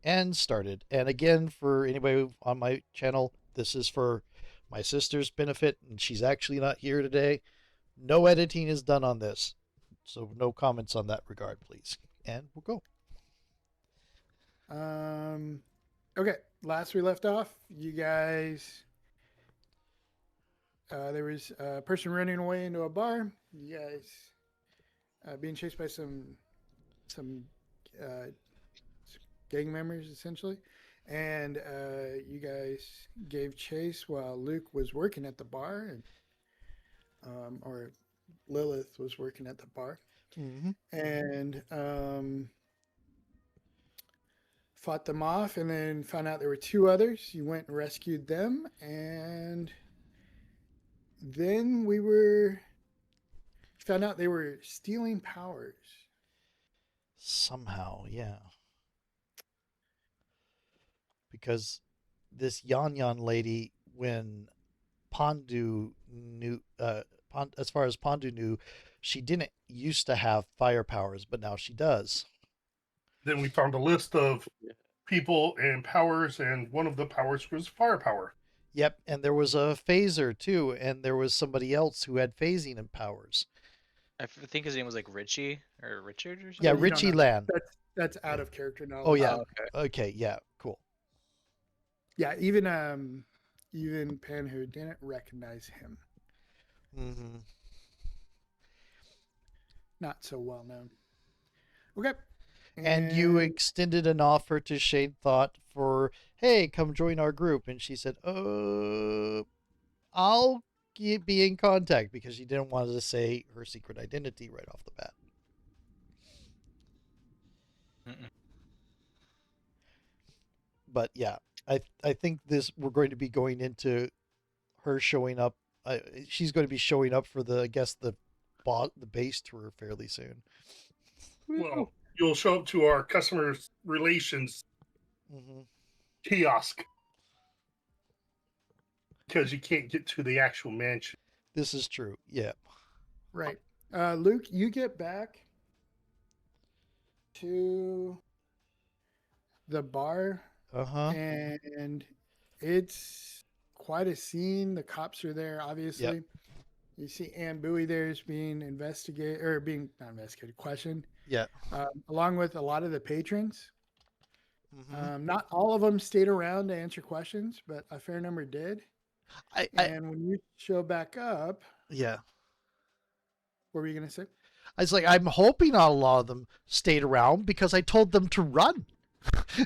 and started. And again, for anybody on my channel, this is for my sister's benefit, and she's actually not here today. No editing is done on this, so no comments on that regard, please. And we'll go. Okay, last we left off, you guys. There was a person running away into a bar. You guys being chased by some uh, gang members, essentially, and you guys gave chase while Luke was working at the bar, and or Lilith was working at the bar, Mm-hmm. and fought them off, and then found out there were two others. You went and rescued them, and then we were found out they were stealing powers. Somehow, yeah. Because this Yan Yan lady, when Pondu knew, as far as Pondu knew, she didn't used to have fire powers, but now she does. Then we found a list of people and powers, and one of the powers was firepower. Yep, and there was a phaser too, and there was somebody else who had phasing and powers. I think his name was like Richie or Richard or something. Yeah, You don't Richie know. Land. That's out of character knowledge. Oh yeah. Oh, okay. Okay, yeah, cool. Yeah, even Panhu didn't recognize him. Mm-hmm. Not so well known. Okay. And you extended an offer to Shade Thought for, hey, come join our group. And she said, I'll be in contact, because she didn't want to say her secret identity right off the bat. Mm-mm. But yeah, I think we're going to be going into her showing up. She's going to be showing up for the base tour fairly soon. Well, you'll show up to our customer relations kiosk because you can't get to the actual mansion. This is true. Yeah. Right. Luke, you get back to the bar, and it's quite a scene. The cops are there, obviously. Yep. You see Anne Bowie there's being investigated, or being not investigated, questioned. Yeah. Along with a lot of the patrons. Mm-hmm. Not all of them stayed around to answer questions, but a fair number did. And when you show back up, yeah. What were you gonna say? I was like, I'm hoping not a lot of them stayed around, because I told them to run.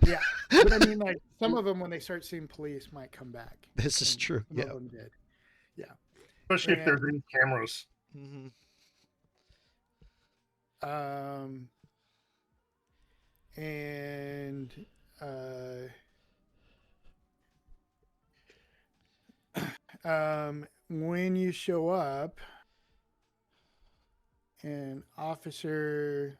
Yeah, but I mean, like, some of them, when they start seeing police, might come back. This is true. Some Yeah. of them did. Yeah. Especially if there's any cameras. Mm-hmm. And when you show up, an officer,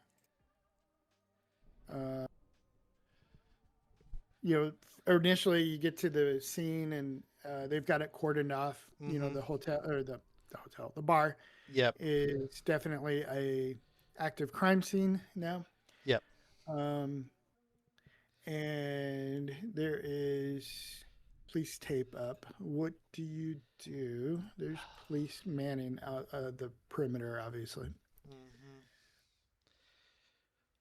initially you get to the scene, and they've got it cordoned off. Mm-hmm. You know, the hotel, or the bar. Yep. Is definitely a active crime scene now. Yep. And there is police tape up. What do you do? There's police manning out the perimeter, obviously.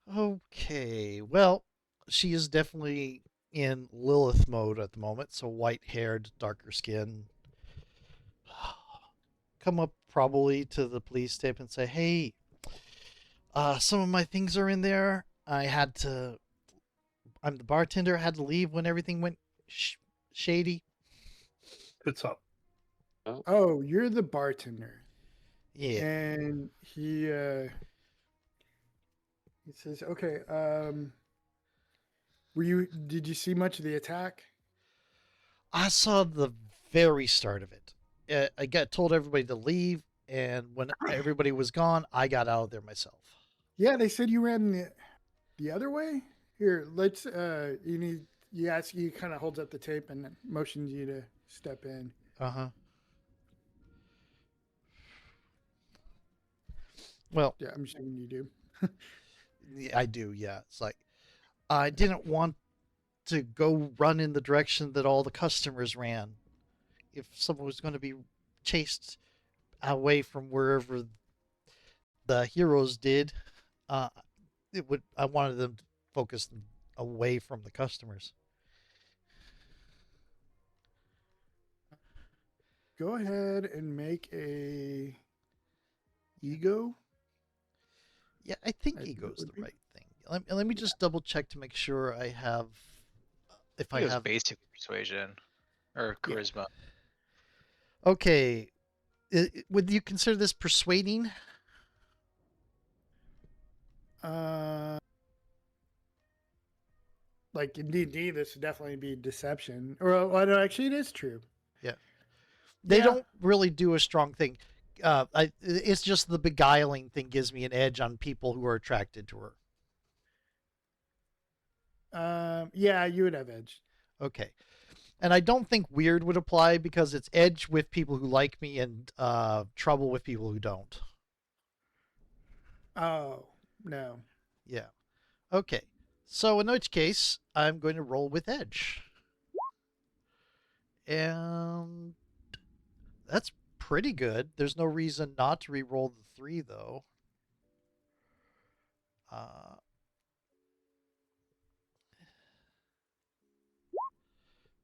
Mm-hmm. Okay. Well, she is definitely in Lilith mode at the moment. So white-haired, darker skin. Come up probably to the police tape and say, hey, some of my things are in there. I'm the bartender. I had to leave when everything went shady. What's up? Oh, you're the bartender. Yeah. And he says, okay, did you see much of the attack? I saw the very start of it. I got told everybody to leave, and when everybody was gone, I got out of there myself. Yeah, they said you ran the other way. Here, let's. He kind of holds up the tape and motions you to step in. Well, yeah, I'm assuming you do. I do. Yeah, it's like I didn't want to go run in the direction that all the customers ran. If someone was going to be chased away from wherever the heroes did, uh, it would. I wanted them to focus away from the customers. Go ahead and make a ego. Yeah, I think I think it ego's would the be. right thing. Let me just double check to make sure I have. If I I think it was have. basic persuasion or Yeah. charisma. Okay. Would you consider this persuading? Uh, like in D&D, this would definitely be deception. Or well, no, actually, it is true. Yeah. They Yeah. don't really do a strong thing. It's just the beguiling thing gives me an edge on people who are attracted to her. Yeah, you would have edge. Okay. And I don't think weird would apply because it's edge with people who like me and trouble with people who don't. Oh no. Yeah. Okay. So in which case, I'm going to roll with edge. And that's pretty good. There's no reason not to re-roll the 3, though. Uh,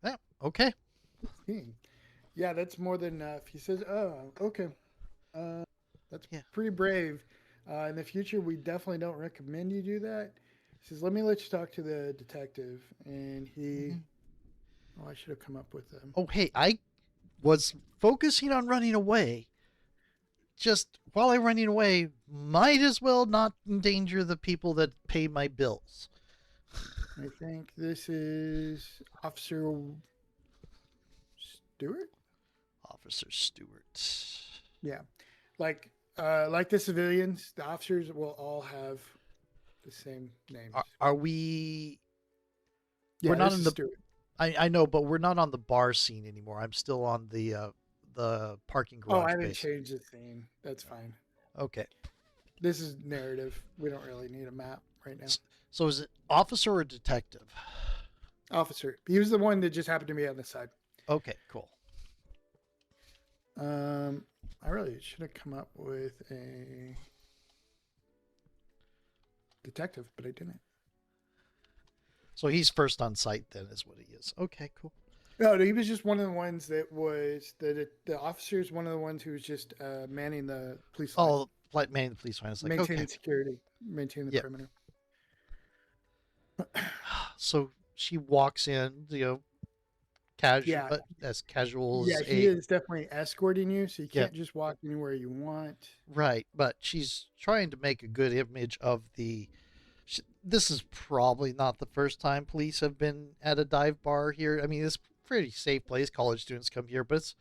yeah, okay. Yeah, that's more than enough. He says, "Oh, okay, that's Yeah. pretty brave. In the future, we definitely don't recommend you do that." He says, "Let me let you talk to the detective." And he, Mhm. oh, I should have come up with them. Oh, hey, I was focusing on running away. Just while I'm running away, might as well not endanger the people that pay my bills. I think this is Officer Stewart. Officer Stewart. Yeah, like the civilians, the officers will all have the same names. Are we? Yeah, We're not this in is the. Stewart. I know, but we're not on the bar scene anymore. I'm still on the parking Oh, garage I haven't base. changed the scene. That's fine. Okay. This is narrative. We don't really need a map right now. So is it officer or detective? Officer. He was the one that just happened to be on the side. Okay, cool. I really should have come up with a detective, but I didn't. So he's first on site then, is what he is. Okay, cool. No, he was just one of the ones that was the officer is one of the ones who was just manning the police line, Oh, like man, the police line is like maintaining okay. security, maintaining the Yep. perimeter. So she walks in, casual, Yeah, as casual yeah, as he a is definitely escorting you, so you yep, can't just walk anywhere you want. right. But she's trying to make a good image of the. This is probably not the first time police have been at a dive bar here. I mean, it's a pretty safe place. College students come here, but it's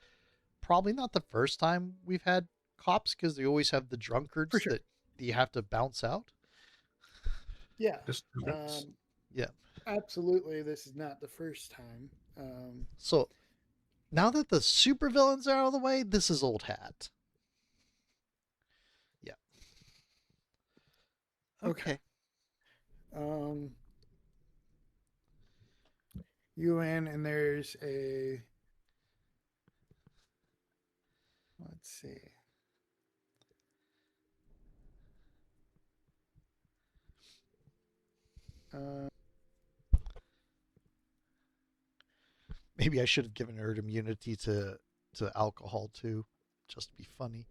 probably not the first time we've had cops because they always have the For drunkards sure. that you have to bounce out. Yeah. Disturbance. Yeah. Absolutely, this is not the first time. So now that the supervillains are out of the way, this is old hat. Yeah. Okay. Um, you in, and there's a. Let's see. Uh, Maybe I should have given her immunity to alcohol too, just to be funny.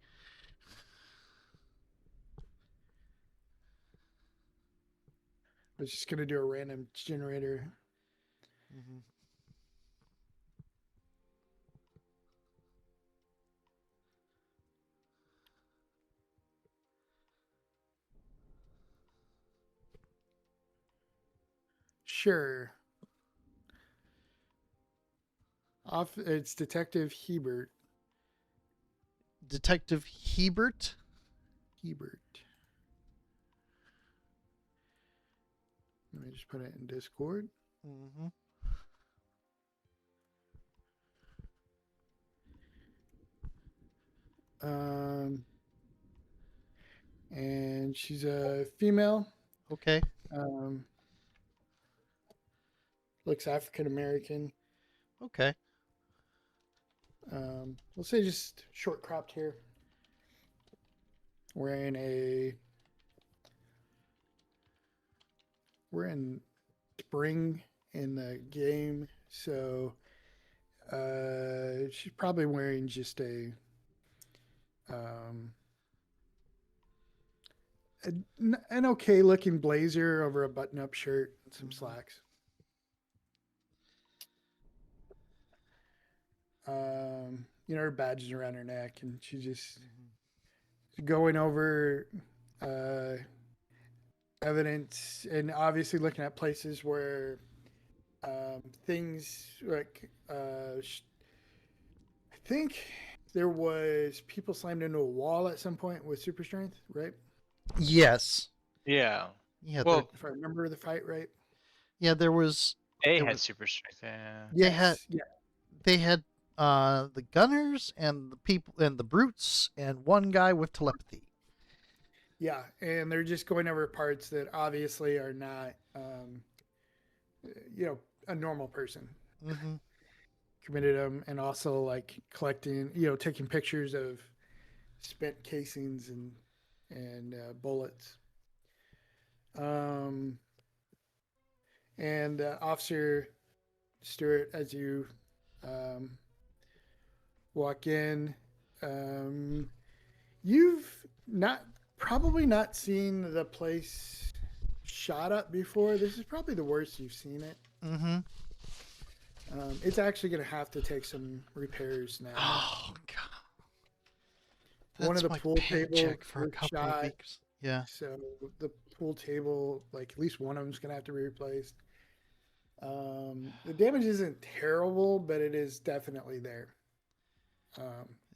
I was just gonna do a random generator. Mm-hmm. Sure. It's Detective Hebert. Detective Hebert. Hebert. Let me just put it in Discord. Mm-hmm. And she's a female. Okay. Um, Looks African American. Okay. We'll say just short cropped hair. We're in spring in the game, so she's probably wearing just an okay looking blazer over a button up shirt and some slacks. Her badge is around her neck, and she's just going over evidence and obviously looking at places where things like I think there was people slammed into a wall at some point with super strength, right? Yes. Yeah. Yeah. Well, If I remember the fight right. Yeah, there was. they there had was- super strength. Yeah. They had the gunners and the people and the brutes and one guy with telepathy. Yeah, and they're just going over parts that obviously are not, a normal person Mm-hmm. committed them, and also like collecting, taking pictures of spent casings and bullets. And Officer Stewart, as you walk in, you've probably not seen the place shot up before. This is probably the worst you've seen it. Mm-hmm. It's actually going to have to take some repairs now. Oh god. That's One of the my pool paycheck tables for a was couple of shot. weeks. Yeah. So the pool table, like at least one of them's going to have to be replaced. The damage isn't terrible, but it is definitely there.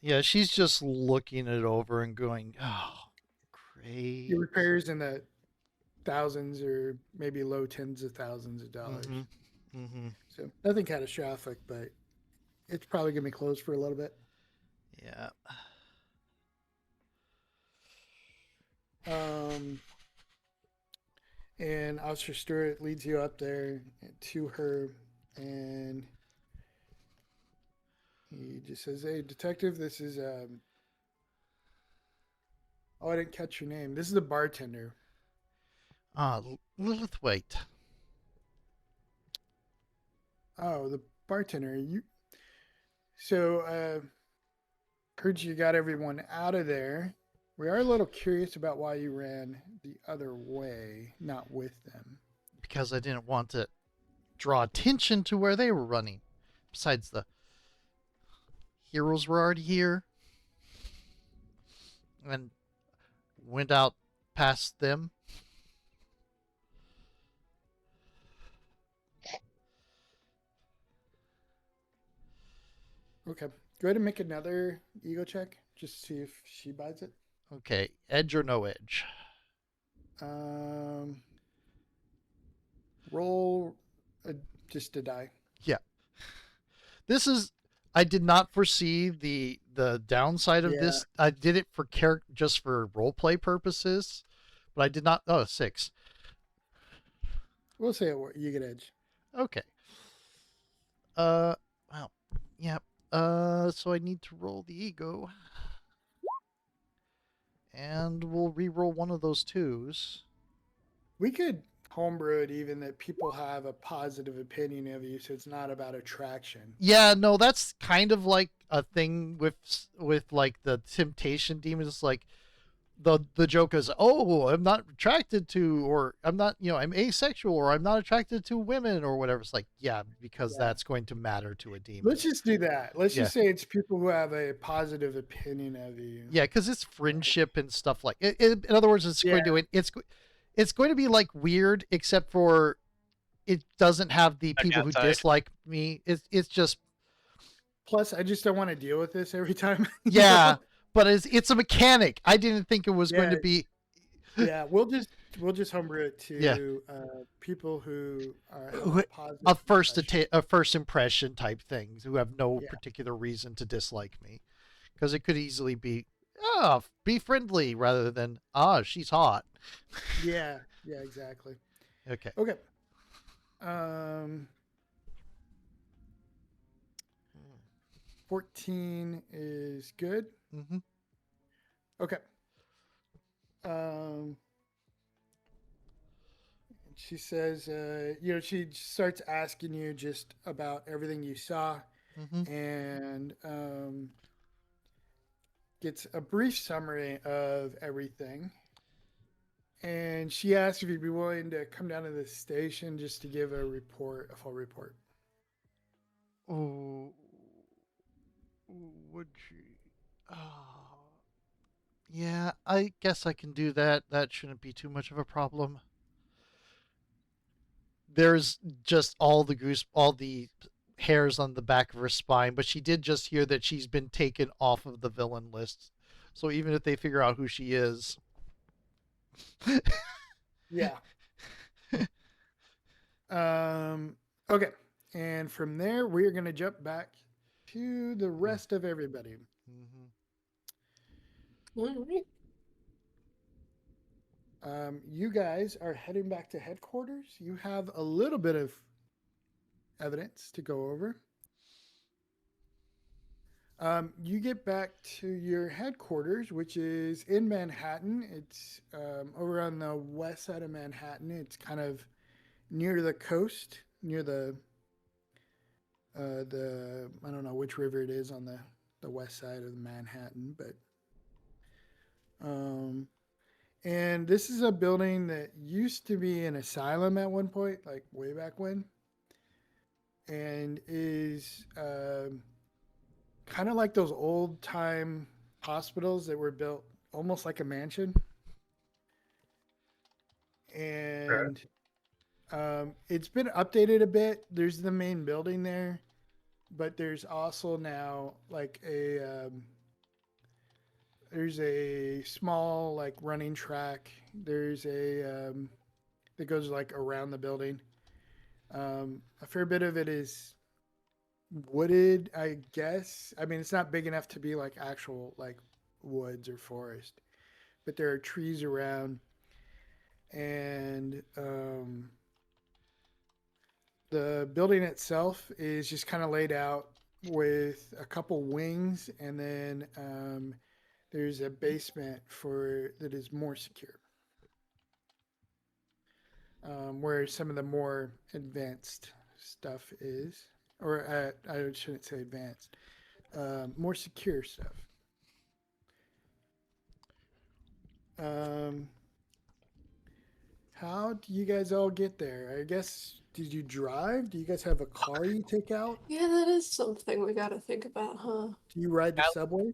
Yeah, she's just looking it over and going, "Oh, great." The repairs in the thousands or maybe low tens of thousands of dollars. Mm-hmm. Mm-hmm. So nothing catastrophic, but it's probably going to be closed for a little bit. Yeah. And Officer Stewart leads you up there to her, and he just says, "Hey, detective, this is oh, I didn't catch your name. This is the bartender." Lilith, wait. Oh, the bartender. So, heard you got everyone out of there. We are a little curious about why you ran the other way, not with them. Because I didn't want to draw attention to where they were running. Besides, the heroes were already here. And went out past them. Okay. Go ahead and make another ego check. Just see if she buys it. Okay, edge or no edge? Roll just a die. Yeah. This is. I did not foresee the downside of this. I did it for just for role play purposes, but I did not. Oh, 6. We'll say you get edge. Okay. Well, yeah. So I need to roll the ego. And we'll re-roll one of those 2s. We could homebrew it even that people have a positive opinion of you, so it's not about attraction. Yeah, no, that's kind of like a thing with like the temptation demons. It's like the joke is, oh, I'm not attracted to, or I'm not, I'm asexual, or I'm not attracted to women, or whatever. It's like, yeah, because that's going to matter to a demon. Let's just do that. Let's just say it's people who have a positive opinion of you. Yeah, because it's friendship and stuff like it. In other words, it's going to it's going to be like weird, except for it doesn't have the people who dislike me. It's just. Plus, I just don't want to deal with this every time. Yeah. But it's a mechanic. I didn't think it was going to be. Yeah, we'll just homebrew it to people who are positive. A first impression type things who have no particular reason to dislike me, because it could easily be, be friendly rather than she's hot. Yeah, exactly. Okay. 14 is good. Mm-hmm. Okay. She says, she starts asking you just about everything you saw, Mm-hmm. and gets a brief summary of everything. And she asks if you'd be willing to come down to the station just to give a full report. Oh, would she? Oh, yeah, I guess I can do that. That shouldn't be too much of a problem. There's just all the hairs on the back of her spine, but she did just hear that she's been taken off of the villain list. So even if they figure out who she is, Yeah. Okay. And from there, we're going to jump back to the rest of everybody. mm-hmm. All right. You guys are heading back to headquarters. You have a little bit of evidence to go over. You get back to your headquarters, which is in Manhattan. It's over on the west side of Manhattan. It's kind of near the coast, near the I don't know which river it is on the west side of Manhattan, but and this is a building that used to be an asylum at one point, like way back when, and is kind of like those old time hospitals that were built almost like a mansion. And it's been updated a bit. There's the main building there, but there's also now like there's a small like running track. There's a that goes like around the building. A fair bit of it is wooded, I guess. I mean, it's not big enough to be like actual like woods or forest, but there are trees around, and the building itself is just kind of laid out with a couple wings, and then there's a basement that is more secure, where some of the more advanced stuff is, or I shouldn't say advanced, more secure stuff. How do you guys all get there? I guess, did you drive? Do you guys have a car you take out? Yeah, that is something we gotta think about, huh? Do you ride the subway?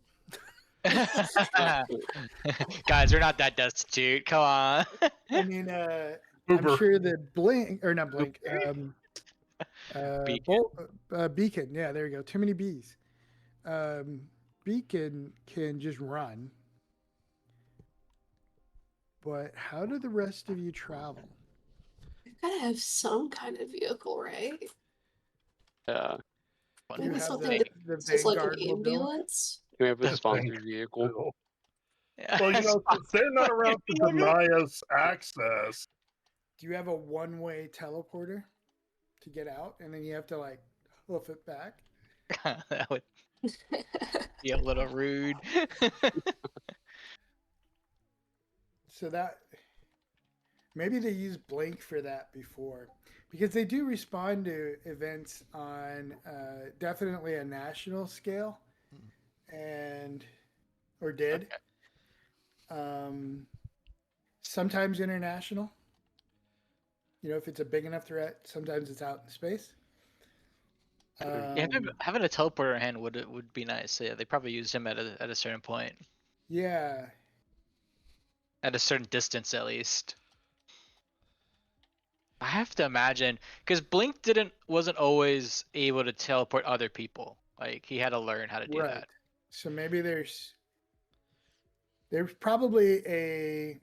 Guys, we're not that destitute. Come on. I mean, I'm Uber. sure that Blink, or not Blink, Beacon. Beacon. Yeah, there you go. Too many B's. Beacon can just run. But how do the rest of you travel? We've gotta have some kind of vehicle, right? Yeah. Do you Maybe have something that the is like an Vanguard mobile? ambulance. Can we have a That's sponsored vehicle? Yeah. Well, since they're not around to deny us access, Do you have a one-way teleporter to get out, and then you have to like hoof it back? That would be a little rude. So that maybe they used Blink for that before, because they do respond to events on definitely a national scale, and or did. Sometimes international. You know, if it's a big enough threat, sometimes it's out in space. Yeah, having a teleporter in hand would be nice. So, yeah, they probably used him at a certain point, Yeah. at a certain distance at least. I have to imagine because Blink wasn't always able to teleport other people. Like he had to learn how to do that. So maybe there's probably a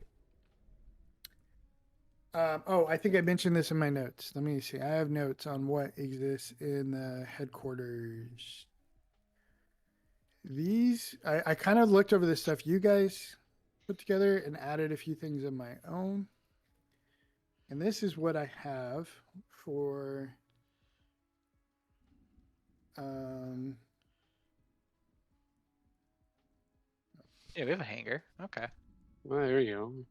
I think I mentioned this in my notes. Let me see. I have notes on what exists in the headquarters. I kind of looked over the stuff you guys put together and added a few things of my own. And this is what I have for Yeah, we have a hangar. Okay. Well, there you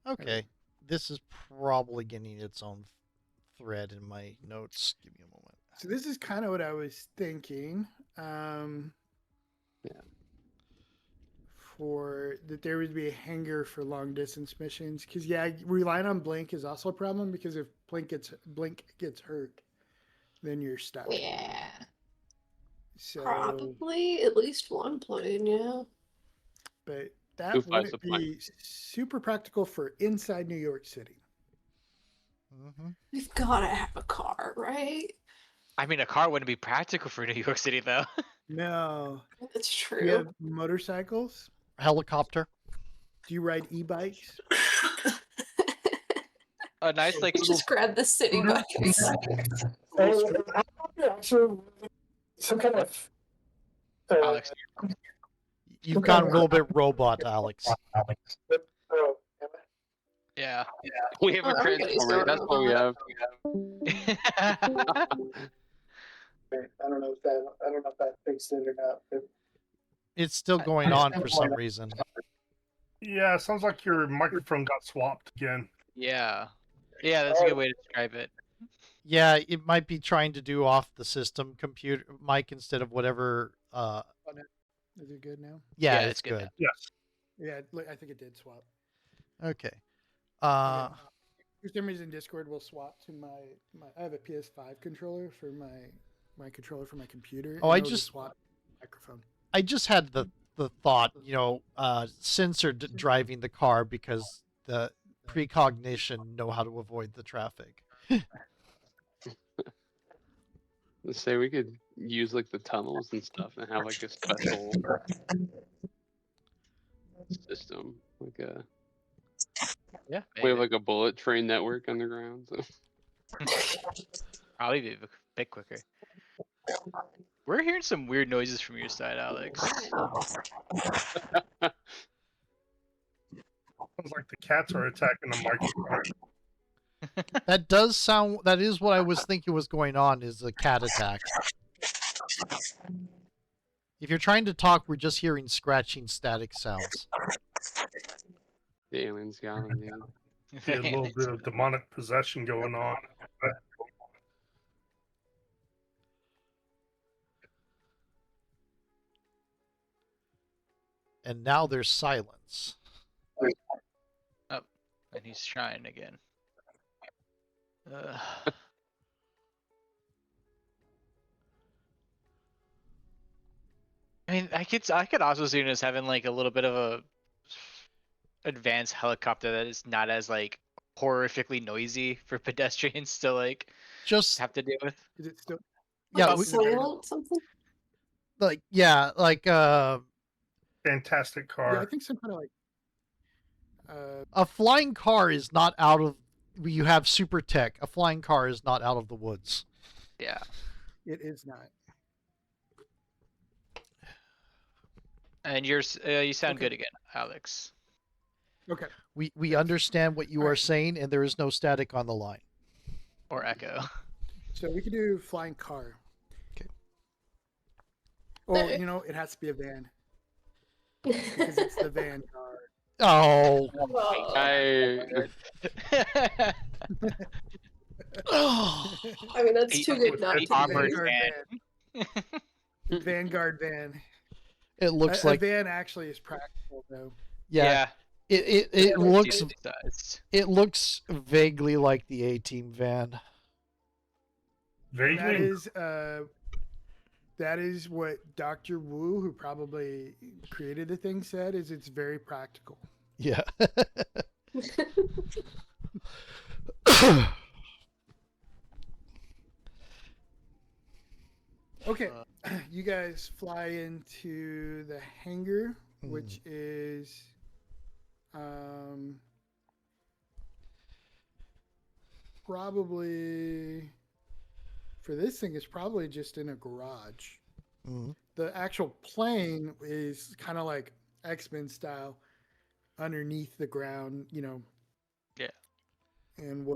Okay. This is probably getting its own thread in my notes. Give me a moment. So this is kind of what I was thinking. Yeah. For that there would be a hangar for long distance missions, because relying on Blink is also a problem, because if Blink gets hurt, then you're stuck. Yeah. So, Probably at least one plane, yeah. but that Who flies wouldn't the plane? be super practical for inside New York City. Mm-hmm. We've gotta have a car, right? I mean, a car wouldn't be practical for New York City, though. No. That's Do you true. have motorcycles? Helicopter. Do you ride e-bikes? A nice, like, Just grab the city bus. Actually, some kind of. Alex. You've gone a little bit robot, Alex. Oh, Yeah. We have a Everybody's transformer. going That's what we have. I don't know if that fixed it or not. But It's still going on for some reason. Yeah, it sounds like your microphone got swapped again. Yeah. Yeah, that's a good way to describe it. Yeah, it might be trying to do off the system computer mic instead of whatever. Is it good now? Yeah, Yeah, it's it's good good. Yes. Yeah, I think it did swap. Okay. Okay. For some reason, Discord will swap to my. I have a PS5 controller for my controller for my computer. Oh, and I it'll just- swap microphone. I just had the thought, censored driving the car because the precognition know how to avoid the traffic. Let's say we could use like the tunnels and stuff and have like a special system. Like a Yeah. we have like a bullet train network underground. So. Probably be a bit quicker. We're hearing some weird noises from your side, Alex. Sounds like the cats are attacking the microphone. That is what I was thinking was going on, is a cat attack. If you're trying to talk, we're just hearing scratching static sounds. The aliens got them, dude. See a little bit of demonic possession going on. And now there's silence. And he's trying again. I mean, I could also see it as having like a little bit of a advanced helicopter that is not as like horrifically noisy for pedestrians to like Just have to deal with. Is it still? yeah, Like we, silent something? Fantastic Yeah, car. I think some kind of like. a flying car is not out of. You have super tech. A flying car is not out of the woods. Yeah. It is not. And you sound Okay. good again, Alex. Okay. We understand what you are Alright. saying, and there is no static on the line. Or Echo. So we could do flying car. Okay. Oh, Okay. it has to be a van because it's the Vanguard. Oh. I mean, that's too good not The to be. armored Vanguard van. Vanguard van. It looks a like van actually is practical though. yeah. It Yeah, looks decent-sized. it looks vaguely like the A-Team van. Vaguely. That is what Dr. Wu, who probably created the thing, said. Is it's very practical. Yeah. Okay, you guys fly into the hangar, Hmm. which is probably for this thing, it's probably just in a garage. Mhm. The actual plane is kind of like X-Men style underneath the ground, Yeah. and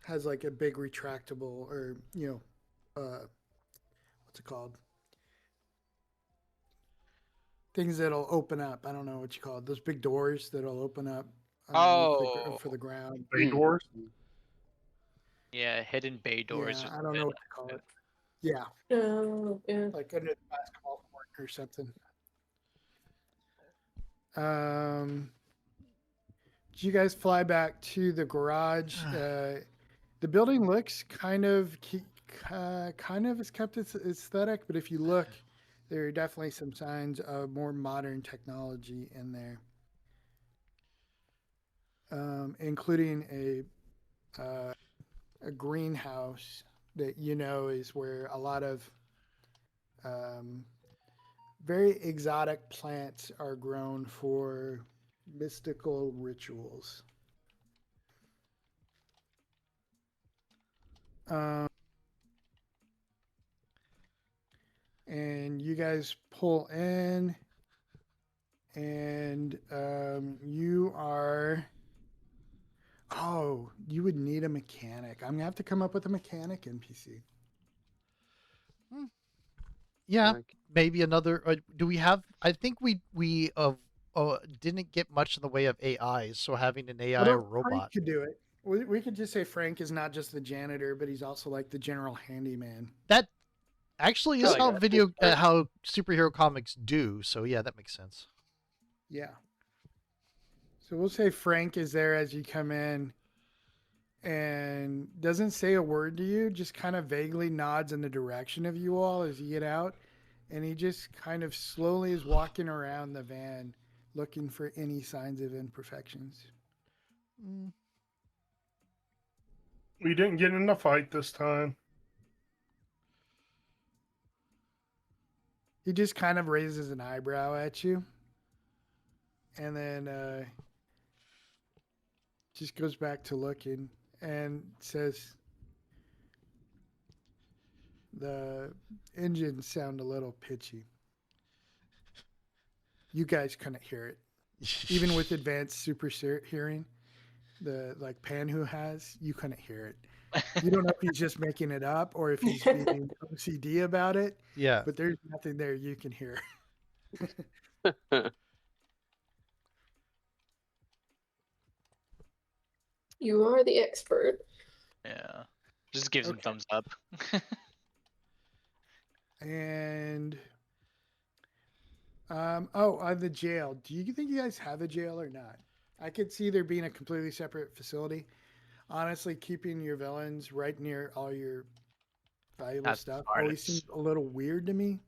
has like a big retractable, or what's it called? things that'll open up. I don't know what you call it. Those big doors that'll open up Oh. for the ground. Bay doors. Yeah, hidden bay doors. Yeah, or I don't know what to call it. Yeah, Oh, yeah. like under the basketball court or something. Did you guys fly back to the garage? The building looks kind of has kept its aesthetic, but if you look, there are definitely some signs of more modern technology in there, including a greenhouse that is where a lot of very exotic plants are grown for mystical rituals. And you guys pull in, and you are. Oh, you would need a mechanic. I'm gonna have to come up with a mechanic NPC. Yeah, Like, maybe another. Do we have? I think we didn't get much in the way of AI, so having an AI or Frank robot. could do it. We could just say Frank is not just the janitor, but he's also like the general handyman. That actually I is like how that. how superhero comics do. So yeah, that makes sense. Yeah. So we'll say Frank is there as you come in and doesn't say a word to you, just kind of vaguely nods in the direction of you all as you get out. And he just kind of slowly is walking around the van looking for any signs of imperfections. Mm, We didn't get in a fight this time. He just kind of raises an eyebrow at you. And then just goes back to looking and says, the engines sound a little pitchy. You guys couldn't hear it. Even with advanced super hearing, the like Panhu has, you couldn't hear it. You don't know if he's just making it up or if he's being OCD about it, yeah, but there's nothing there you can hear. You are the expert. Yeah. Just gives him Okay. thumbs up. And the jail. Do you think you guys have a jail or not? I could see there being a completely separate facility. Honestly, keeping your villains right near all your valuable That's stuff smart. always seems a little weird to me.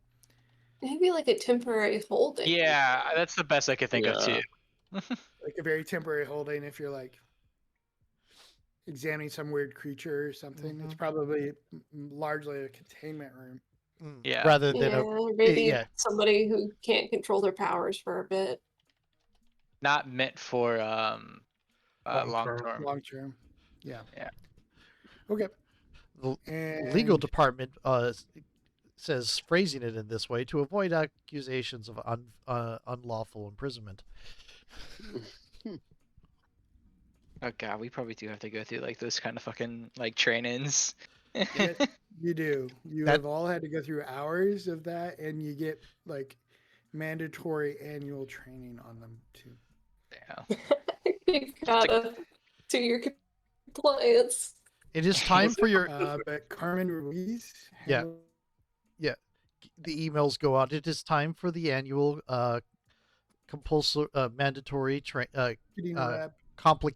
Maybe like a temporary holding. Yeah, that's the best I could think of Yeah. too. Like a very temporary holding if you're like examining some weird creature or something. It's probably largely a containment room. Yeah. rather than Yeah, a maybe yeah. somebody who can't control their powers for a bit. Not meant for long Long-term. term. Long term. Yeah. Yeah. Okay. The And legal department says phrasing it in this way to avoid accusations of unlawful imprisonment. Oh god, we probably do have to go through like those kind of fucking like trainings. yes, you do. You That- have all had to go through hours of that, and you get like mandatory annual training on them too. Yeah. You gotta do your compliance. It is time for your But Carmen Ruiz. Yeah. The emails go out. It is time for the annual compulsory mandatory Getting uh, rep.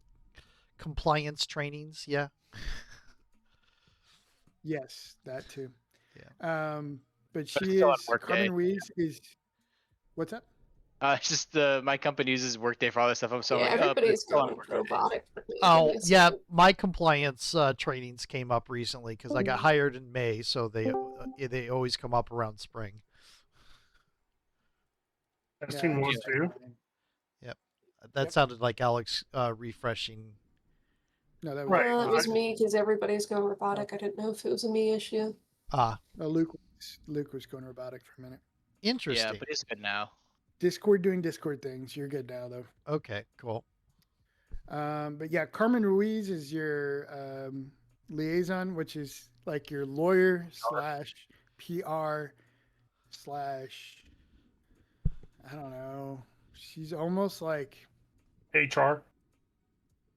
compliance trainings. Yeah. Yes, that too. Yeah. But it's she still on is Workday. Carmen Ruiz is. What's up? It's just my company uses Workday for all this stuff. I'm so Yeah, like, oh, but everybody's it's still on going Workday. robotic. for me. Oh Goodness. yeah, my compliance trainings came up recently because I got hired in May, so they always come up around spring. I've Yeah, seen one that's too. fine. That Yep. sounded like Alex refreshing. No, that was Right. It was me because everybody's going robotic. I didn't know if it was a me issue. Ah, Luke was going robotic for a minute. interesting. Yeah, but it's good now. Discord doing Discord things. You're good now though. Okay, cool. But yeah, Carmen Ruiz is your liaison, which is like your lawyer / PR / I don't know. She's almost like HR,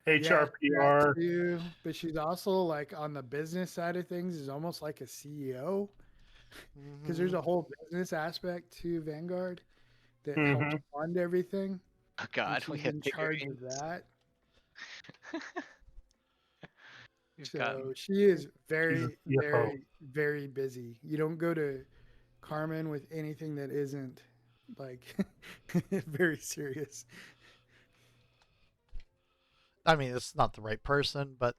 yeah, HR, that PR. too. But she's also like on the business side of things is almost like a CEO because there's a whole business aspect to Vanguard that helps Mhm. fund everything, Oh and God, we she's have in charge of figurines. that. We've got So she is She's a very, CFO. very busy. You don't go to Carmen with anything that isn't like very serious. I mean, it's not the right person, but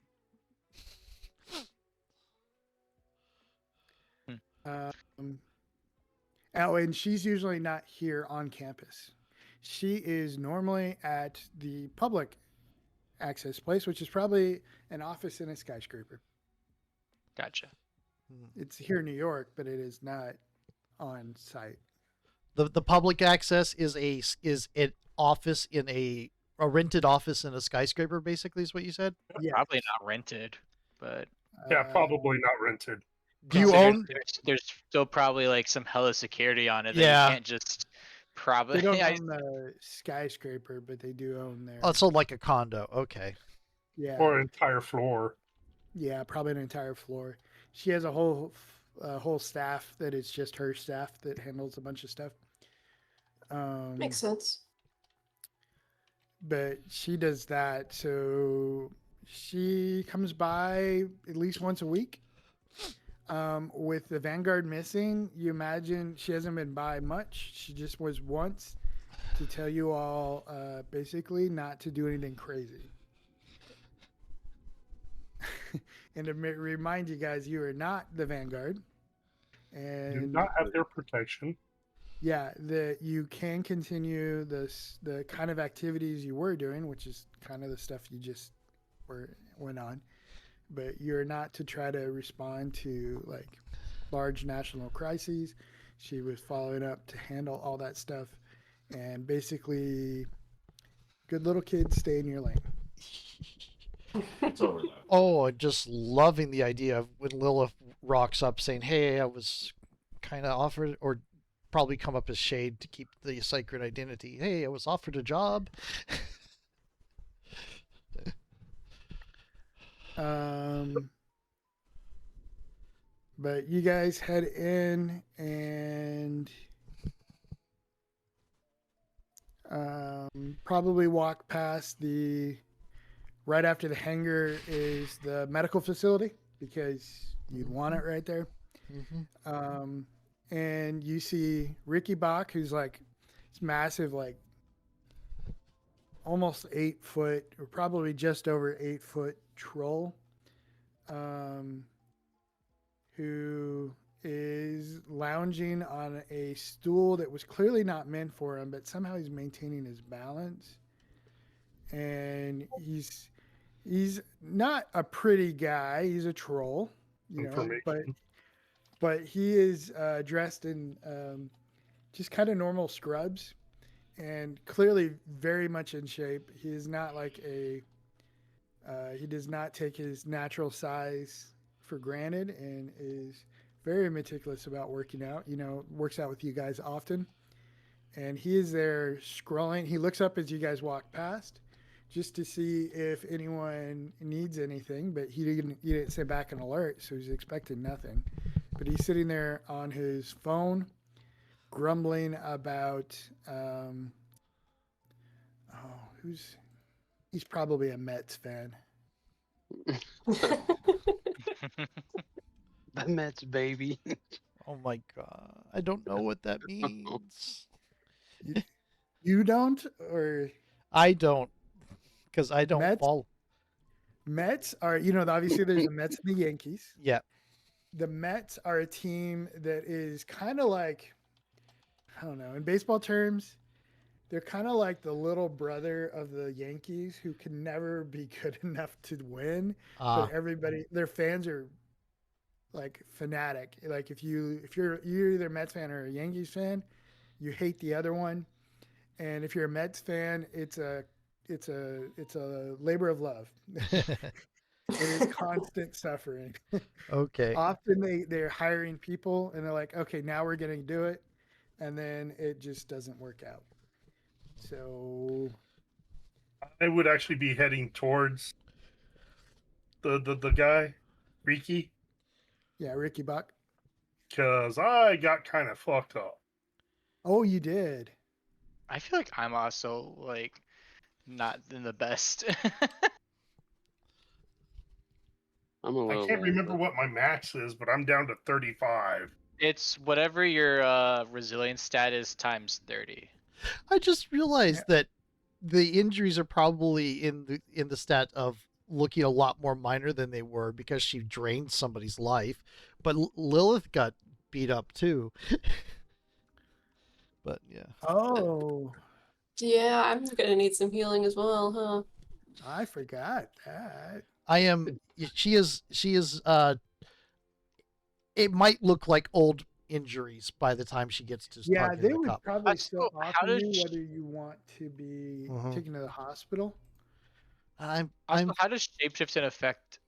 Um, oh, and she's usually not here on campus. She is normally at the public access place, which is probably an office in a skyscraper. gotcha. It's here in New York, but it is not on site. the public access is an office in a rented office in a skyscraper. Basically, is what you said. Yeah. Probably not rented, but Yeah, probably not rented. Do you considering own? there's still probably like some hella security on it that Yeah. you can't just probably. They don't I- own the skyscraper, but they do own their. Oh, so like a condo. Okay. Yeah. Or an entire floor. Yeah, probably an entire floor. She has a whole staff that is just her staff that handles a bunch of stuff. Makes sense. But she does that, so she comes by at least once a week. With the Vanguard missing, you imagine she hasn't been by much. She just was once to tell you all basically not to do anything crazy. And to remind you guys, you are not the Vanguard. Do And not have their protection. yeah, that you can continue the kind of activities you were doing, which is kind of the stuff you just went on, but you're not to try to respond to like large national crises. She was following up to handle all that stuff, and basically, good little kids, stay in your lane. It's over now. Oh, I'm just loving the idea of when Lilith rocks up saying, "Hey, I was kind of offered," or probably come up as shade to keep the sacred identity. Hey, I was offered a job. But you guys head in and probably walk past right after the hangar is the medical facility because you'd want it right there. Mm-hmm. And you see Ricky Bach, who's like this massive, like almost 8 foot or probably just over 8 foot troll, who is lounging on a stool that was clearly not meant for him, but somehow he's maintaining his balance. And he's not a pretty guy. He's a troll, you know, but he is dressed in just kind of normal scrubs and clearly very much in shape. He is not like he does not take his natural size for granted and is very meticulous about working out. You know, works out with you guys often. And he is there scrolling. He looks up as you guys walk past just to see if anyone needs anything, but he didn't sit back and alert, so he's expecting nothing. But he's sitting there on his phone, grumbling about he's probably a Mets fan. The Mets, baby. Oh my god, I don't know what that means. You don't, or I don't, because I don't Mets? follow. Mets are, you know, obviously there's the Mets and the Yankees. Yeah. The Mets are a team that is kind of like, I don't know, in baseball terms, they're kind of like the little brother of the Yankees who can never be good enough to win. But everybody, their fans are like fanatic. Like you're either a Mets fan or a Yankees fan, you hate the other one. And if you're a Mets fan, it's a labor of love. It is constant suffering. Okay. Often they're hiring people and they're like, okay, now we're going to do it. and then it just doesn't work out. So I would actually be heading towards the guy, Riki, yeah, Ricky Buck. because I got kind of fucked up. Oh, you did. I feel like I'm also like not in the best. I'm a I little can't low, remember but what my max is, but I'm down to 35. It's whatever your resilience stat is times 30. I just realized Yeah. that the injuries are probably in the stat of looking a lot more minor than they were because she drained somebody's life. But Lilith got beat up too. But yeah. Oh, Yeah, I'm gonna need some healing as well, huh? I forgot that. I am she is it might look like old injuries by the time she gets to Yeah, talking to they the would cop. probably So, still how offer does you sh- whether you want to be Mhm. taken to the hospital. I'm Also, how does shapeshifting affect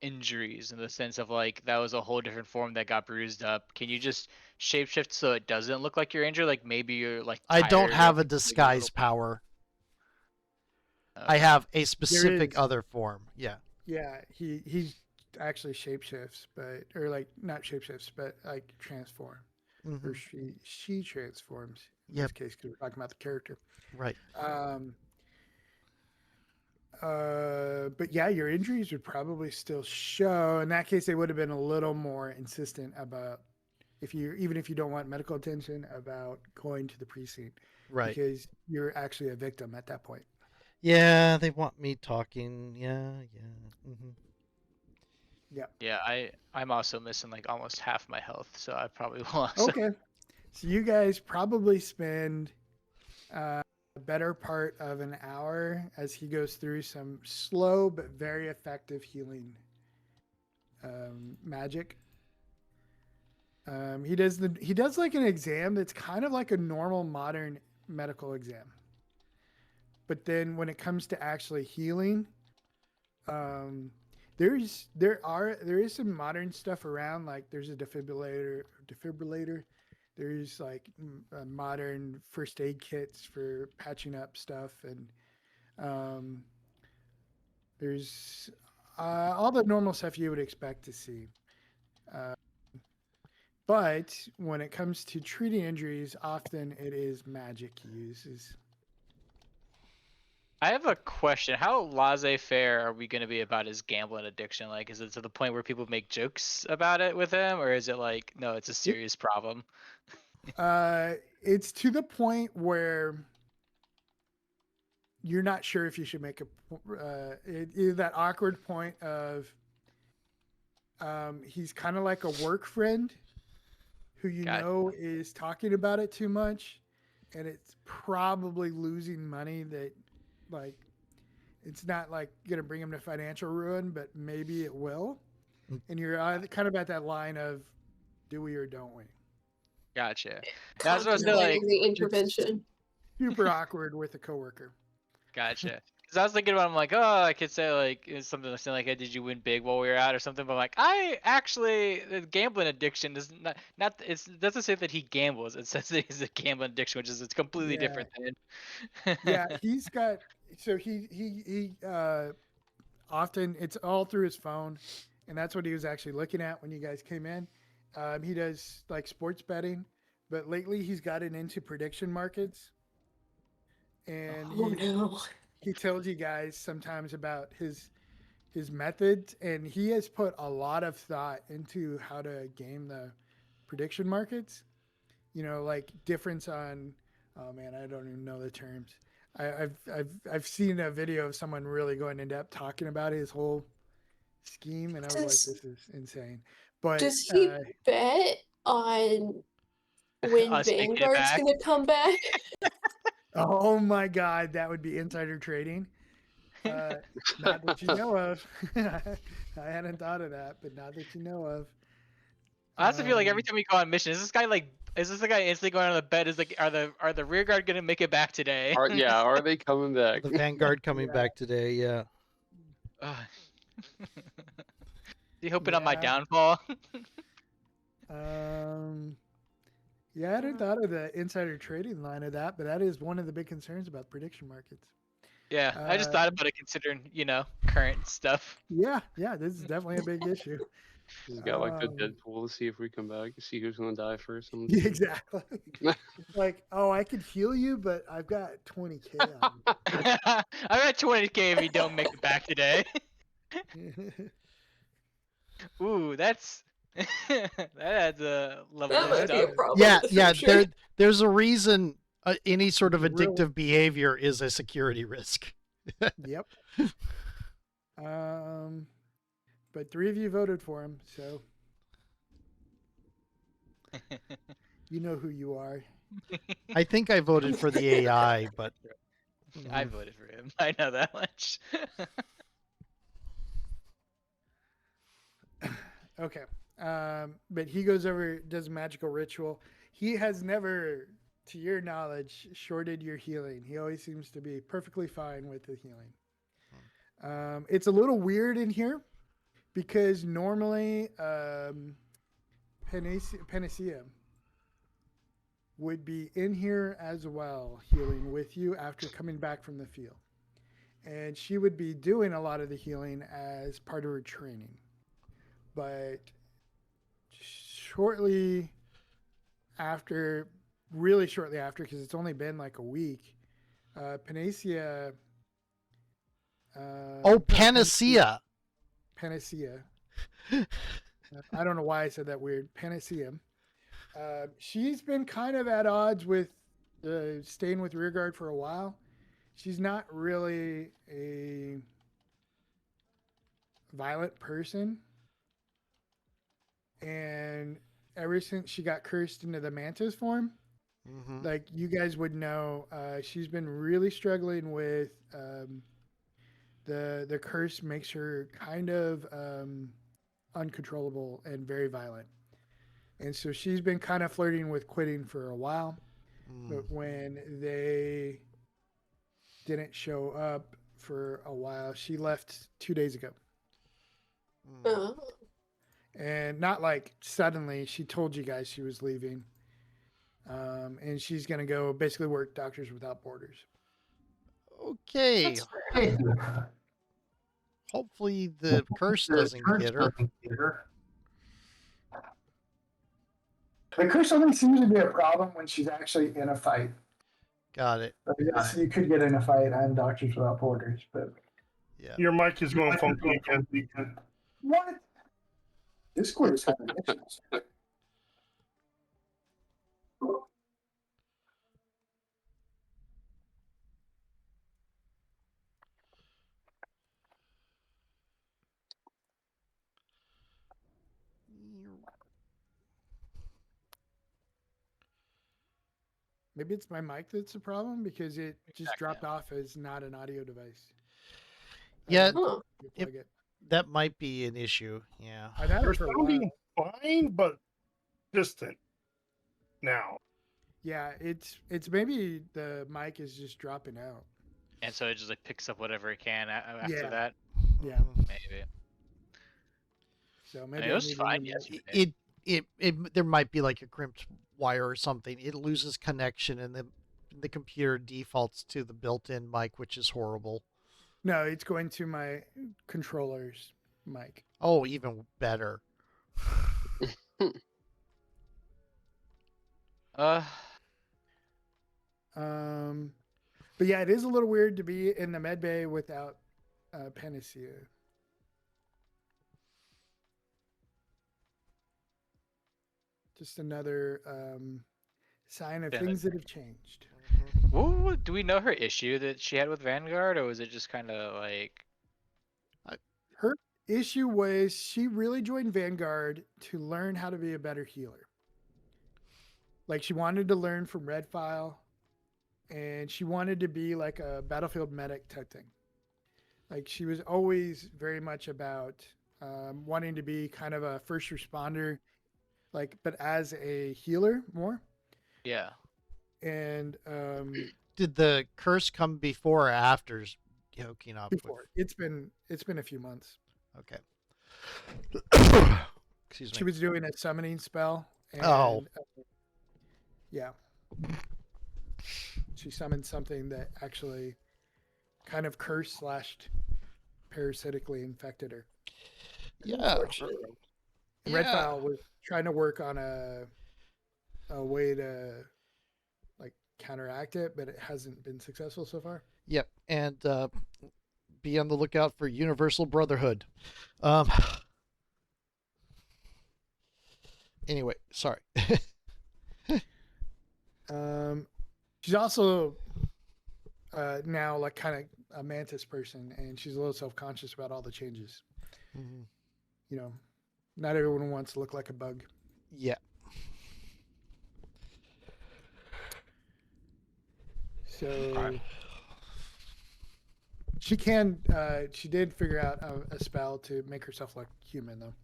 injuries in the sense of like that was a whole different form that got bruised up? Can you just shapeshift so it doesn't look like you're injured? Like maybe you're like I don't tired, you have a like, disguise power. I Okay. have a There specific is, other form. Yeah. yeah, he actually shapeshifts, but or like not shapeshifts, but like transform, or Mhm. she transforms in Yep. this case because we're talking about the character. Right. Um, but yeah, your injuries would probably still show. In that case, they would have been a little more insistent about even if you don't want medical attention about going to the precinct Right. because you're actually a victim at that point. Yeah, they want me talking. Yeah, yeah. Yeah. Yeah, I'm also missing like almost half my health, so I probably will also. Okay. So you guys probably spend a better part of an hour as he goes through some slow but very effective healing magic. He does like an exam that's kind of like a normal modern medical exam, but then when it comes to actually healing, there is some modern stuff around. Like there's a defibrillator. There's like modern first aid kits for patching up stuff, and there's all the normal stuff you would expect to see. Uh, but when it comes to treating injuries, often it is magic he uses. I have a question. How laissez-faire are we going to be about his gambling addiction? Like, is it to the point where people make jokes about it with him, or is it like, no, it's a serious problem? It's to the point where you're not sure if you should make it is that awkward point of he's kind of like a work friend who you Got know is talking about it too much, and it's probably losing money that like it's not like gonna bring him to financial ruin, but maybe it will. And you're kind of at that line of do we or don't we? Gotcha. That's what I was saying, like, Contemplating the It's intervention. super awkward with a coworker. gotcha. Because I was thinking about, I'm like, oh, I could say like it's something like, hey, did you win big while we were out or something? But I'm like, I actually, the gambling addiction is not it doesn't say that he gambles. It says that he's a gambling addiction, which is it's completely Yeah. different thing. Yeah, he's got so he often it's all through his phone, and that's what he was actually looking at when you guys came in. He does like sports betting, but lately he's gotten into prediction markets, and Oh no. he tells you guys sometimes about his methods, and he has put a lot of thought into how to game the prediction markets. You know, like difference on. Oh man, I don't even know the terms. I've seen a video of someone really going in depth talking about his whole scheme, and I was like, Does this is insane. But does he bet on when Us making it Vanguard's back. gonna come back? oh my god, that would be insider trading. Not that you know of. I hadn't thought of that, but not that you know of. I also feel like every time we go on mission, is this the guy instantly going on the bed? Is like, are the Rearguard gonna make it back today? are they coming back? The Vanguard coming Yeah. back today. Yeah. Ugh. You hoping on my Yeah. downfall? Yeah, I hadn't thought of the insider trading line of that, but that is one of the big concerns about prediction markets. Yeah, I just thought about it considering, current stuff. Yeah, this is definitely a big issue. Just got like the Um, Deadpool to see if we come back, see who's gonna die first. Yeah, exactly. It's like, oh, I could heal you, but I've got 20K on I'm at 20K if you don't make it back today. you. Ooh, that's that adds a level That of might be a stuff. problem. Yeah, in the yeah. future. There's a reason any sort of Real- addictive behavior is a security risk. Yep. But 3 of you voted for him, so you know who you are. I think I voted for the AI, but I voted for him. I know that much. Okay. But he goes over, does a magical ritual. He has never, to your knowledge, shorted your healing. He always seems to be perfectly fine with the healing. It's a little weird in here because normally Panacea would be in here as well, healing with you after coming back from the field. And she would be doing a lot of the healing as part of her training. But shortly after, really shortly after, because it's only been like a week, Panacea. Panacea. Panacea. I don't know why I said that weird. Panacea. She's been kind of at odds with staying with Rearguard for a while. She's not really a violent person. And ever since she got cursed into the Mantis form, like you guys would know, she's been really struggling with the curse makes her kind of uncontrollable and very violent. And so she's been kind of flirting with quitting for a while. But when they didn't show up for a while, she left 2 days ago. Oh. And not like suddenly, she told you guys she was leaving. And she's going to go basically work Doctors Without Borders. Okay. That's fair. Hopefully the curse doesn't get her. The curse only seems to be a problem when she's actually in a fight. Got it. But yes, you could get in a fight on Doctors Without Borders, but Yeah. Your mic is going funky again. what? Discord is having issues. Maybe it's my mic that's the problem because it just Exactly. dropped off as not an audio device. Yeah, Huh. Plug it. that might be an issue. Yeah. I've had You're it for a sounding while. fine, but distant now. Yeah, it's maybe the mic is just dropping out. And so it just like picks up whatever it can after Yeah. that. Yeah. Maybe. So I maybe mean, it was need a fine new mic. yesterday. It there might be like a crimped wire or something. It loses connection and the computer defaults to the built-in mic, which is horrible. No, it's going to my controller's mic. Oh, even better. But yeah, it is a little weird to be in the med bay without Panacea. Just another sign of Yeah. things that have changed. Do we know her issue that she had with Vanguard, or was it just kind of like? Her issue was she really joined Vanguard to learn how to be a better healer. Like she wanted to learn from Red File, and she wanted to be like a battlefield medic type thing. Like she was always very much about wanting to be kind of a first responder, like but as a healer more. Yeah. And Did the curse come before or after hooking up? before it's been a few months. Okay. Excuse me. She was doing a summoning spell. And, Oh. Yeah. She summoned something that actually kind of cursed / parasitically infected her. Yeah. Unfortunate. And Red Yeah. File was trying to work on a way to like counteract it, but it hasn't been successful so far. Yep. And be on the lookout for Universal Brotherhood. Um. Anyway, sorry. She's also now like kind of a mantis person, and she's a little self-conscious about all the changes. Mhm. You know, not everyone wants to look like a bug. Yeah. So she can. She did figure out a spell to make herself look human, though,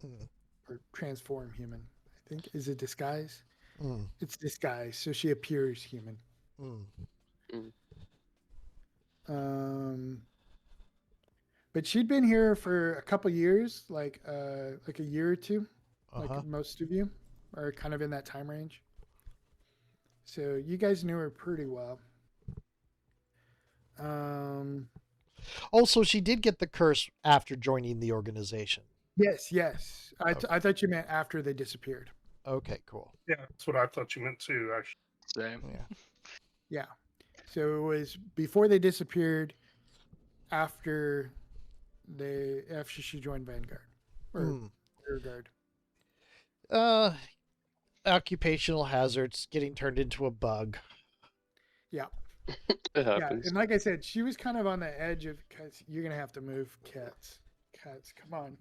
Mm. or transform human. I think is it disguise? Mm. It's disguise, so she appears human. Mm. But she'd been here for a couple years, like a year or two, Uh-huh. like most of you are kind of in that time range. So you guys knew her pretty well. Also, she did get the curse after joining the organization. Yes. Okay. I thought you meant after they disappeared. Okay, cool. Yeah, that's what I thought you meant too. Actually, Same. Yeah. Yeah. So it was before they disappeared, after she joined Vanguard or Mm. Rearguard. Occupational hazards, getting turned into a bug. Yeah. It Yeah, happens. and like I said, she was kind of on the edge of because you're gonna have to move cats. Cats, come on.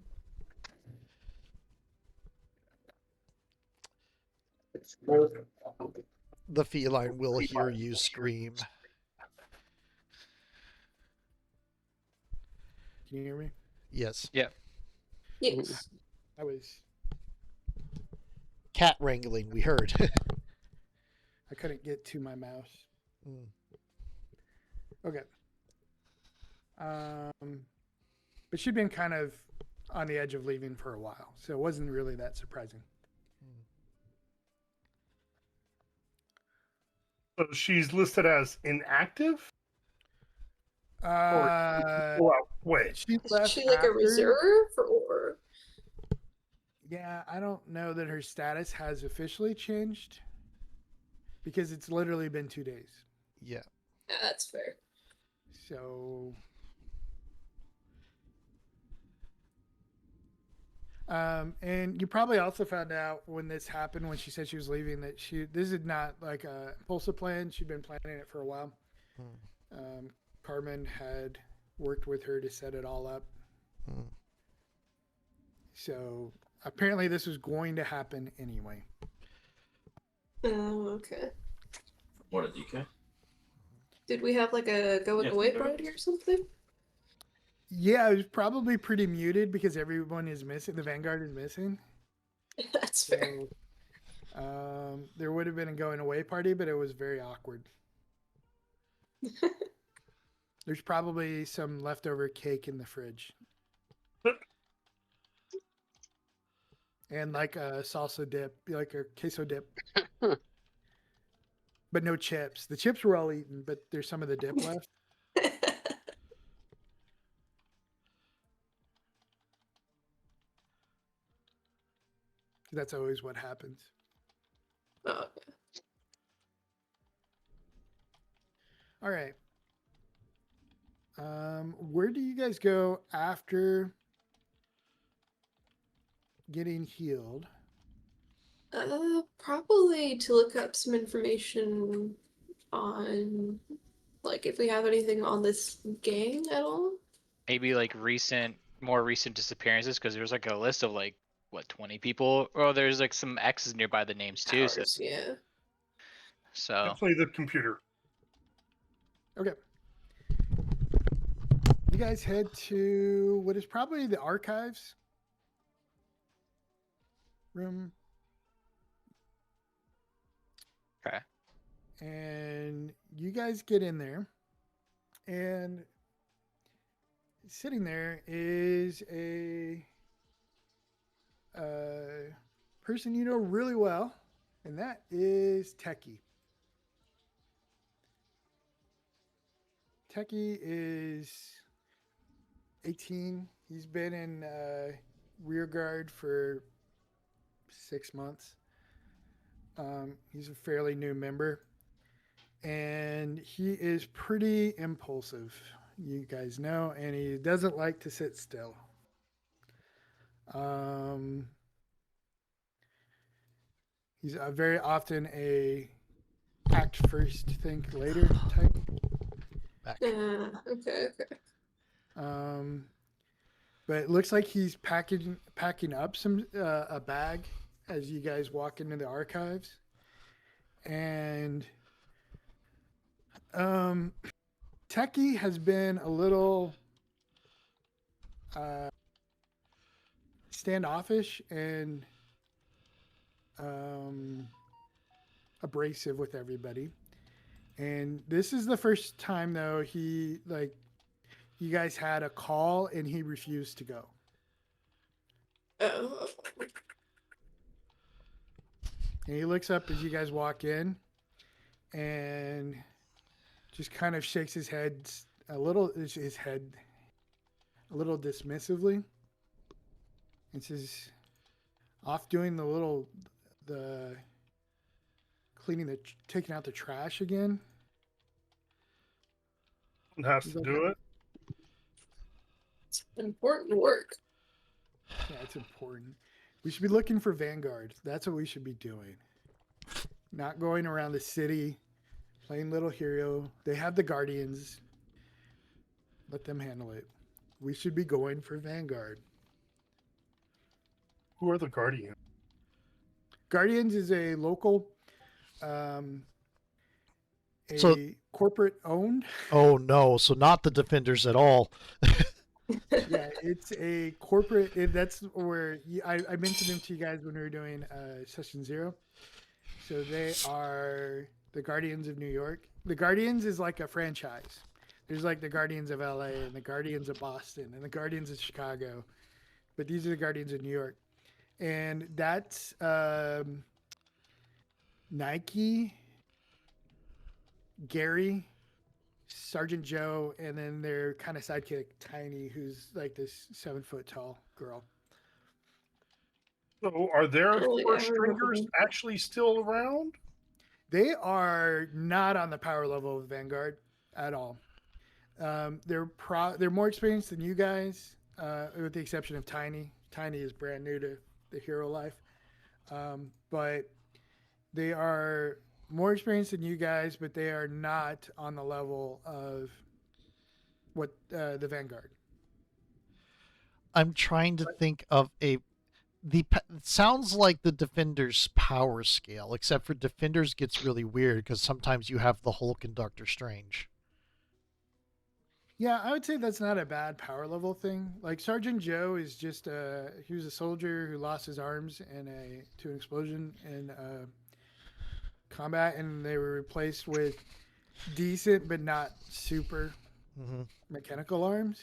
The feline will hear you scream. Can you hear me? Yes. Yes. I was. Cat wrangling, we heard. I couldn't get to my mouse. Mm. Okay. But she'd been kind of on the edge of leaving for a while, so it wasn't really that surprising. so she's listed as inactive. Well, wait. She Is left she like a after- reserve or? Yeah, I don't know that her status has officially changed because it's literally been 2 days. Yeah. Yeah, that's fair. So, and you probably also found out when this happened, when she said she was leaving, that this is not like a impulsive plan. She'd been planning it for a while. Mm. Carmen had worked with her to set it all up. Mm. So apparently this was going to happen anyway. Oh, okay. What a DK? Did we have like a going Yeah, away from party or something? Yeah, it was probably pretty muted because everyone is missing. The Vanguard is missing. That's fair. So, there would have been a going away party, but it was very awkward. There's probably some leftover cake in the fridge. And like a salsa dip, like a queso dip. But no chips. The chips were all eaten, but there's some of the dip left. That's always what happens. Oh, okay. All right. Where do you guys go after getting healed? Probably to look up some information on, like, if we have anything on this gang at all. Maybe like more recent disappearances, because there's like a list of like what 20 people. Oh, there's like some X's nearby the names too. Powers, yeah. So Definitely the computer. Okay. You guys head to what is probably the archives room. okay. And you guys get in there, and sitting there is a person you know really well. And that is Techie. Techie is 18. He's been in Rearguard for 6 months. He's a fairly new member. And he is pretty impulsive, you guys know, and he doesn't like to sit still. He's very often a act first, think later type. Back. Okay. But it looks like he's packing up some a bag as you guys walk into the archives, and Techie has been a little standoffish and abrasive with everybody. And this is the first time though you guys had a call and he refused to go. Oh. And he looks up as you guys walk in and just kind of shakes his head a little dismissively and says, off doing the taking out the trash again. It has to do it. It's important work. Yeah, it's important. We should be looking for Vanguard. That's what we should be doing. Not going around the city playing little hero. They have the Guardians. Let them handle it. We should be going for Vanguard. Who are the Guardians? Guardians is a local, So- corporate owned. Oh no, so not the Defenders at all. Yeah, it's a corporate. That's where I mentioned them to you guys when we were doing session 0. So they are the Guardians of New York. The Guardians is like a franchise. There's like the Guardians of LA and the Guardians of Boston and the Guardians of Chicago, but these are the Guardians of New York, and that's Nike, Gary, Sergeant Joe, and then their kind of sidekick Tiny, who's like this 7-foot tall girl. So are their Really, Force everyone- Stringers actually still around? They are not on the power level of Vanguard at all. They're more experienced than you guys, with the exception of Tiny. Tiny is brand new to the hero life, but they are more experienced than you guys, but they are not on the level of what the Vanguard. I'm trying to think of it sounds like the Defenders power scale, except for Defenders gets really weird because sometimes you have the Hulk and Doctor Strange. Yeah, I would say that's not a bad power level thing. Like Sergeant Joe is just he was a soldier who lost his arms to an explosion in combat, and they were replaced with decent but not super mechanical arms.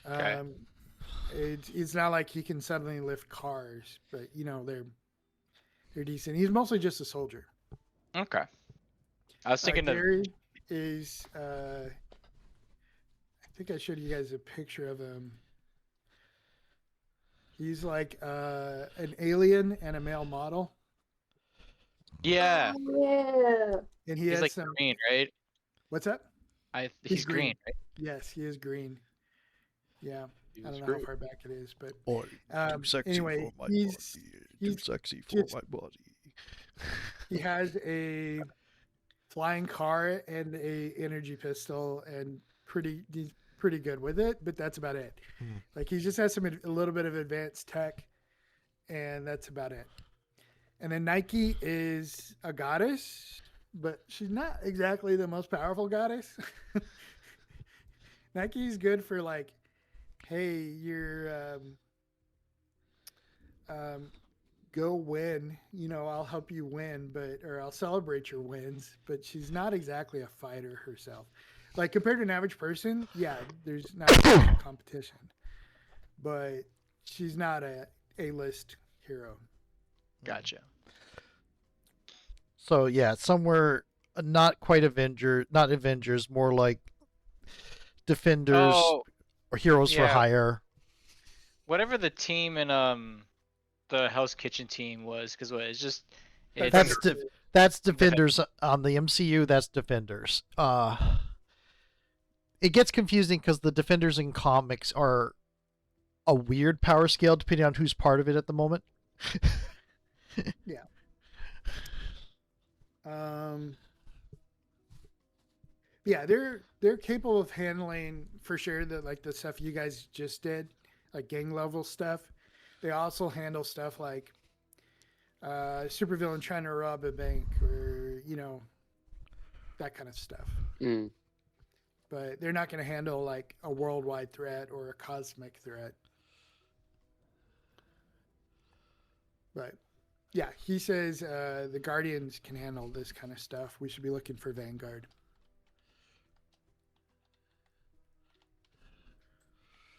Okay. It's not like he can suddenly lift cars, but they're decent. He's mostly just a soldier. Okay. I was thinking of Gary is I think I showed you guys a picture of him. He's like an alien and a male model, yeah. Yeah. and he He's has like some. green, right? What's that? He's green, right? Yes, he is green. Yeah, I don't know Great. how far back it is, but Too sexy anyway, for my he's body. Too sexy for just- my body. he has a flying car and a energy pistol, and he's pretty good with it, but that's about it. Like he just has a little bit of advanced tech, and that's about it. And then Nike is a goddess, but she's not exactly the most powerful goddess. Nike's good for like, hey, you're go win, I'll help you win, or I'll celebrate your wins, but she's not exactly a fighter herself. Like compared to an average person, yeah, there's not a competition, but she's not a A-list hero. Gotcha. So yeah, somewhere not quite not Avengers, more like Defenders Oh, or Heroes for yeah. Hire. Whatever the team in the Hell's Kitchen team was, because what it's just it's That's Defender. that's Defenders on the MCU. That's Defenders. It gets confusing because the Defenders in comics are a weird power scale depending on who's part of it at the moment. Yeah, they're capable of handling for sure the stuff you guys just did, like gang level stuff. They also handle stuff like supervillain trying to rob a bank or that kind of stuff. Mm. But they're not going to handle like a worldwide threat or a cosmic threat. But yeah, he says the Guardians can handle this kind of stuff. We should be looking for Vanguard.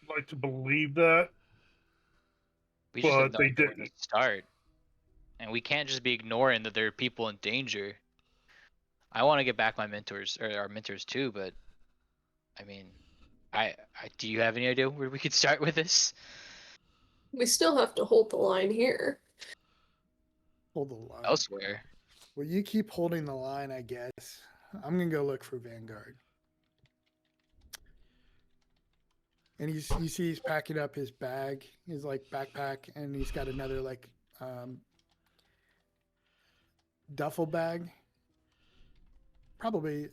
I'd like to believe that. we just have But no they idea where to didn't. start, and we can't just be ignoring that there are people in danger. I want to get back my mentors or our mentors too, but I mean, I do you have any idea where we could start with this? We still have to hold the line here. Hold the line. Elsewhere. Well, you keep holding the line, I guess. I'm going to go look for Vanguard. And you see he's packing up his bag, his like backpack, and he's got another like duffel bag, probably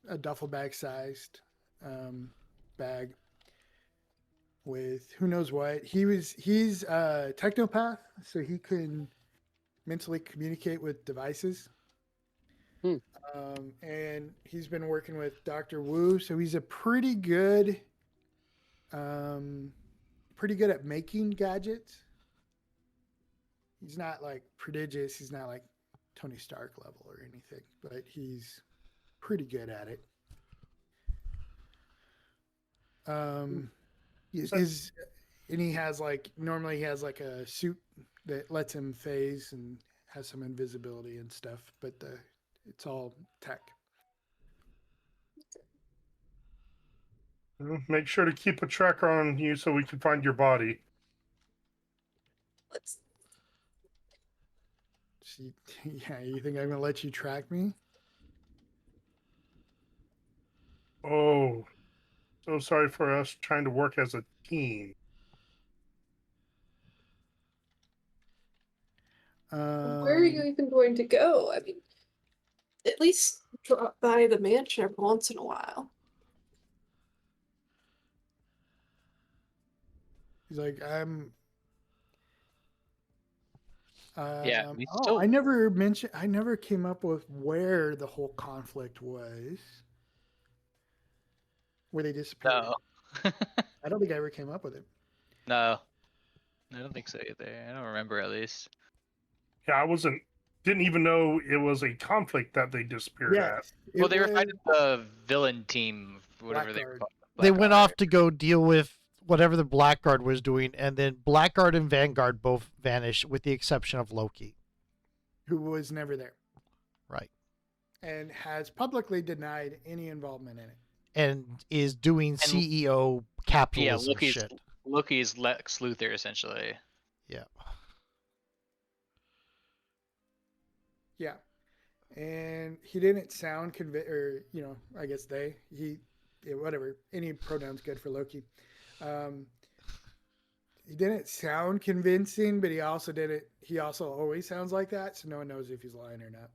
a duffel bag sized bag with who knows what. He's a technopath, so he can mentally communicate with devices. And he's been working with Dr. Wu, so he's a pretty good at making gadgets. He's not like prodigious. He's not like Tony Stark level or anything, but he's pretty good at it. And he has like normally he has like a suit that lets him phase and has some invisibility and stuff, but it's all tech. Make sure to keep a tracker on you so we can find your body. Let's. Yeah, you think I'm gonna let you track me? Oh, so sorry for us trying to work as a team. Where are you even going to go? I mean, at least drop by the mansion every once in a while. He's like, I'm. Yeah, we still. I never came up with where the whole conflict was. Where they disappeared. No. I don't think I ever came up with it. No. I don't think so either. I don't remember at least. Yeah, didn't even know it was a conflict that they disappeared at. Well, they were fighting the villain team, whatever they were Blackguard. called. They went Blackguard. off to go deal with whatever the Blackguard was doing, and then Blackguard and Vanguard both vanished, with the exception of Loki. Who was never there. Right. And has publicly denied any involvement in it. And is doing CEO capitalism shit. Loki's Lex Luthor, essentially. Yeah. Yeah. And he didn't sound I guess whatever. Any pronoun's good for Loki. He didn't sound convincing, but he also always sounds like that, so no one knows if he's lying or not.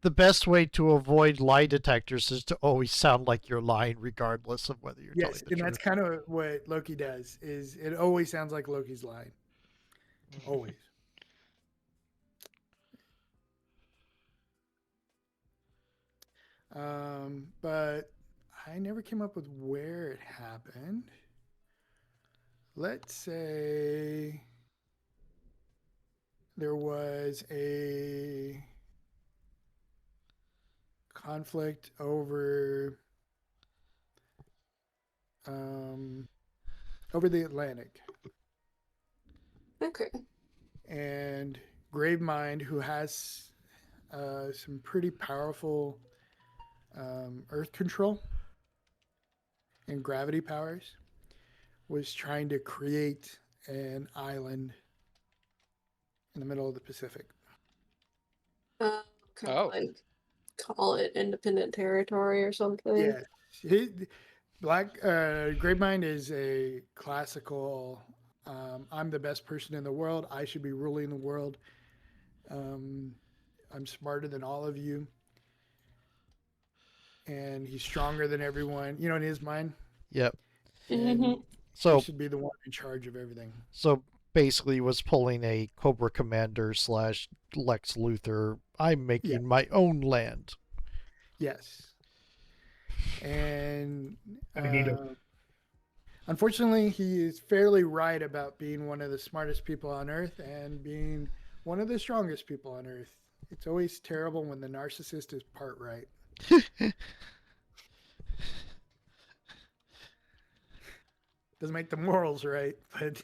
The best way to avoid lie detectors is to always sound like you're lying, regardless of whether you're telling the truth. Yes, and that's kind of what Loki does. Is it always sounds like Loki's lying, always. But I never came up with where it happened. Let's say there was a conflict over the Atlantic. Okay. And Gravemind, who has some pretty powerful earth control and gravity powers, was trying to create an island in the middle of the Pacific. Kind Oh. of like call it independent territory or something. Yeah, Gravemind is a classical. I'm the best person in the world. I should be ruling the world. I'm smarter than all of you, and he's stronger than everyone. You know, in his mind. Yep. And Mhm. he So should be the one in charge of everything. so basically was pulling a Cobra Commander / Lex Luthor. I'm making my own land. Yes. And Magneto. unfortunately, he is fairly right about being one of the smartest people on Earth and being one of the strongest people on Earth. It's always terrible when the narcissist is part right. Doesn't make the morals right, but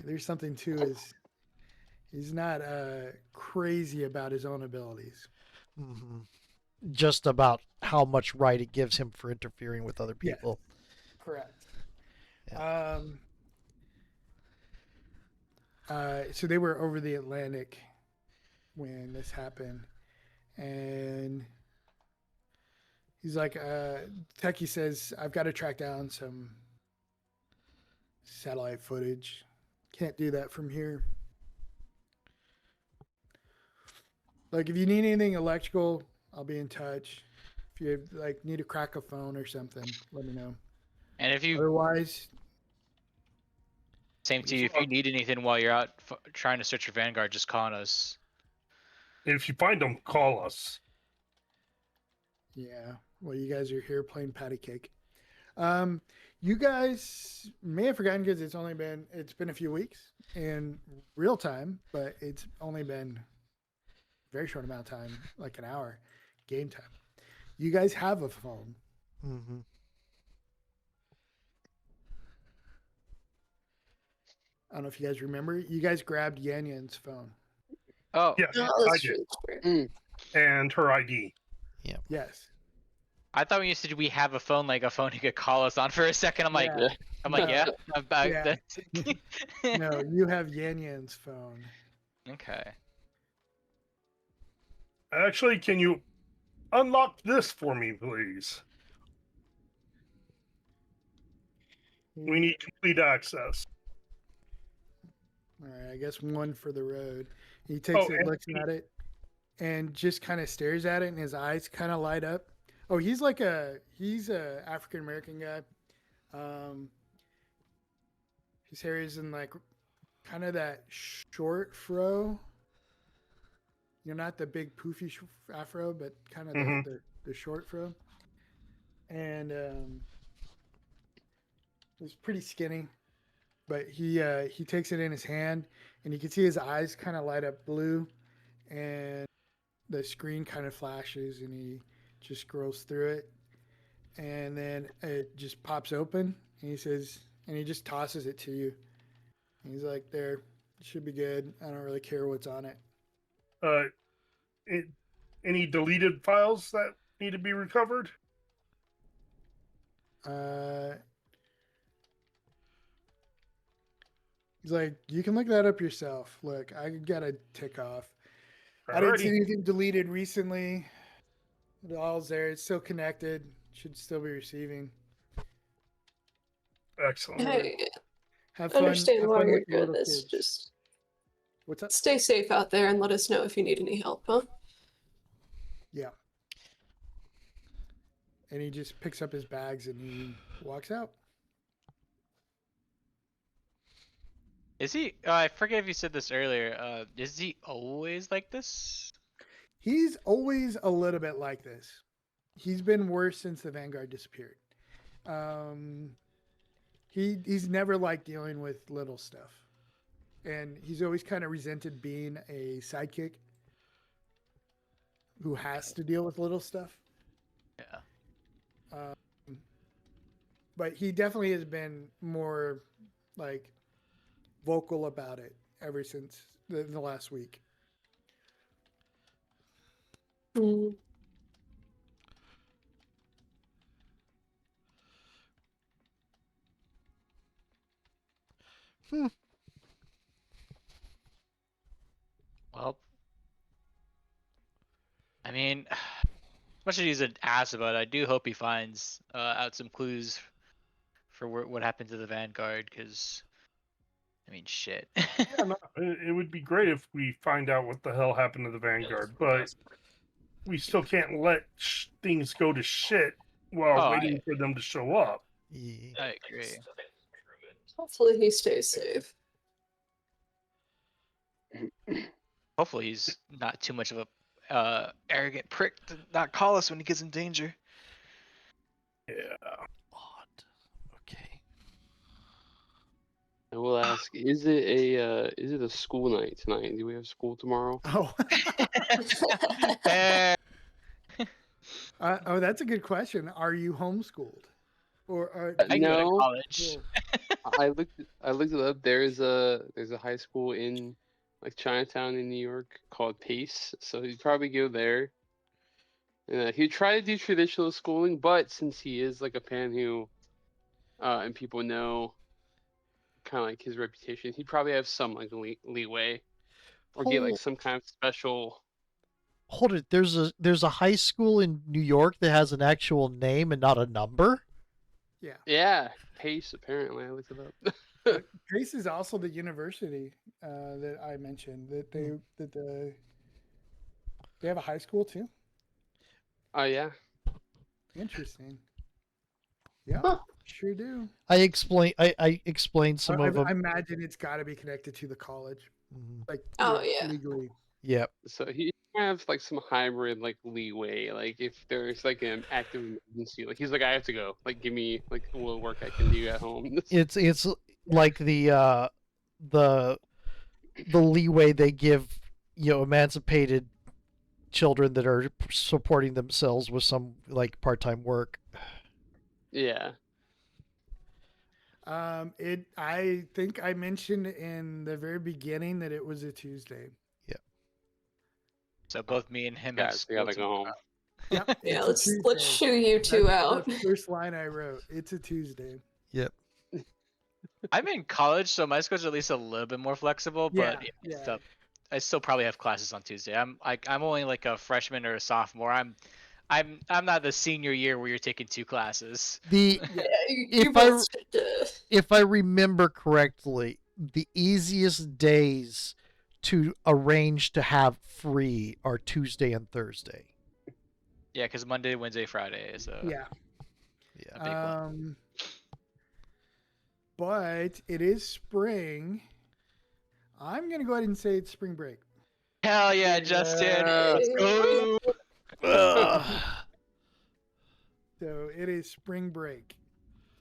there's something to his. He's not crazy about his own abilities. Mm-hmm. Just about how much right it gives him for interfering with other Yes. people. Correct. Yeah. So they were over the Atlantic when this happened, and he's like, Techie says, I've got to track down some satellite footage. Can't do that from here. Like, if you need anything electrical, I'll be in touch. If you like need to crack a phone or something, let me know. And if you Otherwise, same to you, if you need anything while you're out trying to search for Vanguard, just call us. If you find them, call us. yeah. Well, you guys are here playing patty cake. You guys may have forgotten because it's been a few weeks in real time, but it's only been a very short amount of time, like an hour, game time. You guys have a phone. Mm-hmm. I don't know if you guys remember. You guys grabbed Yan Yan's phone. Oh, Yeah, Oh, I that's did. true. And her ID. Yes. I thought when you said we have a phone, like a phone you could call us on for a second. I'm like, Yeah. I'm like, No. yeah, I'm back. Yeah. That's- No, you have Yan Yan's phone. Okay. Actually, can you unlock this for me, please? We need complete access. All right, I guess one for the road. He takes it, and looks at it, and just kind of stares at it, and his eyes kind of light up. Oh, he's a African American guy. His hair is in like kind of that short fro. You know, not the big poofy afro, but kind of the short fro. And he's pretty skinny, but he takes it in his hand, and you can see his eyes kind of light up blue, and the screen kind of flashes, and he just scrolls through it, and then it just pops open, and he says, and he just tosses it to you. And he's like, "There, it should be good. I don't really care what's on it." Any deleted files that need to be recovered? He's like, "You can look that up yourself. Look, I gotta tick off. I didn't see Alrighty. anything deleted recently. It all's there. It's still connected. Should still be receiving. Excellent. Hey, Have I fun. understand have why fun you're with your doing little this. kids." Just What's up? stay safe out there and let us know if you need any help, huh? Yeah. And he just picks up his bags and he walks out. Is he? I forget if you said this earlier. Is he always like this? He's always a little bit like this. He's been worse since the Vanguard disappeared. He's never liked dealing with little stuff. And he's always kind of resented being a sidekick who has to deal with little stuff. Yeah. But he definitely has been more like vocal about it ever since the last week. Mm. Well, I mean, much as he's an ass about it, I do hope he finds out some clues for what happened to the Vanguard, because, I mean, shit. Yeah, no, it would be great if we find out what the hell happened to the Vanguard, but we still can't let things go to shit while Oh, waiting for them to show up. Yeah. I agree. Hopefully he stays safe. Hopefully he's not too much of a arrogant prick to not call us when he gets in danger. Yeah. Odd. Okay. I will ask: is it a school night tonight? Do we have school tomorrow? Oh, Eh, oh, that's a good question. Are you homeschooled, or I go to No. college. I looked it up. There's a high school in like Chinatown in New York called Pace, so he'd probably go there. He'd try to do traditional schooling, but since he is like a pan who, and people know, kind of like his reputation, he'd probably have some like leeway, or get like some kind of special. Hold it. There's a high school in New York that has an actual name and not a number. Yeah, Yeah, Pace. Apparently, I looked it up. Grace is also the university that I mentioned. That they have a high school too. Oh yeah. Interesting. Yeah, sure do. I explained some of them. I imagine it's got to be connected to the college, Mhm. like Oh, yeah. legally. Yep. So he has like some hybrid like leeway. Like if there's like an active emergency, like he's like, I have to go. Like give me like a little work I can do at home. It's like the leeway they give, emancipated children that are supporting themselves with some like part-time work. Yeah. I think I mentioned in the very beginning that it was a Tuesday. So both me and him have Guys, we school gotta go tomorrow. home. Yep. Yeah, it's a let's Tuesday. shoo you two That's out. the first line I wrote. It's a Tuesday. Yep. I'm in college, so my schedule's at least a little bit more flexible. But Yeah. I still probably have classes on Tuesday. I'm only like a freshman or a sophomore. I'm not the senior year where you're taking 2 classes. The Yeah, you If I- both should, if I remember correctly, the easiest days to arrange to have free are Tuesday and Thursday. Yeah, because Monday, Wednesday, Friday is Yeah. Yeah. a big one. But it is spring. I'm gonna go ahead and say it's spring break. Hell yeah, Justin. Let's go. So it is spring break.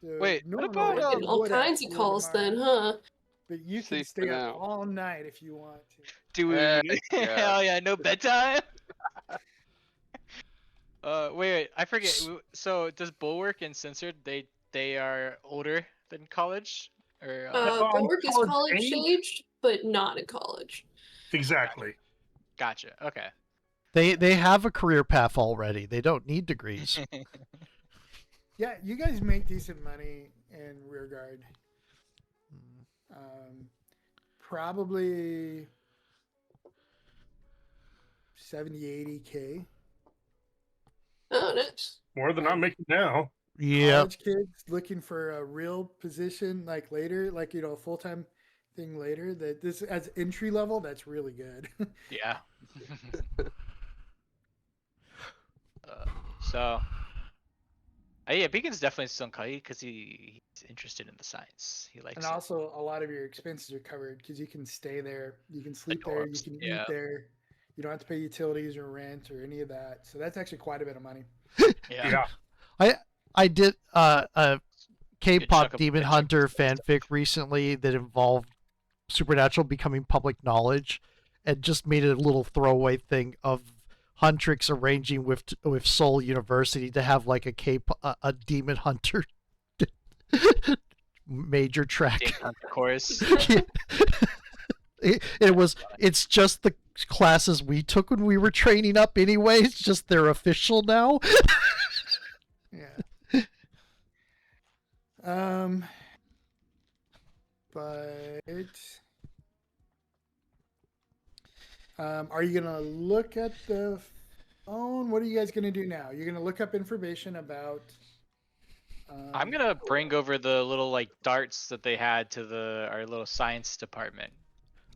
So Wait, what normally about, we getting all would have kinds of school calls tomorrow, then, huh? But you can Safe for stay up now. all night if you want to. Do we? Heck yeah. Hell yeah, no bedtime. Wait, I forget. So does Bulwark and Censored they are older than college, or Oh, Bulwark is college college age? age, but not in college. Exactly. gotcha? Okay. They have a career path already. They don't need degrees. Yeah, you guys make decent money in Rearguard. Probably 70, 80K. Oh, nice. More than I'm making now. Yeah. College kids looking for a real position like later, like a full-time thing later. That this as entry level, that's really good. Yeah. So, yeah, Beacon's definitely still in college because he's interested in the science. He likes And it. also, a lot of your expenses are covered because you can stay there, you can sleep there, you dorms, can yeah. eat there. You don't have to pay utilities or rent or any of that. So that's actually quite a bit of money. Yeah. I did a chunk K-pop of- Demon good chunk of Hunter stuff. fanfic recently that involved supernatural becoming public knowledge, and just made it a little throwaway thing of Huntrix arranging with Seoul University to have like a Demon Hunter major track. Demon Hunter chorus. Yeah. It's just the classes we took when we were training up anyway. It's just they're official now. Yeah. But are you gonna look at the phone? What are you guys gonna do now? You're gonna look up information about. I'm gonna bring over the little like darts that they had to our little science department.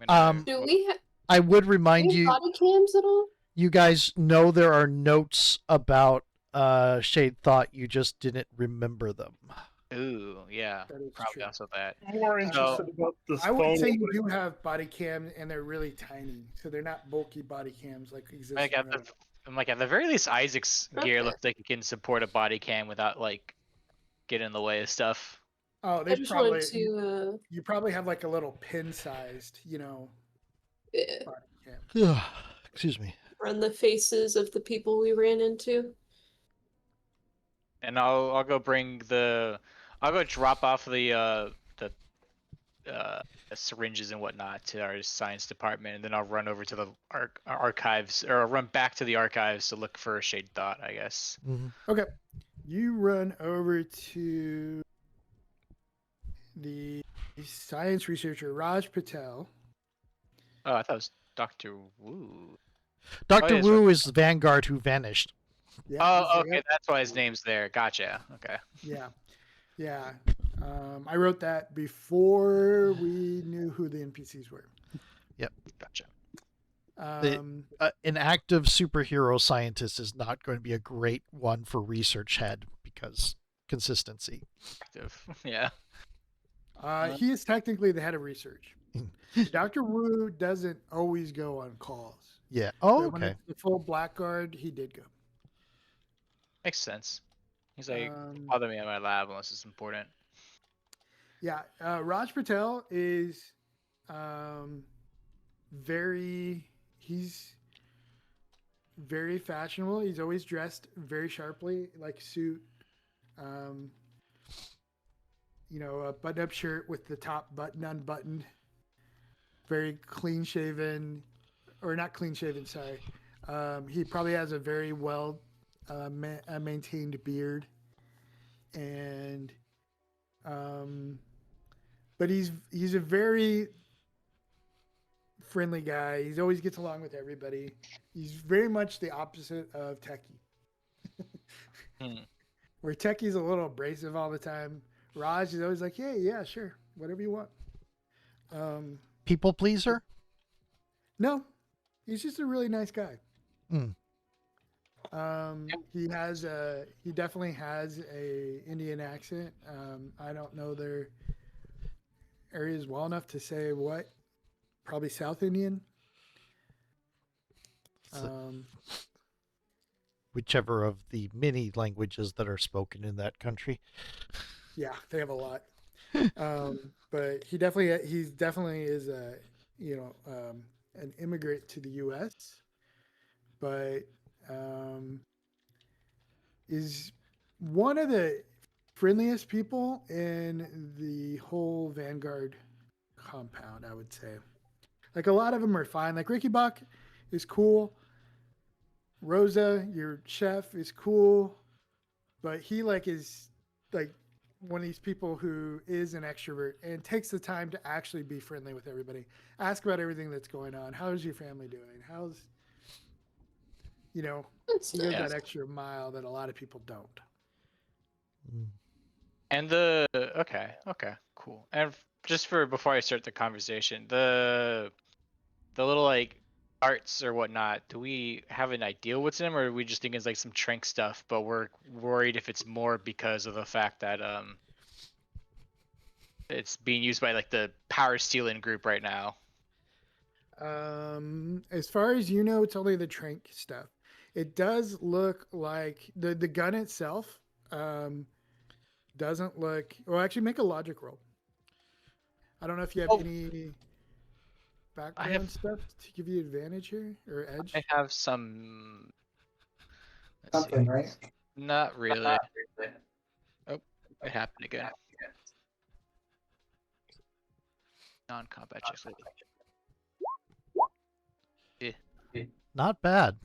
Do we have I would remind you, body cams at all? you guys know there are notes about Shade Thought. You just didn't remember them. Ooh, yeah, That is probably true. also that. I'm more interested about this I would phone. say you do have body cams, and they're really tiny, so they're not bulky body cams like exist. Like at the very least, Isaac's gear Okay. looks like it can support a body cam without like getting in the way of stuff. Oh, I there's just probably wanted to you probably have like a little pin-sized, yeah, body cam. Excuse me. run the faces of the people we ran into. And I'll go I'll go drop off the syringes and whatnot to our science department, and then I'll run over to the archives, or I'll run back to the archives to look for Shade Thought, I guess. Mm-hmm. Okay, you run over to the science researcher Raj Patel. Oh, I thought it was Dr. Wu. Dr. yes, Wu is Vanguard who vanished. Yeah, Oh, he's- okay, that's why his name's there. Gotcha. Okay. yeah. I wrote that before we knew who the NPCs were. Gotcha. An active superhero scientist is not going to be a great one for research head because consistency. Active. Yeah. He is technically the head of research. Dr. Wu doesn't always go on calls. Yeah. Oh, But when okay. it's the full Blackguard, he did go. Makes sense. He's like, Um, bother me at my lab unless it's important. Yeah, Raj Patel is he's very fashionable. He's always dressed very sharply, like suit, a button-up shirt with the top button unbuttoned, very clean shaven, or not clean shaven, sorry. He probably has a very well maintained beard, and but he's a very friendly guy. He always gets along with everybody. He's very much the opposite of Techie. Where Techie's a little abrasive all the time. Raj is always like, hey, yeah, sure, whatever you want. People pleaser? No, he's just a really nice guy. Mm. He definitely has a Indian accent. I don't know their areas well enough to say what. Probably South Indian. Whichever of the many languages that are spoken in that country. Yeah, they have a lot. But he's definitely is a an immigrant to the U.S. But is one of the friendliest people in the whole Vanguard compound, I would say. Like, a lot of them are fine. Like, Ricky Bach is cool. Rosa, your chef, is cool. But he is one of these people who is an extrovert and takes the time to actually be friendly with everybody. Ask about everything that's going on. How's your family doing? He goes that extra mile that a lot of people don't. And okay, cool. And just before I start the conversation, the little like arts or whatnot, do we have an idea what's in them, or are we just thinking it's like some trank stuff, but we're worried if it's more because of the fact that it's being used by like the power stealing group right now? As far as you know, it's only the trank stuff. It does look like the gun itself doesn't look. Well, actually, make a logic roll. I don't know if you have any background stuff to give you advantage here or edge. I have some. Something, right? Not really. Oh, it happened again. Non-combat checks. Not bad.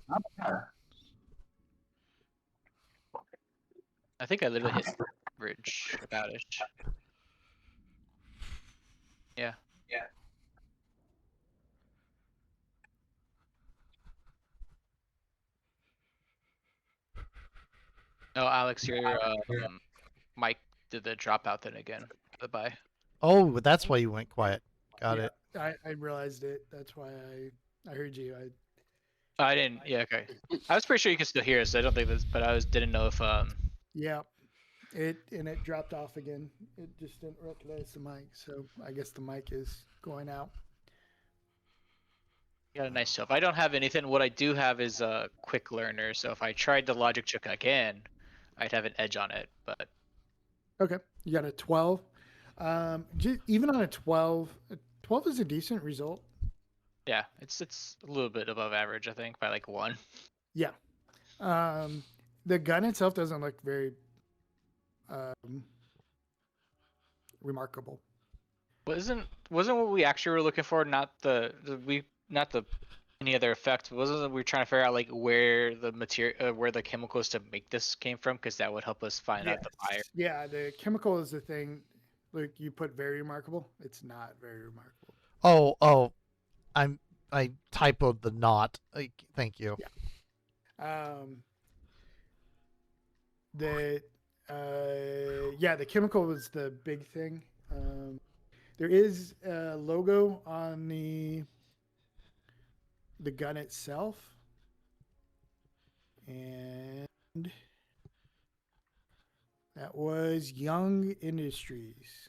I think I literally hit average about it. Yeah. Oh, Alex, your mic did the dropout then again. Goodbye. Oh, that's why you went quiet. Got it. I realized it. That's why I heard you. I didn't. Yeah, okay. I was pretty sure you could still hear us. I don't think this, but didn't know if Yeah. It dropped off again. It just didn't recognize the mic, so I guess the mic is going out. you got a nice shelf. I don't have anything. What I do have is a quick learner. So if I tried the logic check again, I'd have an edge on it. But Okay, you got a 12. Even on a 12 is a decent result. yeah, it's a little bit above average, I think, by like 1. Yeah. The gun itself doesn't look very remarkable. Wasn't what we actually were looking for not any other effect? Wasn't we trying to figure out like where the material, where the chemicals to make this came from? Because that would help us find out the buyer. Yeah, the chemical is the thing. Like you put very remarkable. It's not very remarkable. Oh, I typoed the not. Thank you. Yeah. The chemical was the big thing. There is a logo on the gun itself, and that was Young Industries.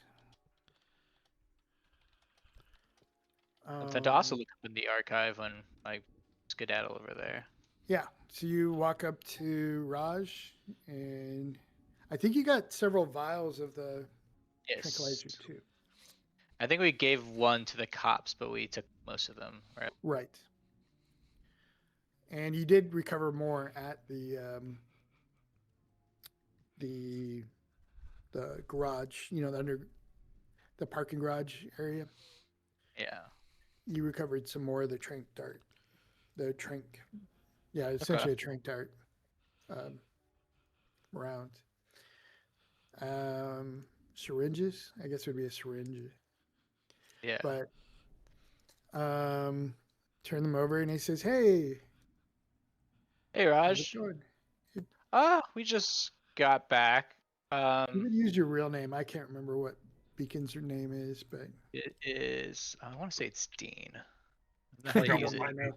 Something to also look up in the archive when I skedaddle over there. Yeah, so you walk up to Raj, and I think you got several vials of the tranquilizer too. I think we gave one to the cops, but we took most of them. Right. Right. And you did recover more at the garage, the parking garage area. Yeah. You recovered some more of the trank dart. Essentially a trank dart round. Syringes, I guess it would be a syringe. Yeah. But turn them over and he says, "Hey, how's it Raj. going?" We just got back. You could use your real name. I can't remember what Beacon's name is, but it is. I want to say it's Dean. I I forgot use what it. my name.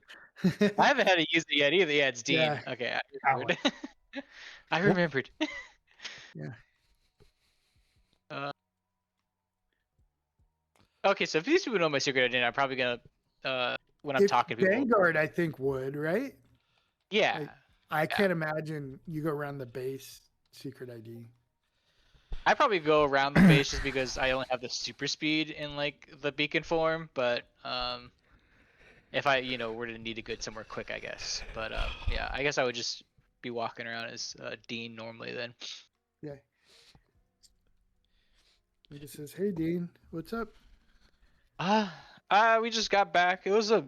I haven't had to use it yet either. Yeah, it's Dean. Yeah. Okay, I remembered. I remembered. Yeah. Okay, so if these people know my secret identity, I'm probably gonna when I'm talking to people. Vanguard, I think would, right? Yeah. Like, I can't imagine you go around the base secret ID. I probably go around the base just because I only have the super speed in like the beacon form, but if I were to need to get somewhere quick, I guess. But yeah, I guess I would just be walking around as Dean normally then. Yeah. He just says, "Hey, Dean, what's up?" We just got back. It was a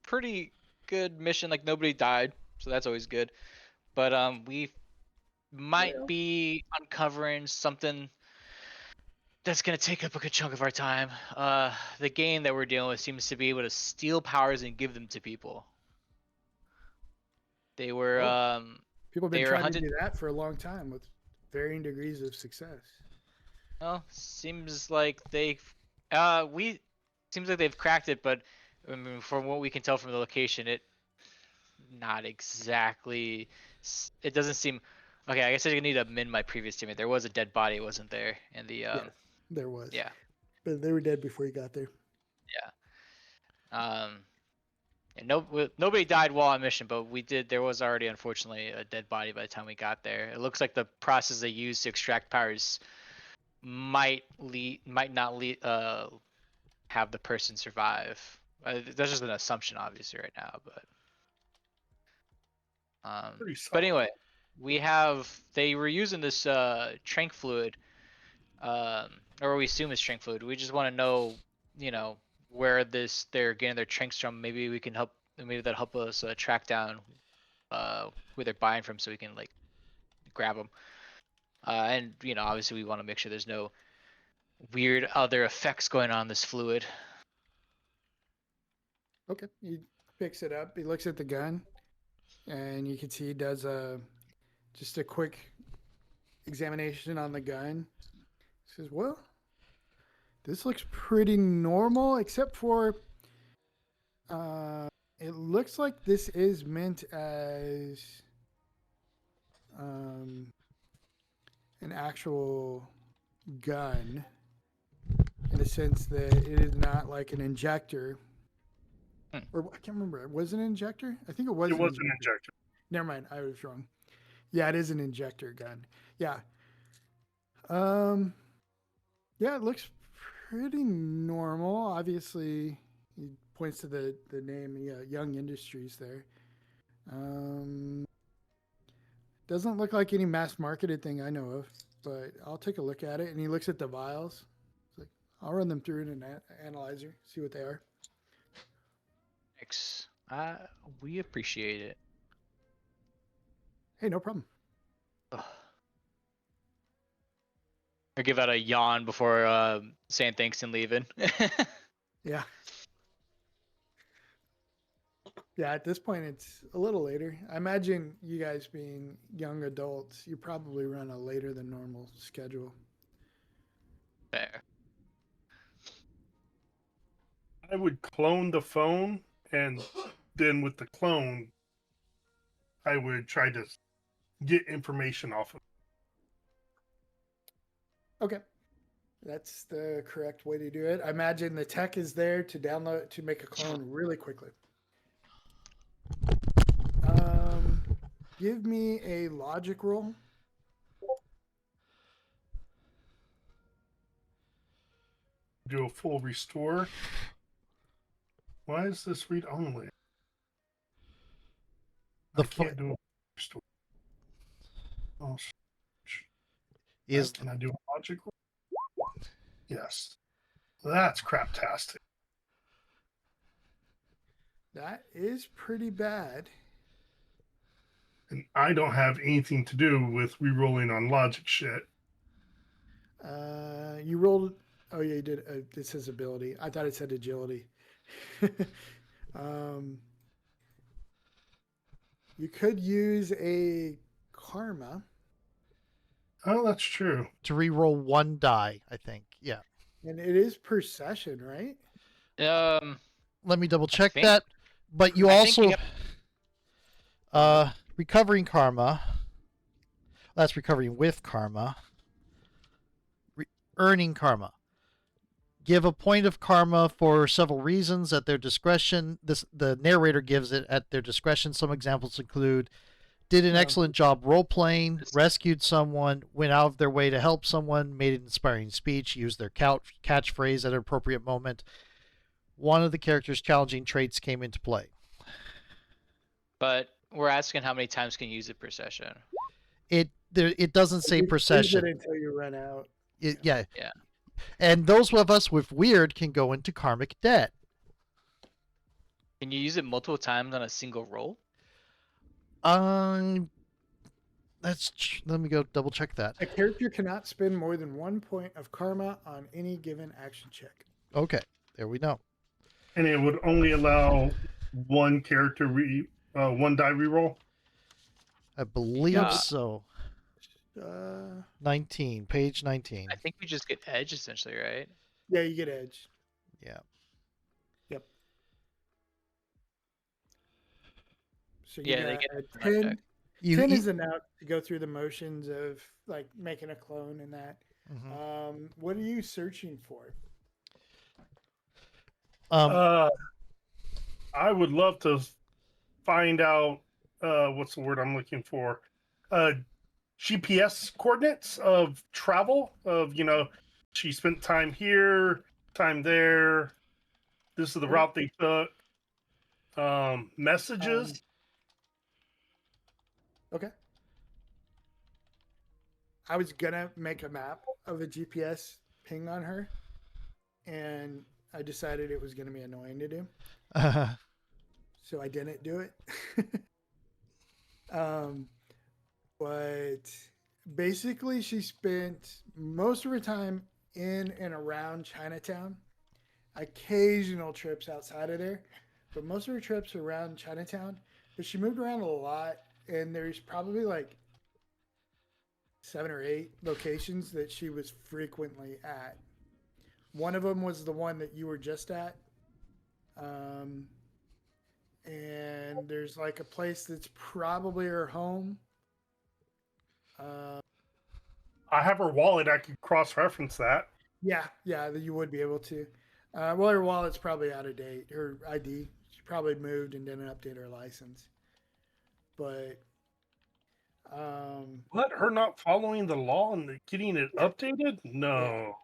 pretty good mission. Like nobody died, so that's always good. But we might be uncovering something that's gonna take up a good chunk of our time. The game that we're dealing with seems to be able to steal powers and give them to people. They were People have been they were trying hunted. to do that for a long time with varying degrees of success. Well, seems like they've cracked it, but I mean, from what we can tell from the location, not exactly. It doesn't seem. Okay, I guess I need to amend my previous statement. There was a dead body, wasn't there? In the There was. yeah. But they were dead before you got there. Yeah. And nobody died while on mission, but there was already unfortunately a dead body by the time we got there. It looks like the process they used to extract powers might not have the person survive. That's just an assumption, obviously, right now, but anyway, they were using this trank fluid, or we assume it's trank fluid. We just want to know, where they're getting their trinks from. Maybe we can help. Maybe that'll help us track down who they're buying from, so we can like grab them. And obviously we want to make sure there's no weird other effects going on this fluid. Okay. He picks it up. He looks at the gun, and you can see he does just a quick examination on the gun. He says, "Well, this looks pretty normal, except for it looks like this is meant as an actual gun, in the sense that it is not like an injector." Or I can't remember. Was it an injector? I think it was. It was an injector. Never mind. I was wrong. Yeah, it is an injector gun. Yeah. Yeah, it looks pretty normal. Obviously, he points to the name, Young Industries there. Doesn't look like any mass marketed thing I know of, but I'll take a look at it. And he looks at the vials. It's like, I'll run them through in an analyzer, see what they are. Thanks. We appreciate it. Hey, no problem. Ugh. I give out a yawn before saying thanks and leaving. Yeah. Yeah, at this point, it's a little later. I imagine you guys being young adults, you probably run a later than normal schedule. Fair. I would clone the phone, and then with the clone, I would try to get information off of it. Okay. That's the correct way to do it. I imagine the tech is there to download, to make a clone really quickly. Give me a logic roll. Do a full restore. Why is this read only? I can't do a restore. Oh, can I do a logic roll? Yes. That's craptastic. That is pretty bad. And I don't have anything to do with re-rolling on logic shit. You rolled. Oh yeah, you did. It says ability. I thought it said agility. You could use a karma. Oh, that's true. To re-roll one die, I think. Yeah. And it is per session, right? Let me double check think- that. But you I think also you recovering karma. That's recovering with karma. Earning karma. Give a point of karma for several reasons at their discretion. The narrator gives it at their discretion. Some examples include: did an excellent job role-playing, rescued someone, went out of their way to help someone, made an inspiring speech, used their catchphrase at an appropriate moment. One of the character's challenging traits came into play. But we're asking how many times can you use it per session? It doesn't say per Use it session. until you run out. Yeah. Yeah. And those of us with weird can go into karmic debt. Can you use it multiple times on a single roll? Let me go double check that. A character cannot spend more than 1 point of karma on any given action check. Okay, there we know. And it would only allow one character one die reroll. I believe Yeah. so. 19, page 19. I think we just get edge essentially, right? Yeah, you get edge. Yeah. Yep. So you Yeah, they got get a the 10. check. 10 is enough to go through the motions of like making a clone and that. Mhm. What are you searching for? I would love to find out what's the word I'm looking for? GPS coordinates of travel, of she spent time here, time there, this is the route they took. Messages. Okay. I was gonna make a map of a GPS ping on her, and I decided it was going to be annoying to do, so I didn't do it. But basically, she spent most of her time in and around Chinatown. Occasional trips outside of there, but most of her trips are around Chinatown. But she moved around a lot, and there's probably like 7 or 8 locations that she was frequently at. One of them was the one that you were just at. And there's like a place that's probably her home. I have her wallet. I could cross-reference that. Yeah, you would be able to. Well, her wallet's probably out of date. Her ID, she probably moved and didn't update her license. But What? Her not following the law and getting it updated? No.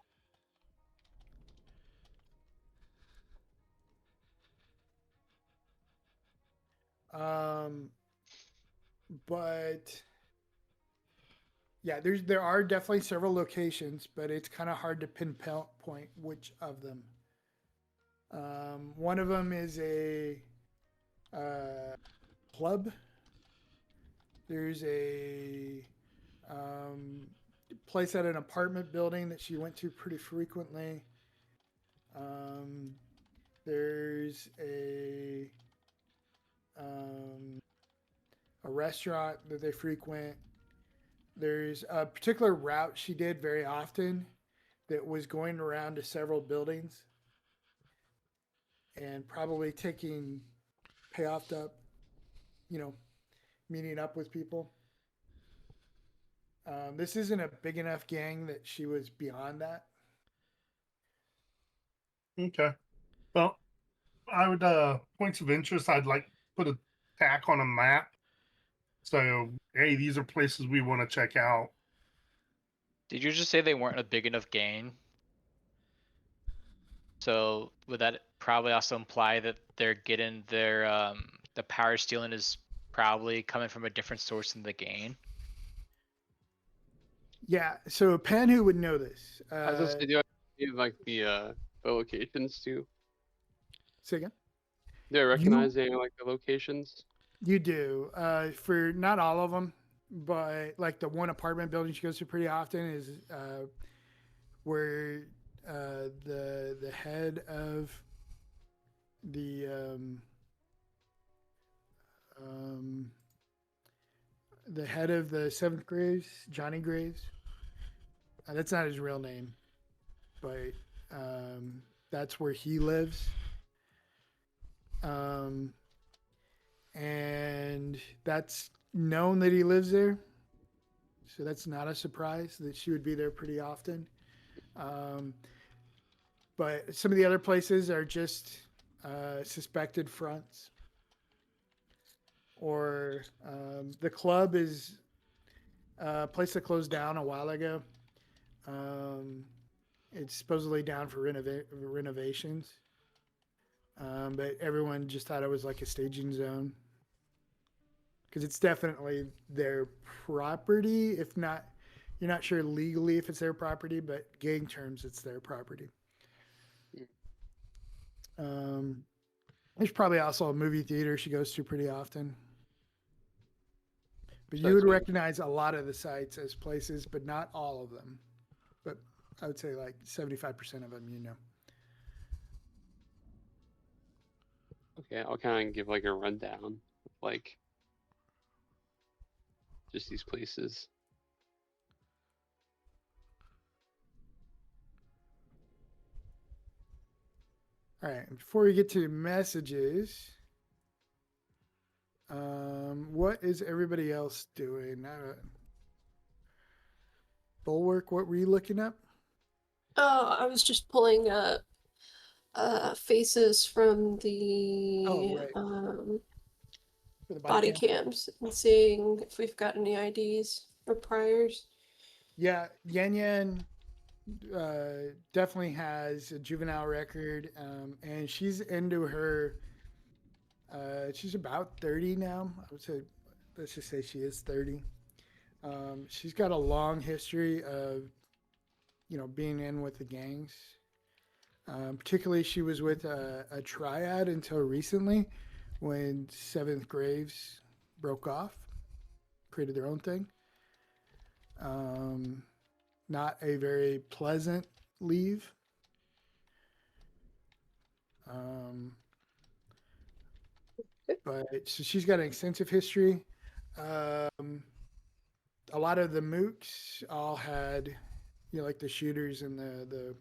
but yeah, there are definitely several locations, but it's kind of hard to pinpoint which of them. One of them is a club. There's a place at an apartment building that she went to pretty frequently. There's a restaurant that they frequent. There's a particular route she did very often that was going around to several buildings and probably taking payoff up, meeting up with people. This isn't a big enough gang that she was beyond that. Okay. Well, I would points of interest. I'd like put a tack on a map. So, hey, these are places we want to check out. Did you just say they weren't a big enough gang? So would that probably also imply that they're getting their the power stealing is probably coming from a different source than the gang? Yeah, so Panhu would know this. I was just do you have like the locations too? Say again? Do I recognize any like the locations? You do. For not all of them, but like the one apartment building she goes to pretty often is where the head of the seventh Graves, Johnny Graves. That's not his real name, but that's where he lives. And that's known that he lives there. So that's not a surprise that she would be there pretty often. But some of the other places are just suspected fronts. Or the club is a place that closed down a while ago. It's supposedly down for renovations. But everyone just thought it was like a staging zone. Because it's definitely their property. If not, you're not sure legally if it's their property, but gang terms, it's their property. There's probably also a movie theater she goes to pretty often. But you would recognize a lot of the sites as places, but not all of them. But I would say like 75% of them, Okay, I'll kind of give like a rundown of like just these places. All right, before we get to messages, what is everybody else doing? Bulwark, what were you looking up? Oh, I was just pulling faces from the For the body cam? cams and seeing if we've got any IDs or priors. Yeah, Yan Yan definitely has a juvenile record, and she's into her. She's about 30 now. I would say, let's just say she is 30. She's got a long history of, being in with the gangs. Particularly, she was with a triad until recently, when Seventh Graves broke off, created their own thing. Not a very pleasant leave. But so she's got an extensive history. A lot of the mooks all had, like the shooters and the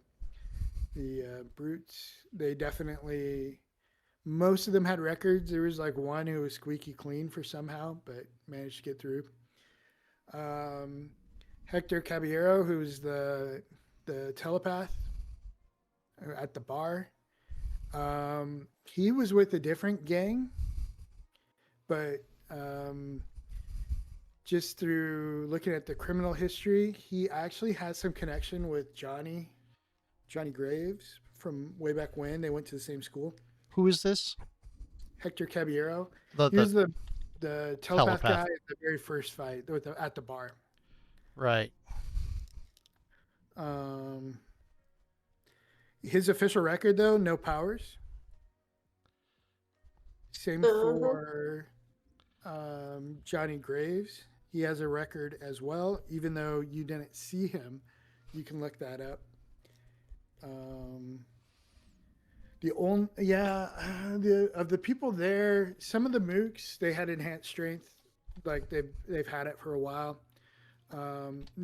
brutes. They definitely, most of them had records. There was like one who was squeaky clean for somehow, but managed to get through. Hector Caballero, who's the telepath at the bar. He was with a different gang, but just through looking at the criminal history, he actually has some connection with Johnny Graves from way back when. They went to the same school. Who is this? Hector Caballero. The He was the telepath guy telepath. at the very first fight at the bar. Right. His official record, though, no powers. Same for Johnny Graves. He has a record as well, even though you didn't see him. You can look that up. Of the people there, some of the mooks, they had enhanced strength, like they've had it for a while.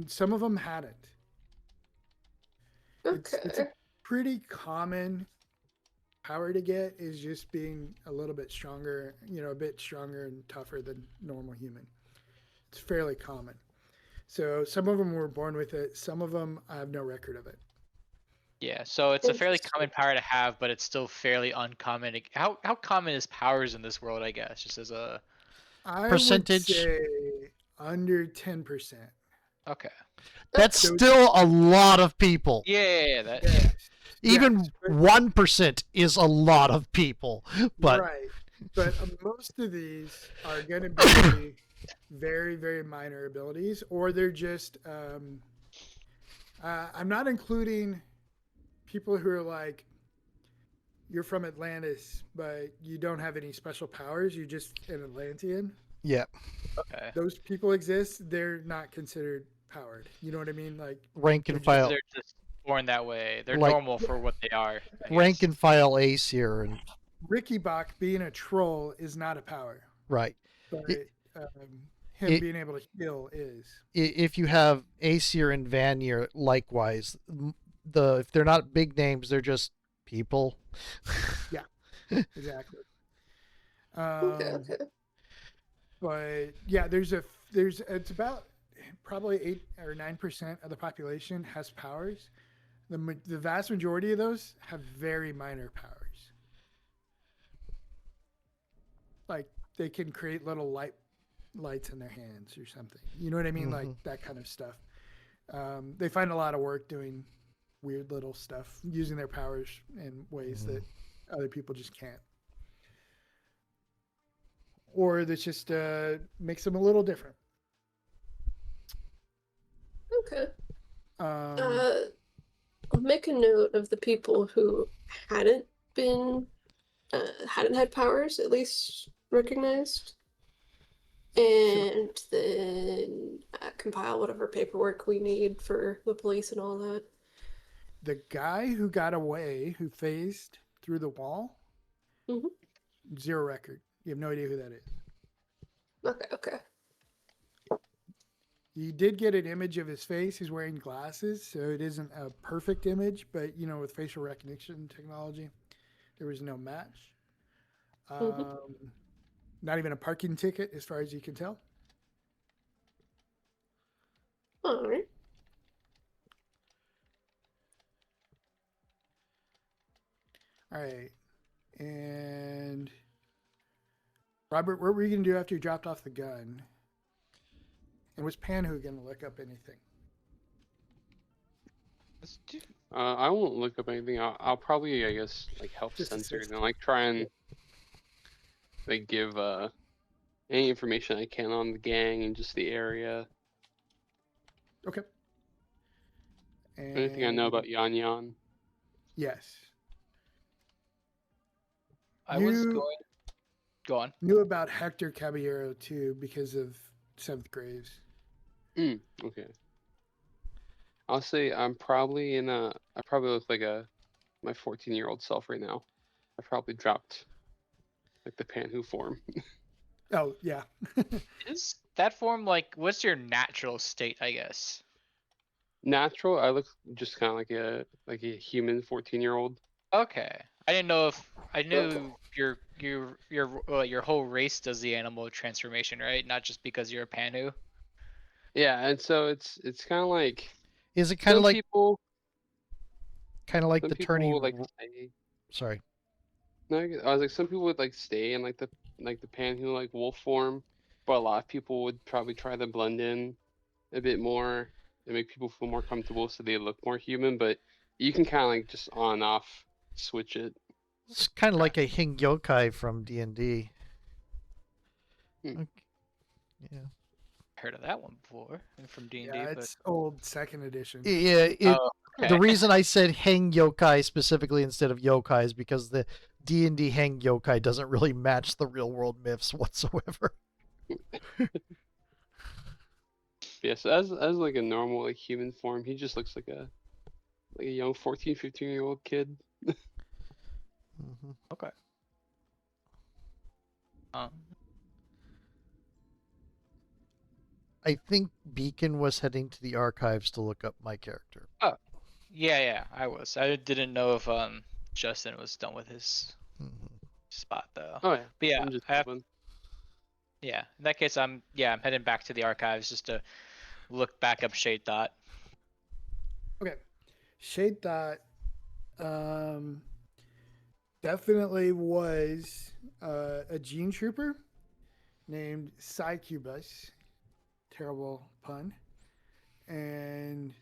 Some of them hadn't. Okay. It's a pretty common power to get, is just being a little bit stronger, a bit stronger and tougher than normal human. It's fairly common. So some of them were born with it. Some of them I have no record of it. Yeah, so it's a fairly common power to have, but it's still fairly uncommon. How common is powers in this world, I guess, just as a Percentage? I would say under 10%. Okay. That's So- still a lot of people. Yeah, Yes. Even Yes, but- 1% is a lot of people. But right. But most of these are going to be very, very minor abilities, or they're just. I'm not including people who are like, you're from Atlantis, but you don't have any special powers. You're just an Atlantean. yeah, Okay. Those people exist. They're not considered powered. You know what I mean? Like, rank and file, They're just born that way. They're Like- normal for what they are. I rank guess. and file ace here, and Ricky Bach being a troll is not a power, right. but It- him it- being able to heal is. If you have Aesir and Vanir, likewise, if they're not big names, they're just people. Exactly. Okay. But yeah, it's about probably 8 or 9% of the population has powers. The vast majority of those have very minor powers. Like they can create little lights in their hands or something. You know what I mean? Like that kind of stuff. They find a lot of work doing weird little stuff, using their powers in ways that other people just can't. Or that just makes them a little different. Okay. Um, I'll make a note of the people who hadn't had powers at least recognized, and then compile whatever paperwork we need for the police and all that. the guy who got away, who phased through the wall, Mhm. 0 record. You have no idea who that is. Okay. You did get an image of his face. He's wearing glasses, so it isn't a perfect image, but with facial recognition technology, there was no match. Not even a parking ticket, as far as you can tell. All right. All right. And Robert, what were you going to do after you dropped off the gun? And was Panhu going to look up anything? Let's do- I won't look up anything. I'll probably, I guess, like help Just censor assist. and like try and like give any information I can on the gang and just the area. Okay. Anything I know about Yan Yan. Yes. I was You- going. Go on. Knew about Hector Caballero too because of Seventh Graves. Okay. I'll say I'm probably in a. I probably look like my 14-year-old self right now. I probably dropped like the Panhu form. Oh yeah. Is that form like what's your natural state? I guess. Natural, I look just kind of like a human 14-year-old. Okay. I didn't know if I knew your whole race does the animal transformation, right? Not just because you're a Panu. Yeah, and so it's kind of like Is it kind some of like people the turning? would like stay. Sorry. No, I was like some people would like stay in like the Panhu like wolf form, but a lot of people would probably try to blend in a bit more and make people feel more comfortable so they look more human. But you can kind of like just on and off switch it. It's kind of like a Hing Yokai from D&D. Hmm. Okay. Yeah. Heard of that one before from D&D. Yeah, but... it's old second edition. Yeah. Oh, okay. The reason I said Hang Yokai specifically instead of yokai is because the D&D Hang Yokai doesn't really match the real world myths whatsoever. Yeah, so as like a normal like human form, he just looks like a young 14, 15-year-old kid. Mm-hmm. Okay. I think Beacon was heading to the archives to look up my character. Yeah, I was. I didn't know if Justin was done with his spot though. Oh yeah. But yeah, I'm just I have, one. yeah. In that case, I'm heading back to the archives just to look back up Shade Thought. Okay. Shade Thought definitely was a gene trooper named Psycubus. Terrible pun. And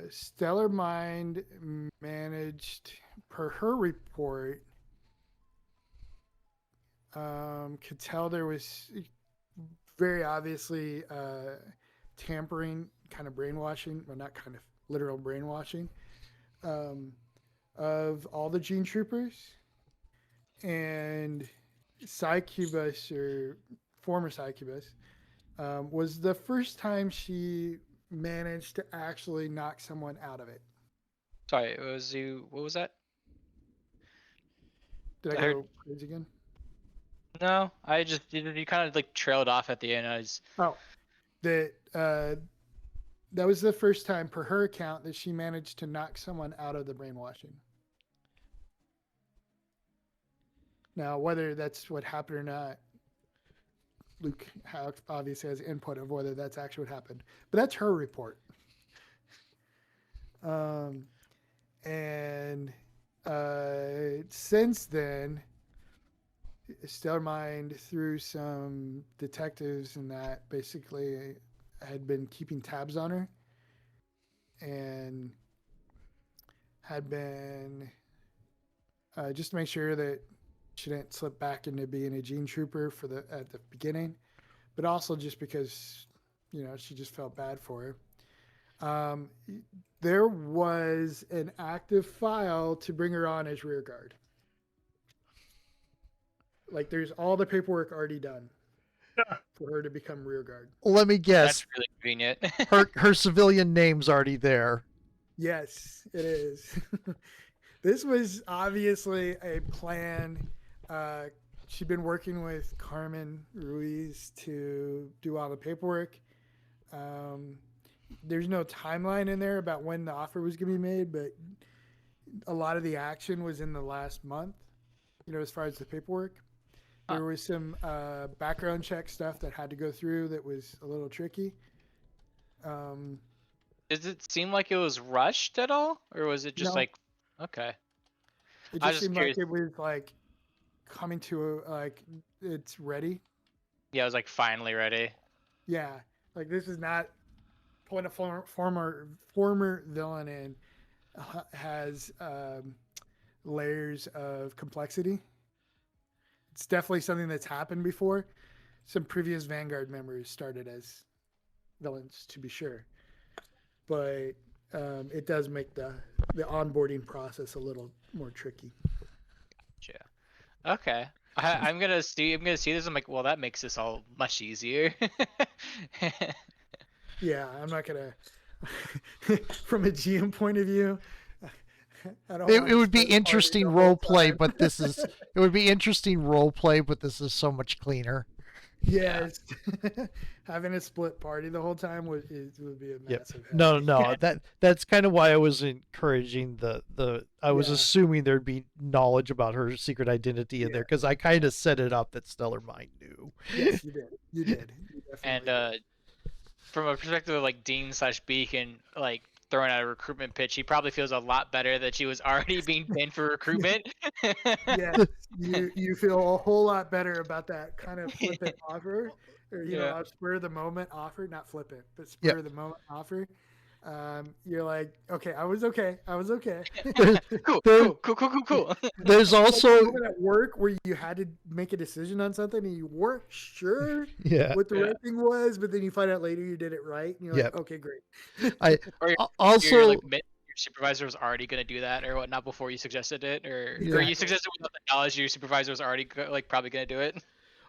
Stellar Mind managed, per her report, could tell there was very obviously tampering, kind of brainwashing, well, not kind of literal brainwashing, of all the gene troopers. And Psycubus, or former Psycubus, was the first time she managed to actually knock someone out of it. Sorry, what was that? Did I I go crazy again? No, I just you kind of like trailed off at the end. That was the first time, per her account, that she managed to knock someone out of the brainwashing. Now, whether that's what happened or not, Luke obviously has input of whether that's actually what happened. But that's her report. And since then, Stellar Mind, through some detectives and that, basically had been keeping tabs on her and had been just to make sure that she didn't slip back into being a gene trooper at the beginning, but also just because, she just felt bad for her. There was an active file to bring her on as Rearguard. Like, there's all the paperwork already done for her to become Rearguard. Let me guess. That's really convenient. her civilian name's already there. Yes, it is. This was obviously a plan. She'd been working with Carmen Ruiz to do all the paperwork. There's no timeline in there about when the offer was going to be made, but a lot of the action was in the last month, as far as the paperwork. There was some background check stuff that had to go through that was a little tricky. Does it seem like it was rushed at all? Or was it just No. okay. It I was just just seemed curious. like it was like coming to it's ready. Yeah, I was like finally ready. Yeah, like this is not point a former villain in has layers of complexity. It's definitely something that's happened before. Some previous Vanguard members started as villains, to be sure. but it does make the onboarding process a little more tricky. Yeah. Okay. I'm gonna see this. I'm like, well, that makes this all much easier. Yeah, I'm not gonna. From a GM point of view, I don't It wanna would be split party interesting the role whole play, time. but this is it would be interesting role play, but this is so much cleaner. Yes, having a split party the whole time would be a Yep. massive. No, headache. no, that's kind of why I was encouraging I was Yeah. assuming there'd be knowledge about her secret identity in there because I kind of set it up that Stellar Mind knew. Yes, you did. You did. You And definitely did. from a perspective of like Dean/Beacon, like throwing out a recruitment pitch, he probably feels a lot better that she was already being pinned for recruitment. Yes, you feel a whole lot better about that kind of flippant offer, or Yeah. a spur of the moment offer, not flippant, but spur Yep. of the moment offer. You're like, okay, I was okay. Cool, There- cool. There's Like the also moment at work where you had to make a decision on something and you weren't sure yeah. what the Yeah. right thing was, but then you find out later you did it right, and you're like, Yep. okay, great. Also Your like your supervisor was already gonna do that or whatnot before you suggested it, or Exactly. you suggested without the knowledge your supervisor was already like probably gonna do it.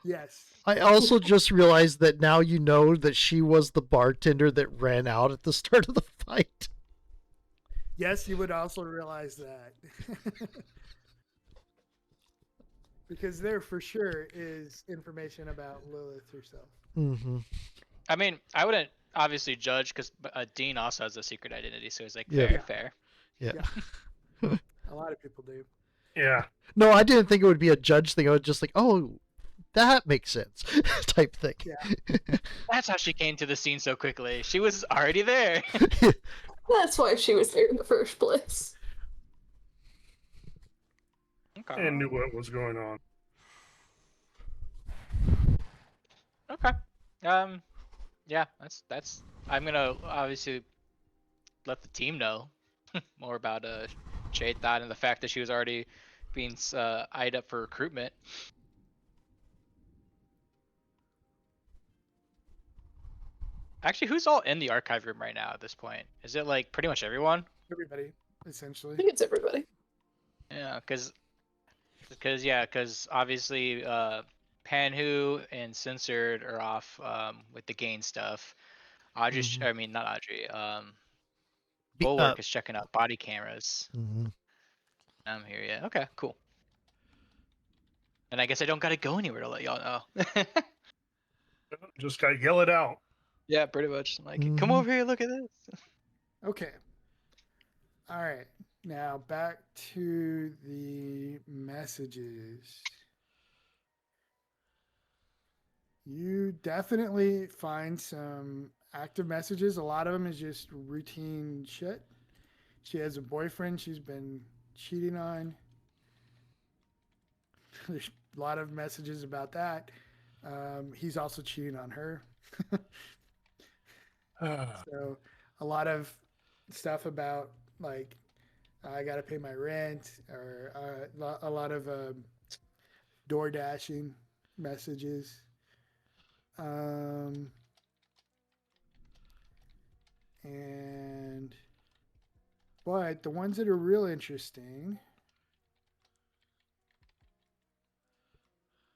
Yes. I also just realized that now you know that she was the bartender that ran out at the start of the fight. Yes, you would also realize that. Because there for sure is information about Lilith herself. Mm-hmm. I mean, I wouldn't obviously judge because Dean also has a secret identity, so it's like Yeah. fair. Yeah. A lot of people do. Yeah. No, I didn't think it would be a judge thing. I was just like, oh, that makes sense, type thing. Yeah. That's how she came to the scene so quickly. She was already there. That's why she was there in the first place. Okay. And knew what was going on. Okay. Yeah, that's. I'm gonna obviously let the team know more about Jade Thought and the fact that she was already being eyed up for recruitment. Actually, who's all in the archive room right now at this point? Is it like pretty much everyone? Everybody, I essentially. think it's everybody. Yeah, because obviously Panhu and Censored are off with the gain stuff. Audrey, Mhm. I mean not Audrey. Be- Bulwark is checking out body cameras. Mhm. I'm here, yeah. Okay, cool. And I guess I don't gotta go anywhere to let y'all know. Just gotta yell it out. Yeah, pretty much. I'm like, come Mhm. over here, look at this. Okay. All right. Now back to the messages. You definitely find some active messages. A lot of them is just routine shit. She has a boyfriend she's been cheating on. There's a lot of messages about that. He's also cheating on her. So a lot of stuff about like I got to pay my rent, or a lot of door dashing messages. But the ones that are real interesting.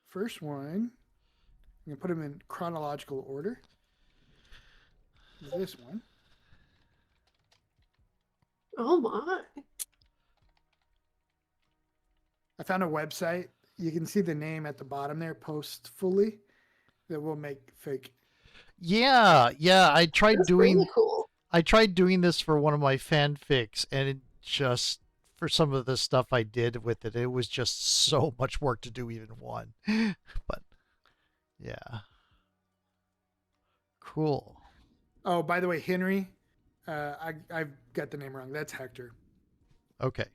First one, I'm gonna put them in chronological order. Is this one? Oh my. I found a website. You can see the name at the bottom there, Postfully, that will make fake. Yeah. I tried That's doing really cool. this for one of my fanfics, and it just for some of the stuff I did with it, it was just so much work to do even one. But yeah. Cool. Oh, by the way, Henry, I've got the name wrong. That's Hector. Okay.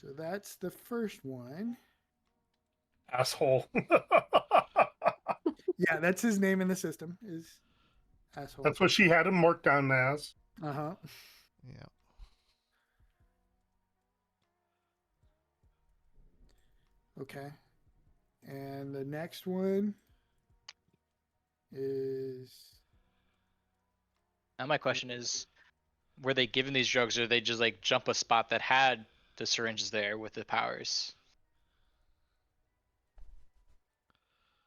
So that's the first one. Asshole. Yeah, that's his name in the system. Is asshole. That's what she had him marked down as. Uh-huh. Yeah. Okay. And then the next one is Now my question is, were they given these drugs, or they just like jump a spot that had the syringes there with the powers?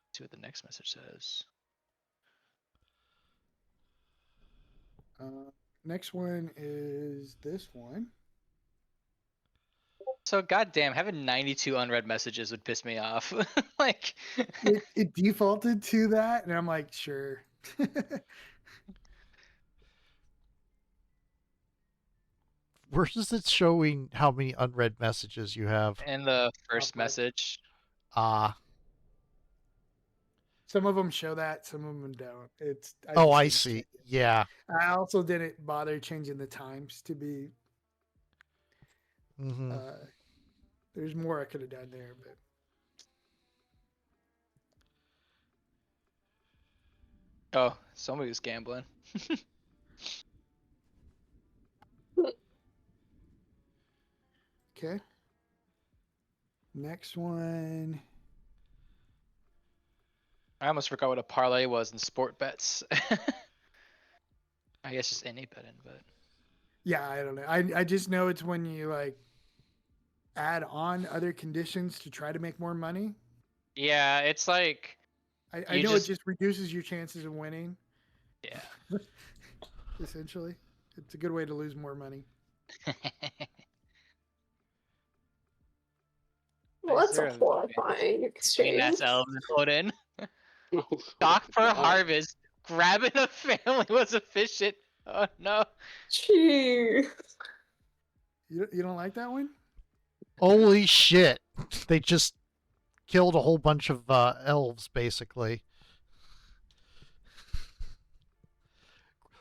Let's see what the next message says. next one is this one. So goddamn, having 92 unread messages would piss me off. Like, It defaulted to that, and I'm like, sure. Where is it showing how many unread messages you have? in the first Top right. message. Ah. Some of them show that, some of them don't. Oh, I just didn't see. check it. Yeah. I also didn't bother changing the times to be. Hmm. There's more I could have done there, but Oh, somebody was gambling. okay. Next one. I almost forgot what a parlay was in sport bets. I guess just any betting, but Yeah, I don't know. I just know it's when you like add on other conditions to try to make more money. yeah, it's like I You know just- it just reduces your chances of winning. yeah. Essentially, it's a good way to lose more money. Well, Nice that's zero, a baby. horrifying Green exchange. ass elves put in. Oh, Stock per God. harvest. Grabbing a family was efficient. Oh no. Gee. You don't like that one? Holy shit. They just killed a whole bunch of elves, basically.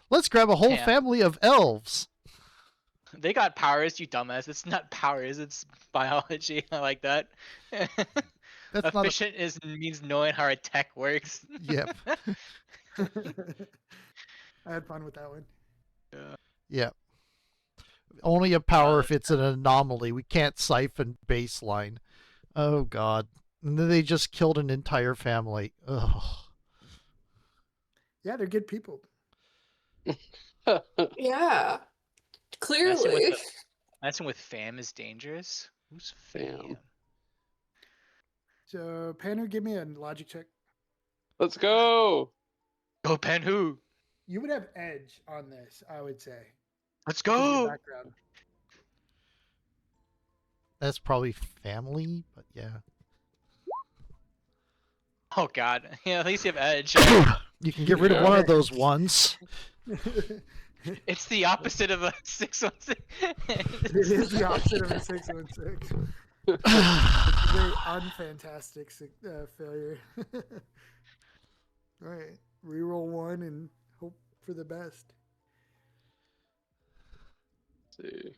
Let's grab a whole Damn. family of elves. They got powers, you dumbass. It's not powers, it's biology. I like that. That's not. Efficient means knowing how a tech works. Yep. I had fun with that one. Yep. Only a power if it's an anomaly. We can't siphon baseline. Oh god. And then they just killed an entire family. Ugh. Yeah, they're good people. Yeah. Clearly. Messing with fam is dangerous. Who's fam? So, Panu, give me a logic check. Let's go. Go Pen who? You would have edge on this, I would say. Let's because of your go. background. That's probably family, but yeah. Oh god. Yeah, at least you have edge. You can get rid of one of those ones. It's the opposite of a 616. It is the opposite of a 616. It's a very unfantastic failure. All right, reroll one and hope for the best. Let's see.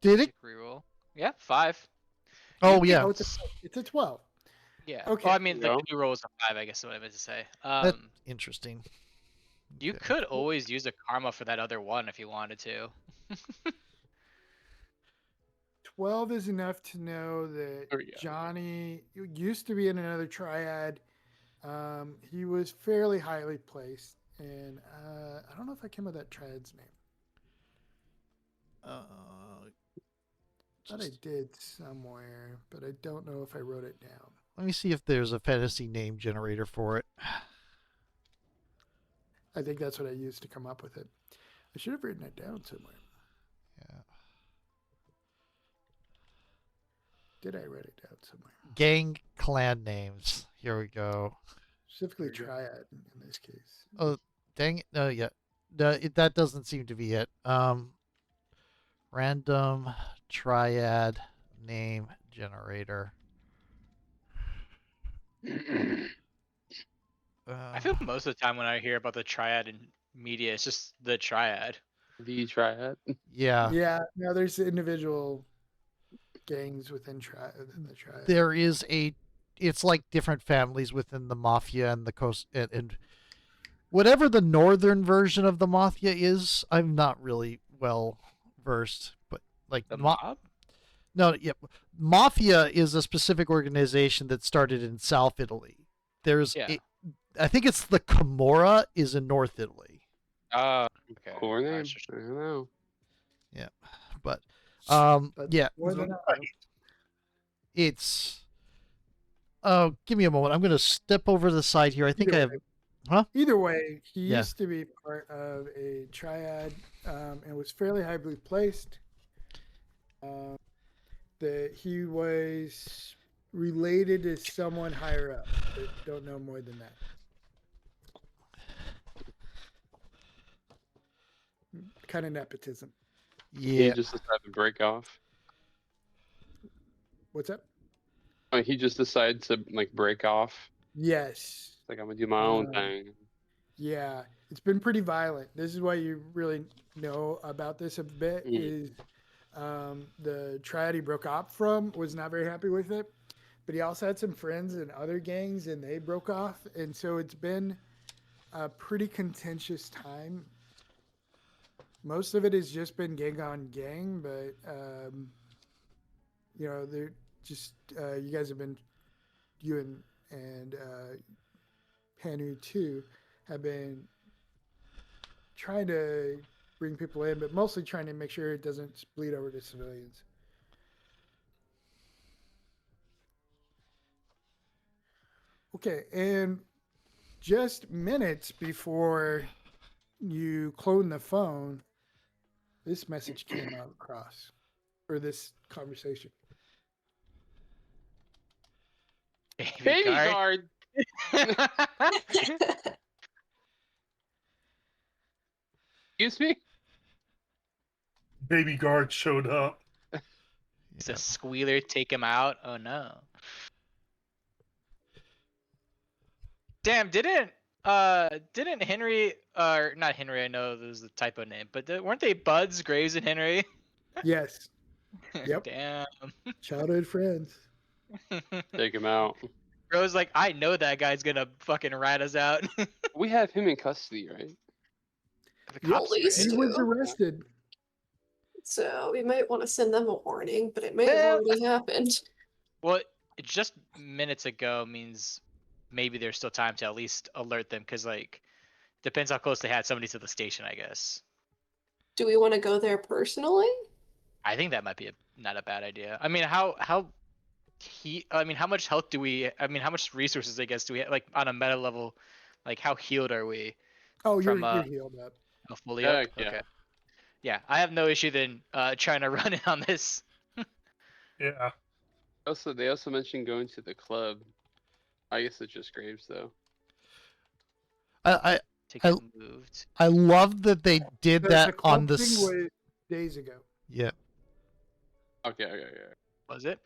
Did it? Reroll. Yeah, 5. Oh yeah. Oh, it's a 12. Yeah. Okay. Well, I mean, Yeah. the new roll is a 5, I guess is what I meant to say. That's interesting. You Okay. could always use a karma for that other one if you wanted to. 12 is enough to know that There we go. Johnny used to be in another triad. He was fairly highly placed, and I don't know if I came up with that triad's name. Thought I did somewhere, but I don't know if I wrote it down. Let me see if there's a fantasy name generator for it. I think that's what I used to come up with it. I should have written it down somewhere. Yeah. Did I write it down somewhere? Gang clan names. Here we go. Specifically There you go. triad in this case. Oh, dang it. No, yeah. That doesn't seem to be it. Random triad name generator. I feel most of the time when I hear about the triad in media, it's just the triad. The triad. Yeah. Yeah, no, there's individual gangs within the triad. There is it's like different families within the mafia and the coast and whatever the northern version of the mafia is, I'm not really well versed, but like The mob? No, yeah, Mafia is a specific organization that started in South Italy. There's, Yeah. I think it's the Camorra is in North Italy. Okay. Cool name. Gotcha. I don't know. Yeah, but But yeah, more than that, it's. Oh, give me a moment. I'm going to step over to the side here. I think I have. either way, he Yeah. used to be part of a triad and was fairly highly placed. That he was related to someone higher up, but don't know more than that. Kind of nepotism. He Yeah. just decided to break off. What's up? He just decided to like break off. Yes. Like I'm gonna do my own Um, thing. Yeah, it's been pretty violent. This is why you really know about this a bit. Is the triad he broke off from was not very happy with it, but he also had some friends in other gangs and they broke off, and so it's been a pretty contentious time. Most of it has just been gang on gang, but you know, they're just you guys have been, you and Hanu too, have been trying to bring people in, but mostly trying to make sure it doesn't bleed over to civilians. Okay, and just minutes before you clone the phone, this message came out across, or this conversation. Baby guard. Excuse me? Baby guard showed up. It's a squealer. Take him out. Oh no. Damn! Didn't Henry or not Henry? I know this is the typo name, but weren't they buds, Graves and Henry? Yes. Yep. Damn. Childhood friends. Take him out. Bro's like, I know that guy's gonna fucking rat us out. We have him in custody, right? The Yep, cops, least he right? was two. arrested. So we might want to send them a warning, but it may have already happened. Well, just minutes ago means maybe there's still time to at least alert them, because like depends how close they had somebody to the station, I guess. Do we want to go there personally? I think that might be not a bad idea. I mean, how much health do we? I mean, how much resources, I guess, do we have, like on a meta level? Like, how healed are we? Oh, From, you're healed up. Oh, fully Yeah, up? yeah. Okay. Yeah, I have no issue then trying to run in on this. Yeah. Also, they also mentioned going to the club. I guess it's just Graves though. I To get moved. I love that they did The that club on the. thing was days ago. Yeah. Okay. Was it?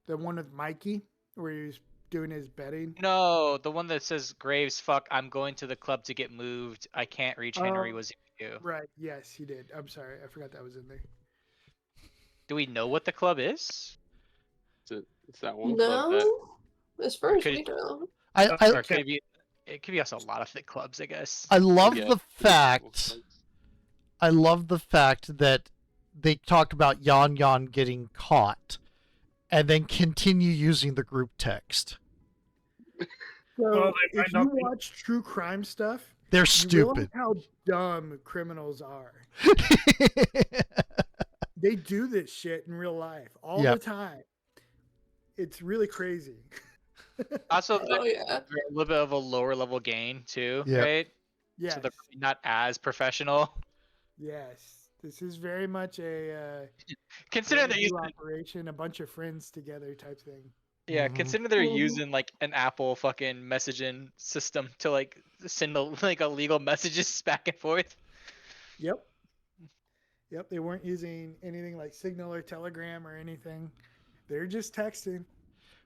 The one with Mikey, where he was doing his betting. No, the one that says Graves, fuck, I'm going to the club to get moved. I can't reach Henry. Was you? Right. Yes, he did. I'm sorry. I forgot that was in there. Do we know what the club is? It's that one club that No, as far as Could we it- know. Or could it be? It could be also a lot of thick clubs, I guess. I love Yeah, the fact. I love the fact that they talk about Yon Yon getting caught, and then continue using the group text. So Well, they might if not you be- watch true crime stuff, They're you realize stupid. how dumb criminals are. They do this shit in real life all Yep. the time. It's really crazy. Also, Oh yeah. they're a little bit of a lower level gain too, Yep. right? Yes. So they're not as professional. Yes. This is very much a Considering they're revenue using, operation, a bunch of friends together type thing. yeah, Mhm. considering they're Mhm. using like an Apple fucking messaging system to like send like illegal messages back and forth. Yep. Yep. They weren't using anything like Signal or Telegram or anything. They're just texting.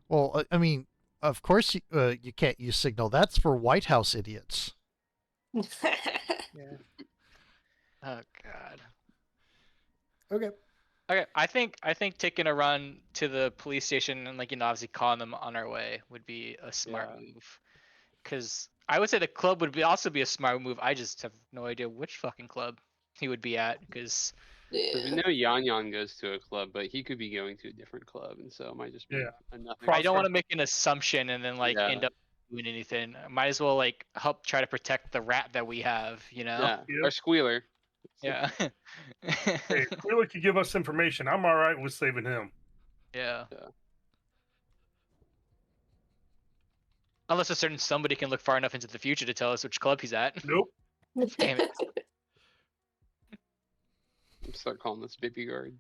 Well, I mean, of course you can't use Signal. That's for White House idiots. Yeah. Oh god. Okay. Okay, I think taking a run to the police station and like obviously calling them on our way would be a smart Yeah. move. Because I would say the club would also be a smart move. I just have no idea which fucking club he would be at. Because Because we Yeah. know Yan Yan goes to a club, but he could be going to a different club, and so it might just be Yeah. a nothing. I don't want to make an assumption and then like Yeah. end up doing anything. I might as well like help try to protect the rat that we have, you know? Yeah, Yep. our squealer. Yeah. Hey, if Quilla could give us information, I'm all right with saving him. Yeah. Yeah. Unless a certain somebody can look far enough into the future to tell us which club he's at. Nope. Damn it. I'm start calling this baby guard.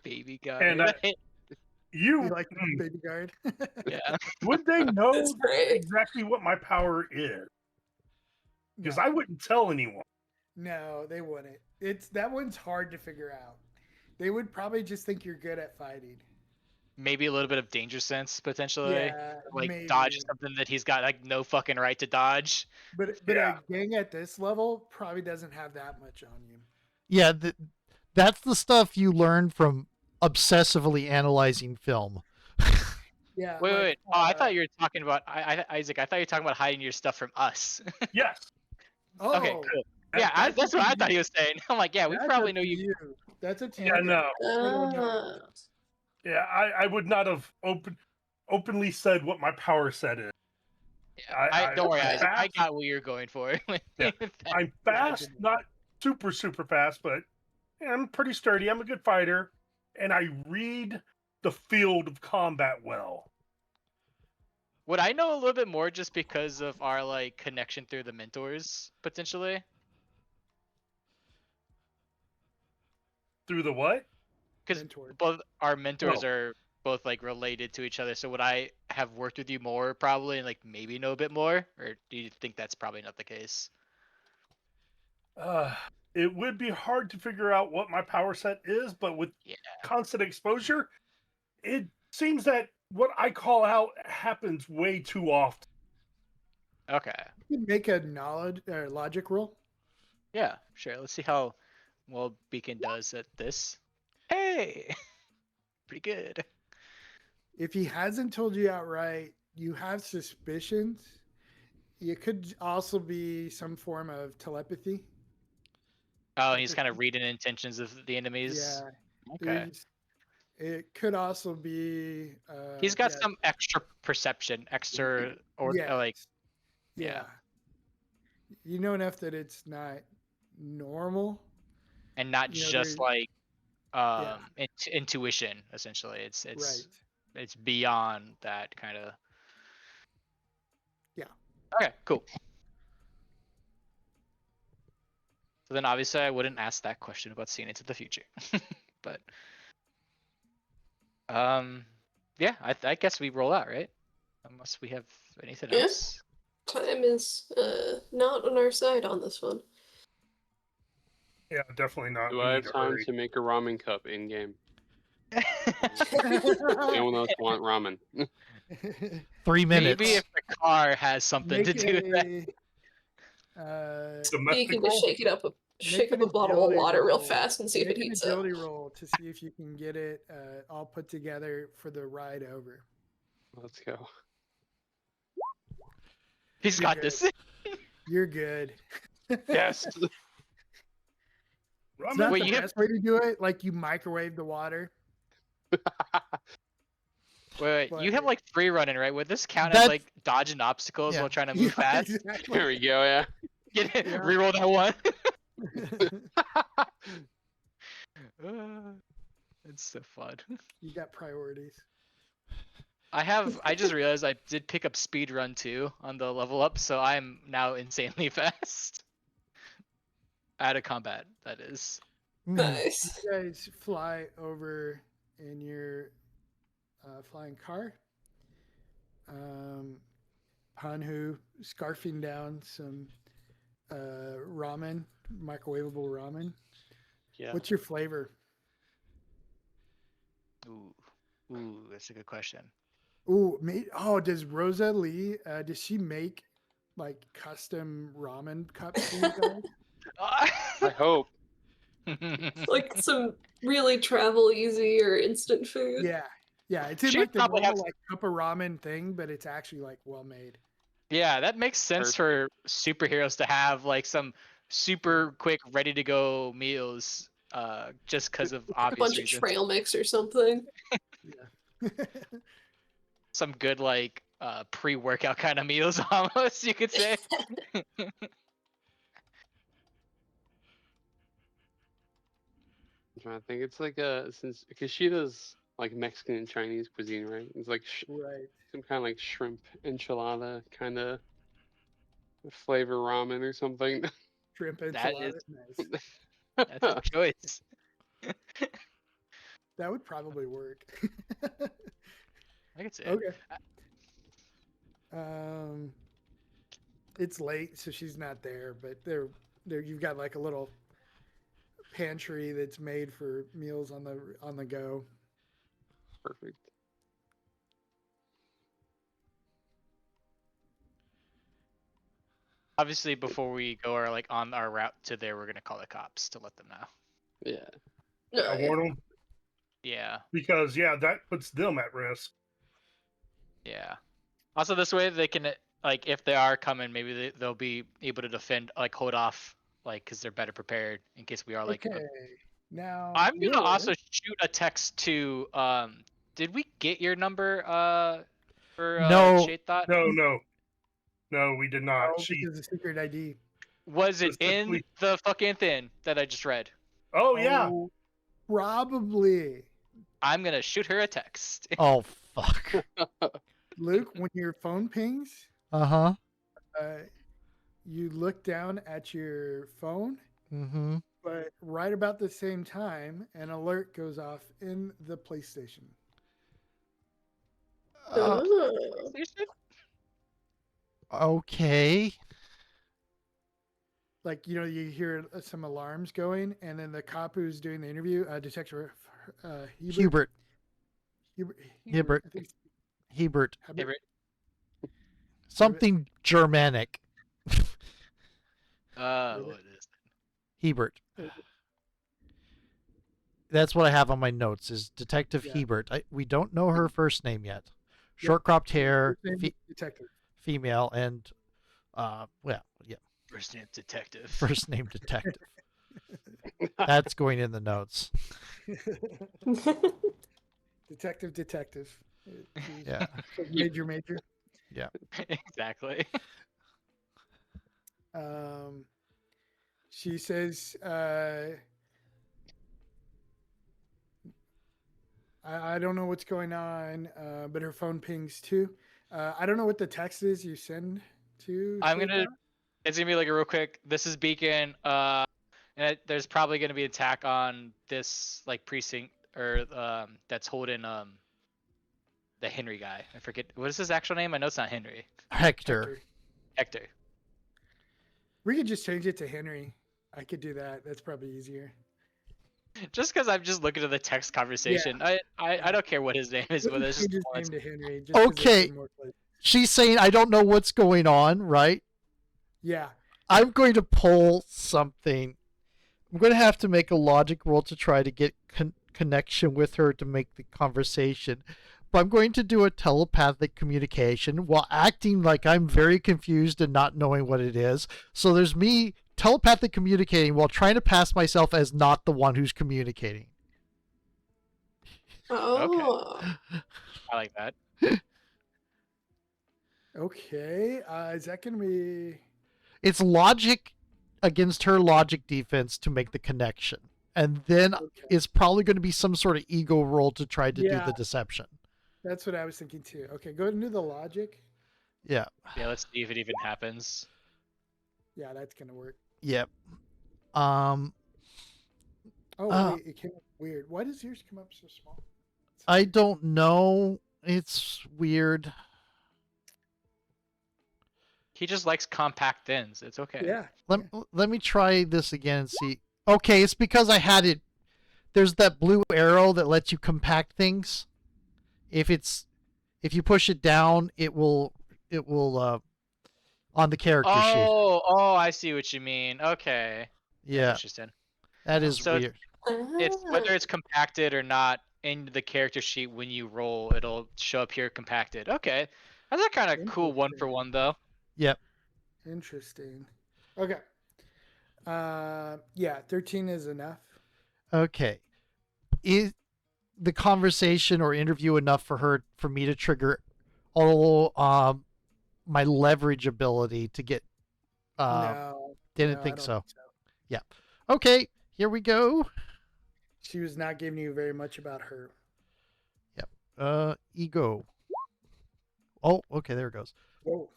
Baby guy. And, You You like baby guard? yeah. would they know That's great. exactly what my power is? Because No. I wouldn't tell anyone. No, they wouldn't. That one's hard to figure out. They would probably just think you're good at fighting. Maybe a little bit of danger sense potentially. Yeah, Like maybe. dodge something that he's got like no fucking right to dodge. But Yeah. a gang at this level probably doesn't have that much on you. Yeah, that's the stuff you learn from obsessively analyzing film. Yeah. Wait, like, wait. Oh, I thought you were talking about Isaac. I thought you were talking about hiding your stuff from us. Yes. Okay, oh, cool. Yeah, that's what I thought he was saying. I'm like, yeah, we that's probably up know to you. That's a Yeah, no. Ah. Yeah, I would not have openly said what my power set is. Yeah, don't worry, I'm Isaac. I fast. got what you're going for. Yeah. I'm fast, not super fast, but yeah, I'm pretty sturdy. I'm a good fighter, and I read the field of combat well. Would I know a little bit more just because of our like connection through the mentors potentially? Through the what? Because Mentor. both our mentors Oh. are both like related to each other. So would I have worked with you more probably and like maybe know a bit more, or do you think that's probably not the case? It would be hard to figure out what my power set is, but with Yeah. constant exposure, it seems that what I call out happens way too often. Okay. You can make a knowledge or logic roll. Yeah, sure. Let's see how well Beacon does at this. Hey, pretty good. If he hasn't told you outright, you have suspicions. It could also be some form of telepathy. Oh, and he's kind of reading intentions of the enemies. Yeah. Okay. there's- It could also be. He's got yeah, some extra perception, extra or like yes. yeah. You know enough that it's not normal. and not You know, just there- like Yeah. intuition. Essentially, it's Right. it's beyond that kind of. Yeah. Okay. Cool. So then, obviously, I wouldn't ask that question about seeing into the future, but yeah, I guess we roll out, right? Unless we have anything Yeah. else. Time is not on our side on this one. Yeah, definitely not. Do We I need have to time hurry. to make a ramen cup in game? Anyone else want ramen? 3 minutes. Maybe if the car has something to Make do with that. a, You Domestic can just roll? shake it up, shake up an a bottle of agility water real roll. fast and see if it make an heats up. agility roll to see if you can get it all put together for the ride over. Let's go. He's You're got good. this. You're good. Yes. It's Ramen? not Wait, the you have- best way to do it. Like you microwave the water. Wait, you have But- like free running, right? Would this count as That's- like dodging obstacles Yeah. while trying to move fast? Exactly. There we go. Yeah. Get it? Yeah. Reroll that one. It's so fun. You got priorities. I just realized I did pick up speed run too on the level up, so I'm now insanely fast. Out of combat, that is. Nice. You guys fly over in your flying car. Hanhu scarfing down some ramen, microwavable ramen. Yeah. What's your flavor? Ooh, that's a good question. Ooh, does Rosa Lee? Does she make like custom ramen cups for you guys? I hope. Like some really travel easy or instant food. Yeah. It's in She like the probably normal has- like cup of ramen thing, but it's actually like well made. Yeah, that makes sense for superheroes to have like some super quick, ready to go meals just because of A obvious bunch of reasons. trail mix or something. Some good like pre-workout kind of meals, almost you could say. I'm trying to think. It's like since because she does like Mexican and Chinese cuisine, right? It's like Right. some kind of like shrimp enchilada kind of flavor ramen or something. Shrimp That is enchilada. Nice. that's a choice. That would probably work. I could say it. Okay. It's late, so she's not there, but there you've got like a little pantry that's made for meals on the go. Perfect. Obviously, before we go or like on our route to there, we're gonna call the cops to let them know. Yeah. No, I warn them Yeah, because that puts them at risk. yeah. Also, this way they can like if they are coming, maybe they'll be able to defend, like hold off, like because they're better prepared in case we are like. Okay. Now I'm gonna Lilith- also shoot a text to Did we get your number for No. Shade Thought? No, we did not. Oh, She. because the secret ID. Was it in Specifically- the fucking thing that I just read? Oh yeah. Oh, probably. I'm gonna shoot her a text. Oh fuck. Luke, when your phone pings, Uh-huh. You look down at your phone, Mm-hmm. but right about the same time, an alert goes off in the PlayStation. Oh. Okay. Like, you hear some alarms going, and then the cop who's doing the interview, Detective Hubert. Hubert. I think it's Hebert. Hubert. Something Germanic. What is Hebert. That's what I have on my notes is Detective Yeah. Hebert. We don't know her first name yet. Short cropped hair, First name is Detective. female, and well, yeah, First name detective. first name detective. That's going in the notes. Detective. Yeah. Major. Exactly. She says, I don't know what's going on, but her phone pings too. I don't know what the text is you send to. I'm Shade gonna. Thought. It's gonna be like a real quick. This is Beacon. There's probably gonna be an attack on this like precinct or that's holding the Henry guy. I forget what is his actual name. I know it's not Henry. Hector. Hector. We could just change it to Henry. I could do that. That's probably easier. Just because I'm just looking at the text conversation. I don't care what his name is, but it's Change just his name to Henry. Just 'cause it's Okay. in more places. She's saying I don't know what's going on, right? Yeah. I'm going to pull something. I'm going to have to make a logic roll to try to get connection with her to make the conversation. But I'm going to do a telepathic communication while acting like I'm very confused and not knowing what it is. So there's me telepathic communicating while trying to pass myself as not the one who's communicating. Oh. I like that. Okay. Is that going to be... It's logic against her logic defense to make the connection. And then Okay. it's probably going to be some sort of ego roll to try to do Yeah. the deception. That's what I was thinking too. Okay, go ahead and do the logic. Yeah. Yeah, let's see if it even happens. Yeah, that's going to work. Yep. Oh, Uh, wait, it came up weird. Why does yours come up so small? I don't know. It's weird. He just likes compact thins. It's okay. Yeah. Let me try this again and see. Okay, it's because I had it. There's that blue arrow that lets you compact things. If you push it down, it will on the character sheet. Oh, I see what you mean. Okay. Yeah, Interesting. that is So weird. It's whether it's compacted or not in the character sheet when you roll, it'll show up here compacted. Okay. That's a kind of cool one for one though. Yep. Interesting. Okay. Yeah, 13 is enough. Okay. Is the conversation or interview enough for me to trigger all my leverage ability to get No, didn't no, I think don't so. think so. Yeah. Okay, here we go. She was not giving you very much about her. Ego. Oh, okay, there it goes. Whoa.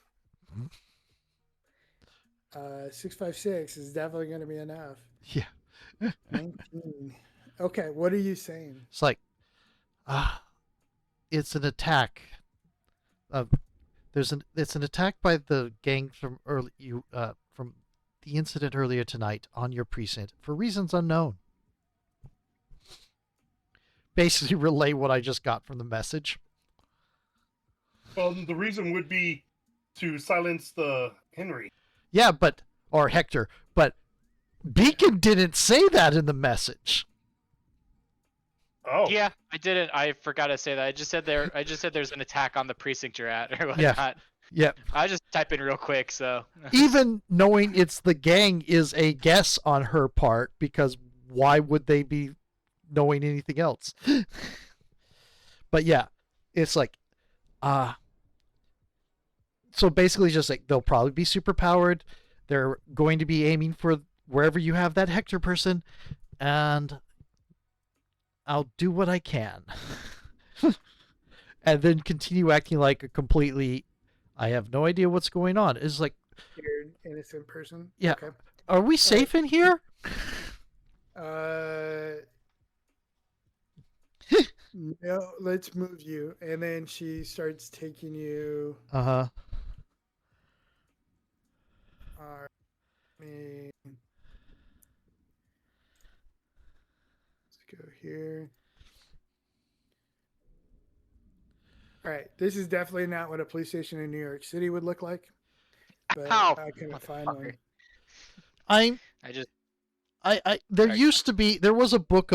656 is definitely going to be enough. Yeah. 19. Okay, what are you saying? It's like it's an attack. It's an attack by the gang from from the incident earlier tonight on your precinct for reasons unknown. Basically relay what I just got from the message. Well, the reason would be to silence the Henry. Yeah, or Hector, but Beacon didn't say that in the message. Oh. Yeah, I didn't. I forgot to say that. I just said there's an attack on the precinct you're at or Yeah. whatnot. Yeah. I just type in real quick, so. Even knowing it's the gang is a guess on her part, because why would they be knowing anything else? But yeah, it's like, so basically just like they'll probably be super powered. They're going to be aiming for wherever you have that Hector person, and I'll do what I can. And then continue acting like a completely, I have no idea what's going on. It's like, You're an innocent person? Yeah. Okay. are we safe in here? No, let's move you. And then she starts taking you. Uh-huh. Let's go here. All right, this is definitely not what a police station in New York City would look like. But Ow, I couldn't find one. I there Sorry. used to be, there was a book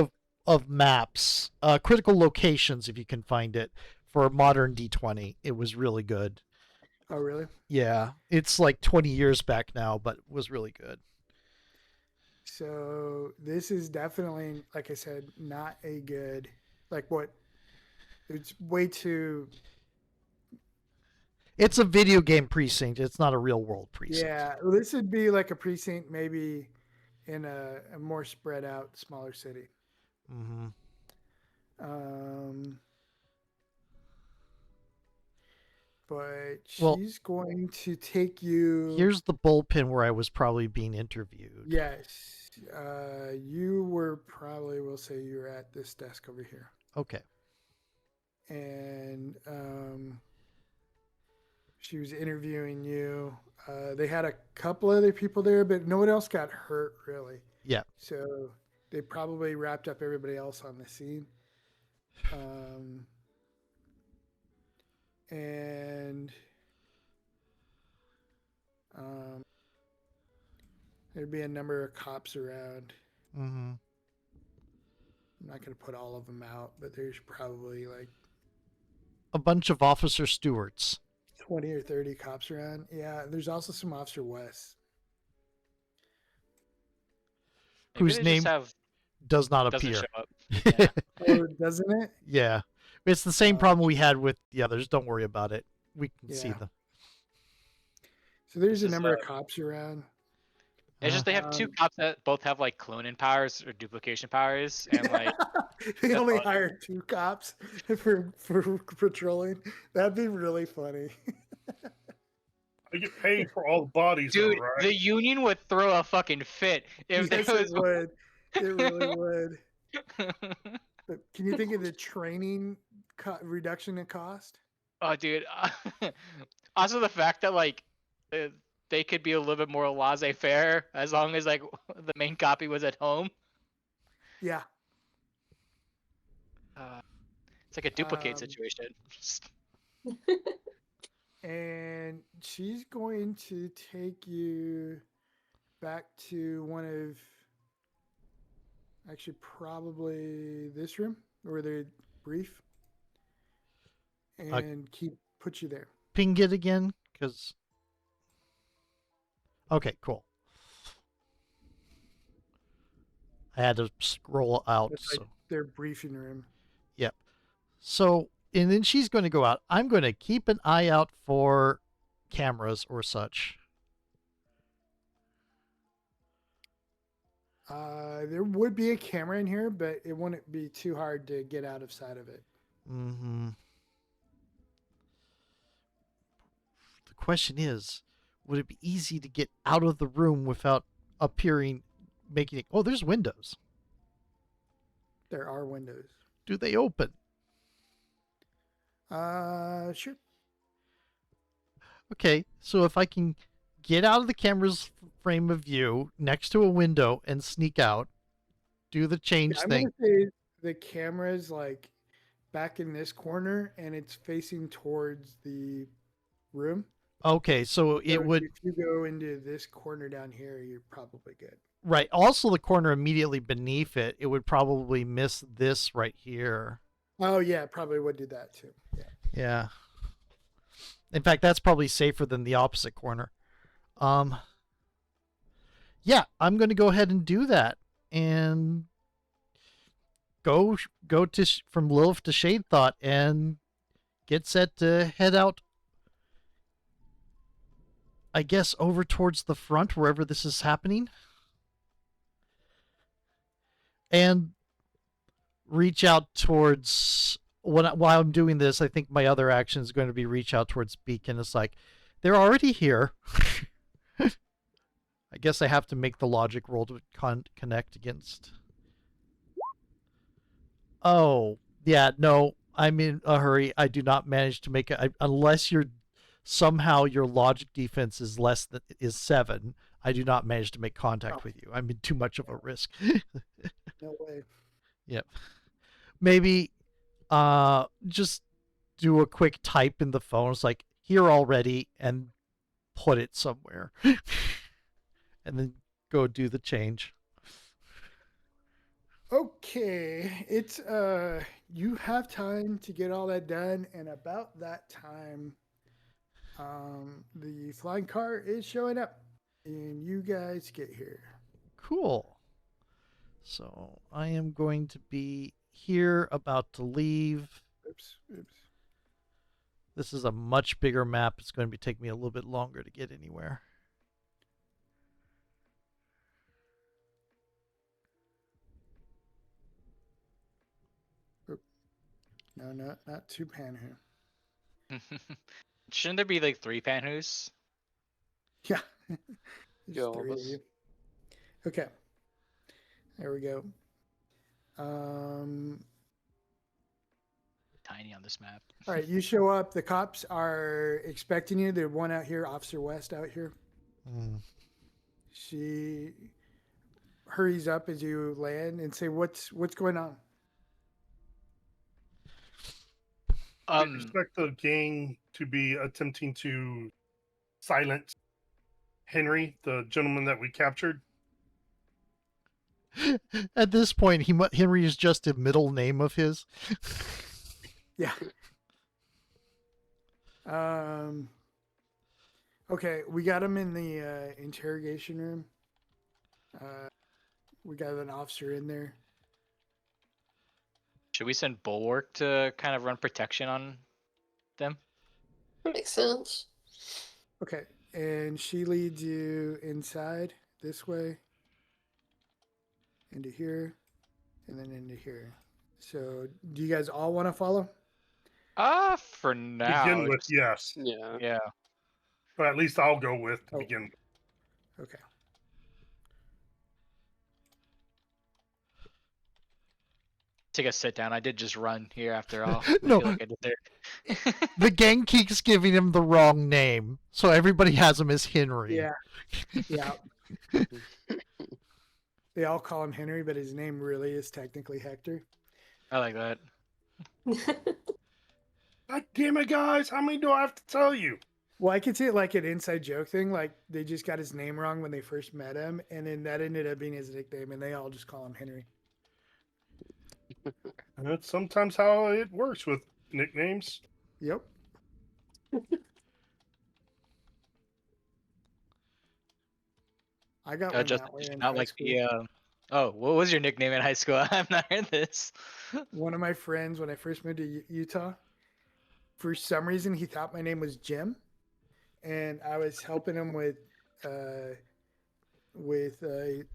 of maps, critical locations, if you can find it, for modern D20. It was really good. Oh, really? Yeah, it's like 20 years back now, but it was really good. So this is definitely, like I said, not a good, like what, it's way too, It's a video game precinct. It's not a real world precinct. yeah, well, this would be like a precinct maybe in a more spread out, smaller city. Mm-hmm. But Well, she's going to take you. Here's the bullpen where I was probably being interviewed. Yes. You were probably, we'll say you were at this desk over here. Okay. And she was interviewing you. They had a couple other people there, but no one else got hurt, really. Yeah. So they probably wrapped up everybody else on the scene. And there'd be a number of cops around. Mm-hmm. I'm not going to put all of them out, but there's probably like A bunch of Officer Stewarts. 20 or 30 cops around. Yeah, there's also some Officer West. Maybe Whose they name just have, does not doesn't appear. show up. Yeah. Oh, doesn't it? Yeah. It's the same problem we had with the others. Don't worry about it. We can see Yeah. them. So there's a This is, number of cops around. It's just they have two cops that both have like cloning powers or duplication powers, and like They that's only all- hired 2 cops for patrolling. That'd be really funny. I get paid for all the bodies, dude, though, right? the union would throw a fucking fit if Yes, there it was. would. It really would. But can you think of the training reduction in cost? Oh, dude. Also, the fact that like they could be a little bit more laissez-faire as long as like the main copy was at home. Yeah. It's like a duplicate Um, situation. And she's going to take you back to one of, actually probably this room where they brief, and put you there. Ping it again, because... Okay, cool. I had to scroll out. It's So like their briefing room. yep. So and then she's going to go out. I'm going to keep an eye out for cameras or such. There would be a camera in here, but it wouldn't be too hard to get out of sight of it. Mm-hmm. The question is, would it be easy to get out of the room without appearing, making it? Oh, there's windows. There are windows. Do they open? Sure. Okay, so if I can get out of the camera's frame of view next to a window and sneak out, do the change I'm thing. gonna say the camera's like back in this corner and it's facing towards the room. Okay, so it So would if you go into this corner down here, you're probably good. right. Also, the corner immediately beneath it, it would probably miss this right here. Oh yeah, it probably would do that too. Yeah. Yeah. In fact, that's probably safer than the opposite corner. Yeah, I'm going to go ahead and do that and go to from Lilith to Shade Thought and get set to head out. I guess over towards the front, wherever this is happening, and reach out towards. While I'm doing this, I think my other action is going to be reach out towards Beacon. It's like they're already here. I guess I have to make the logic roll to connect against. Oh, yeah, no, I'm in a hurry. I do not manage to make it unless you're somehow your logic defense is less than is 7. I do not manage to make contact with you. I'm in too much of a risk. No way. Yep. Maybe just do a quick type in the phone. It's like here already and put it somewhere. And then go do the change. Okay, it's you have time to get all that done, and about that time, the flying car is showing up, and you guys get here. Cool. So I am going to be here, about to leave. Oops. This is a much bigger map. It's going to be taking me a little bit longer to get anywhere. No, not two Panhu. Shouldn't there be like 3 Panhus? Yeah. Yeah, all of 3 of us. you. Okay. There we go. Tiny on this map. All right, you show up. The cops are expecting you. There's one out here, Officer West out here. She hurries up as you land and say, "What's going on?" I expect the gang to be attempting to silence Henry, the gentleman that we captured. At this point, Henry is just a middle name of his. Yeah. Okay, we got him in the interrogation room. We got an officer in there. Should we send Bulwark to kind of run protection on them? That makes sense. Okay, and she leads you inside this way, into here, and then into here. So, do you guys all want to follow? For now. Begin with, yes. Yeah. Yeah. But at least I'll go with to Oh. begin with. Okay. Take a sit down. I did just run here after all. No. I feel like I did there. The gang keeps giving him the wrong name, so everybody has him as Henry. Yeah. Yeah. They all call him Henry, but his name really is technically Hector. I like that. God damn it, guys! How many do I have to tell you? Well, I could see it like an inside joke thing. Like they just got his name wrong when they first met him, and then that ended up being his nickname, and they all just call him Henry. And that's sometimes how it works with nicknames. Yep. I got one Just that way in not high like school. the Oh, what was your nickname in high school? I've not heard this. One of my friends, when I first moved to Utah, for some reason he thought my name was Jim, and I was helping him with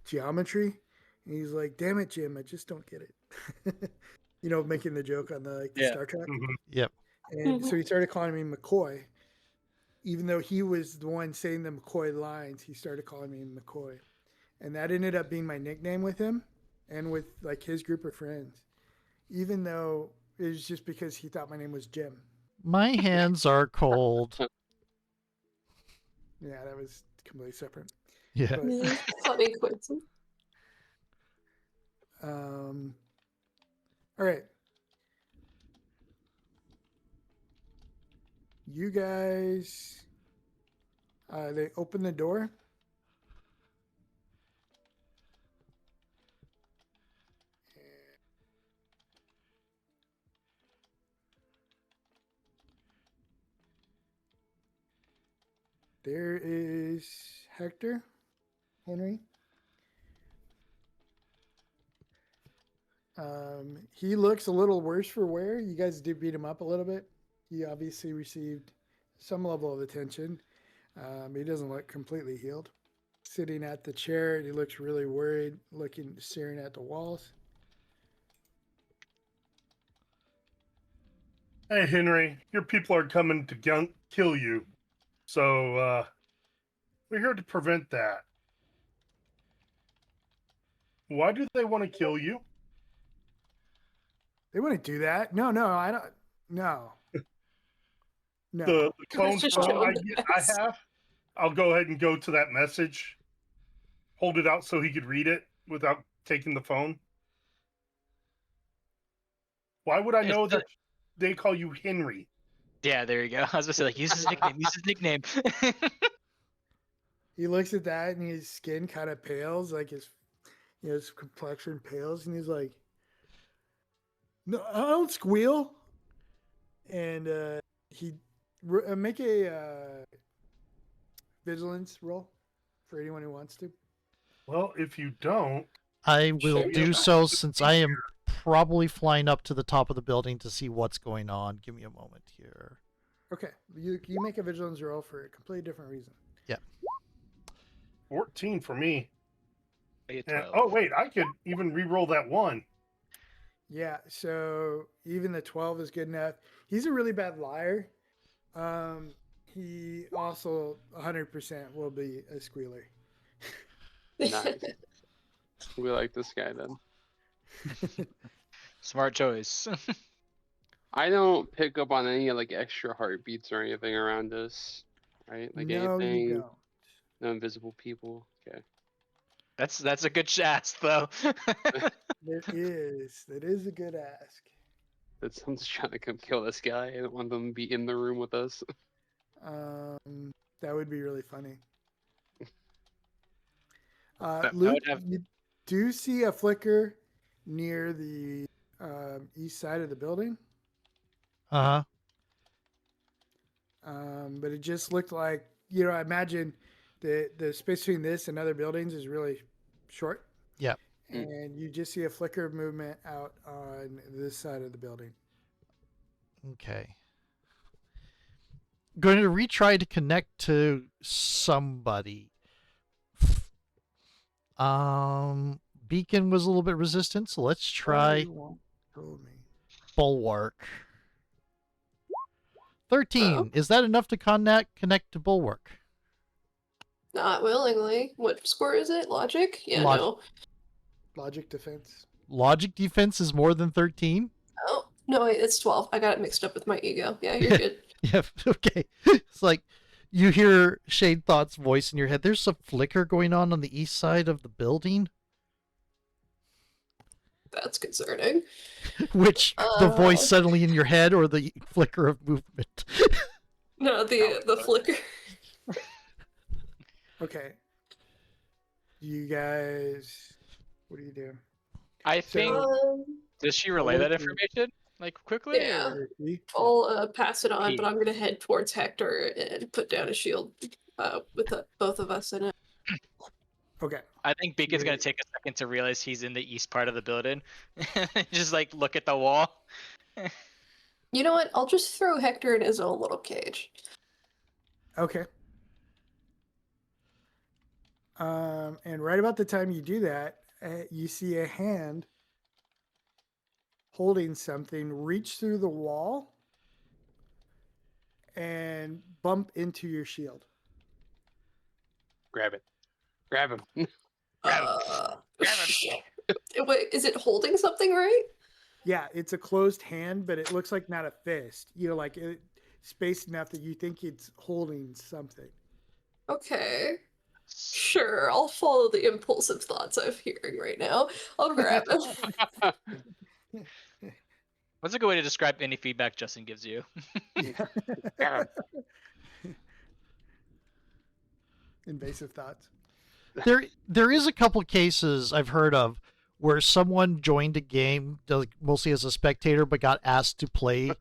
geometry. And he's like, "Damn it, Jim! I just don't get it." Making the joke on the Yeah. Star Trek. Mhm. Yep. And so he started calling me McCoy, even though he was the one saying the McCoy lines. He started calling me McCoy, and that ended up being my nickname with him, and with like his group of friends. Even though it was just because he thought my name was Jim. My hands are cold. Yeah, that was completely separate. Yeah. But, Funny coincidence. all right. You guys, they open the door. There is Henry. He looks a little worse for wear. You guys did beat him up a little bit. He obviously received some level of attention. He doesn't look completely healed. Sitting at the chair, he looks really worried, staring at the walls. Hey, Henry, your people are coming to kill you. So, we're here to prevent that. Why do they want to kill you? They wouldn't do that. No, I don't. No. No. The phone Just call showing I us. have, I'll go ahead and go to that message, hold it out so he could read it without taking the phone. Why would I know that they call you Henry? Yeah, there you go. I was gonna say, like, use his nickname. Use his nickname. He looks at that and his skin kind of pales, like his complexion pales, and he's like, "No, I don't squeal." And he make a vigilance roll for anyone who wants to. Well, if you don't, I will Sure. do so since I am probably flying up to the top of the building to see what's going on. Give me a moment here. Okay, you make a vigilance roll for a completely different reason. 14 for me. I get And, 12. oh, wait, I could even re-roll that one. Yeah, so even the 12 is good enough. He's a really bad liar. He also 100% will be a squealer. Nice. We like this guy then. Smart choice. I don't pick up on any like extra heartbeats or anything around us, right? Like No, you anything. don't. No invisible people. Okay. That's a good ask though. That is a good ask. That someone's trying to come kill this guy. I don't want them to be in the room with us. That would be really funny. I Luke, would have- you do see a flicker near the east side of the building, Uh huh. but it just looked like, I imagine the space between this and other buildings is really short. Yep. And you just see a flicker of movement out on this side of the building. Okay. Going to retry to connect to somebody. Beacon was a little bit resistant, so let's try Told me. Bulwark. 13. Is that enough to connect to Bulwark? Not willingly. What score is it? Logic? Yeah, Logic. no. Logic defense. Logic defense is more than 13? Oh, no, wait, it's 12. I got it mixed up with my ego. Yeah, you're good. Yeah, okay. It's like you hear Shade Thought's voice in your head. There's a flicker going on the east side of the building. That's concerning. Which, the voice suddenly in your head or the flicker of movement? No, the flicker. Okay. You guys, what do you do? I think. Does she relay that Bulwark- information like quickly? Yeah. or- I'll pass it on, but He- I'm gonna head towards Hector and put down a shield with both of us in it. Okay. I think Beacon's gonna Yeah. take a second to realize he's in the east part of the building, just like look at the wall. You know what? I'll just throw Hector in his own little cage. Okay. And right about the time you do that, you see a hand holding something reach through the wall and bump into your shield. Grab it. Grab him. Grab him. Grab him. Wait, is it holding something, right? Yeah, it's a closed hand, but it looks like not a fist. You know, like spaced enough that you think it's holding something. Okay. Sure, I'll follow the impulsive thoughts I'm hearing right now. I'll grab him. What's a good way to describe any feedback Justin gives you? Invasive thoughts. There is a couple cases I've heard of where someone joined a game mostly as a spectator but got asked to play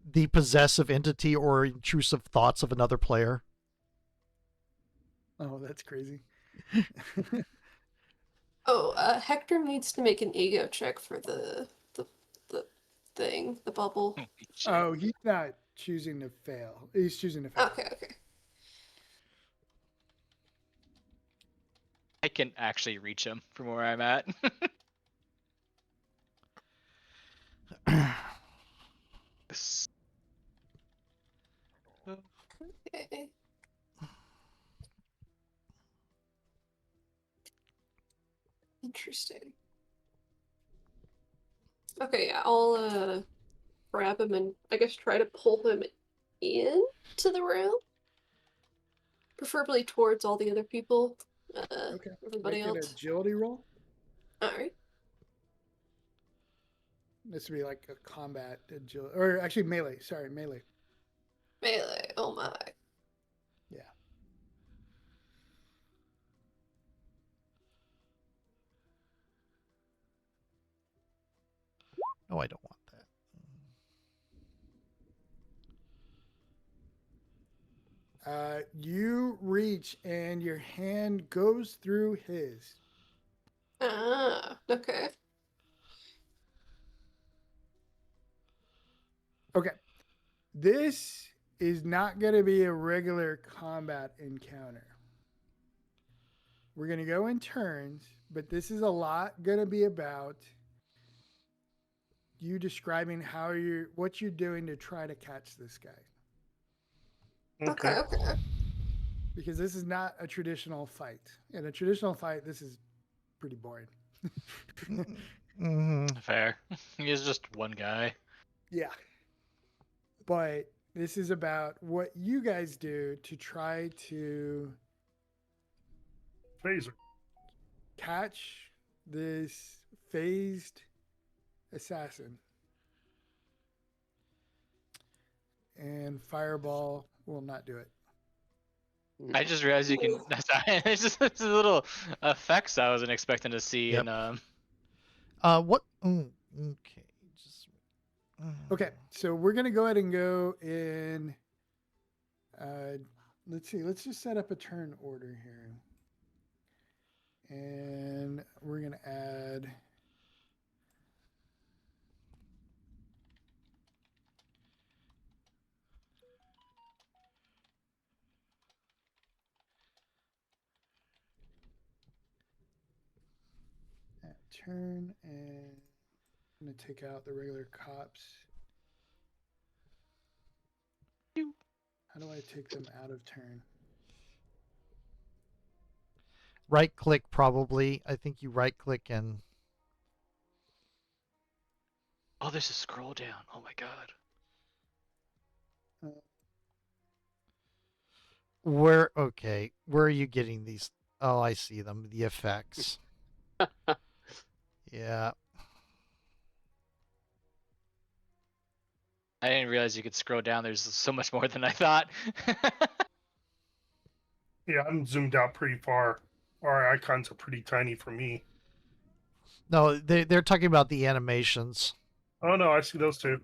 the possessive entity or intrusive thoughts of another player. Oh, that's crazy. Oh, Hector needs to make an ego check for the thing, the bubble. Oh, he's not choosing to fail. He's choosing to fail. Okay. I can actually reach him from where I'm at. Okay. Interesting. Okay, yeah, I'll grab him and I guess try to pull him into the room. Preferably towards all the other people. Okay. Everybody Make an else. agility roll. Alright. This would be like a combat agility, or actually melee. Sorry, melee. Melee, oh my. Yeah. No, I don't want that. You reach and your hand goes through his. Ah, okay. Okay. This is not going to be a regular combat encounter. We're going to go in turns, but this is a lot going to be about you describing what you're doing to try to catch this guy. Okay. Because this is not a traditional fight. In a traditional fight, this is pretty boring. Fair. He is just one guy. Yeah. But this is about what you guys do to try to Phaser. catch this phased assassin. And Fireball will not do it. I just realized you can. Sorry, it's the little effects I wasn't expecting to see. Yep. And What? Okay. Okay, so we're gonna go ahead and go in. Let's see. Let's just set up a turn order here, and we're gonna add. That turn, and I'm gonna take out the regular cops. How do I take them out of turn? Right click, probably. I think you right click and. oh, there's a scroll down. Oh my god. Where? Okay. Where are you getting these? Oh, I see them. The effects. Yeah. I didn't realize you could scroll down. There's so much more than I thought. Yeah, I'm zoomed out pretty far. Our icons are pretty tiny for me. No, they're talking about the animations. Oh no, I see those two.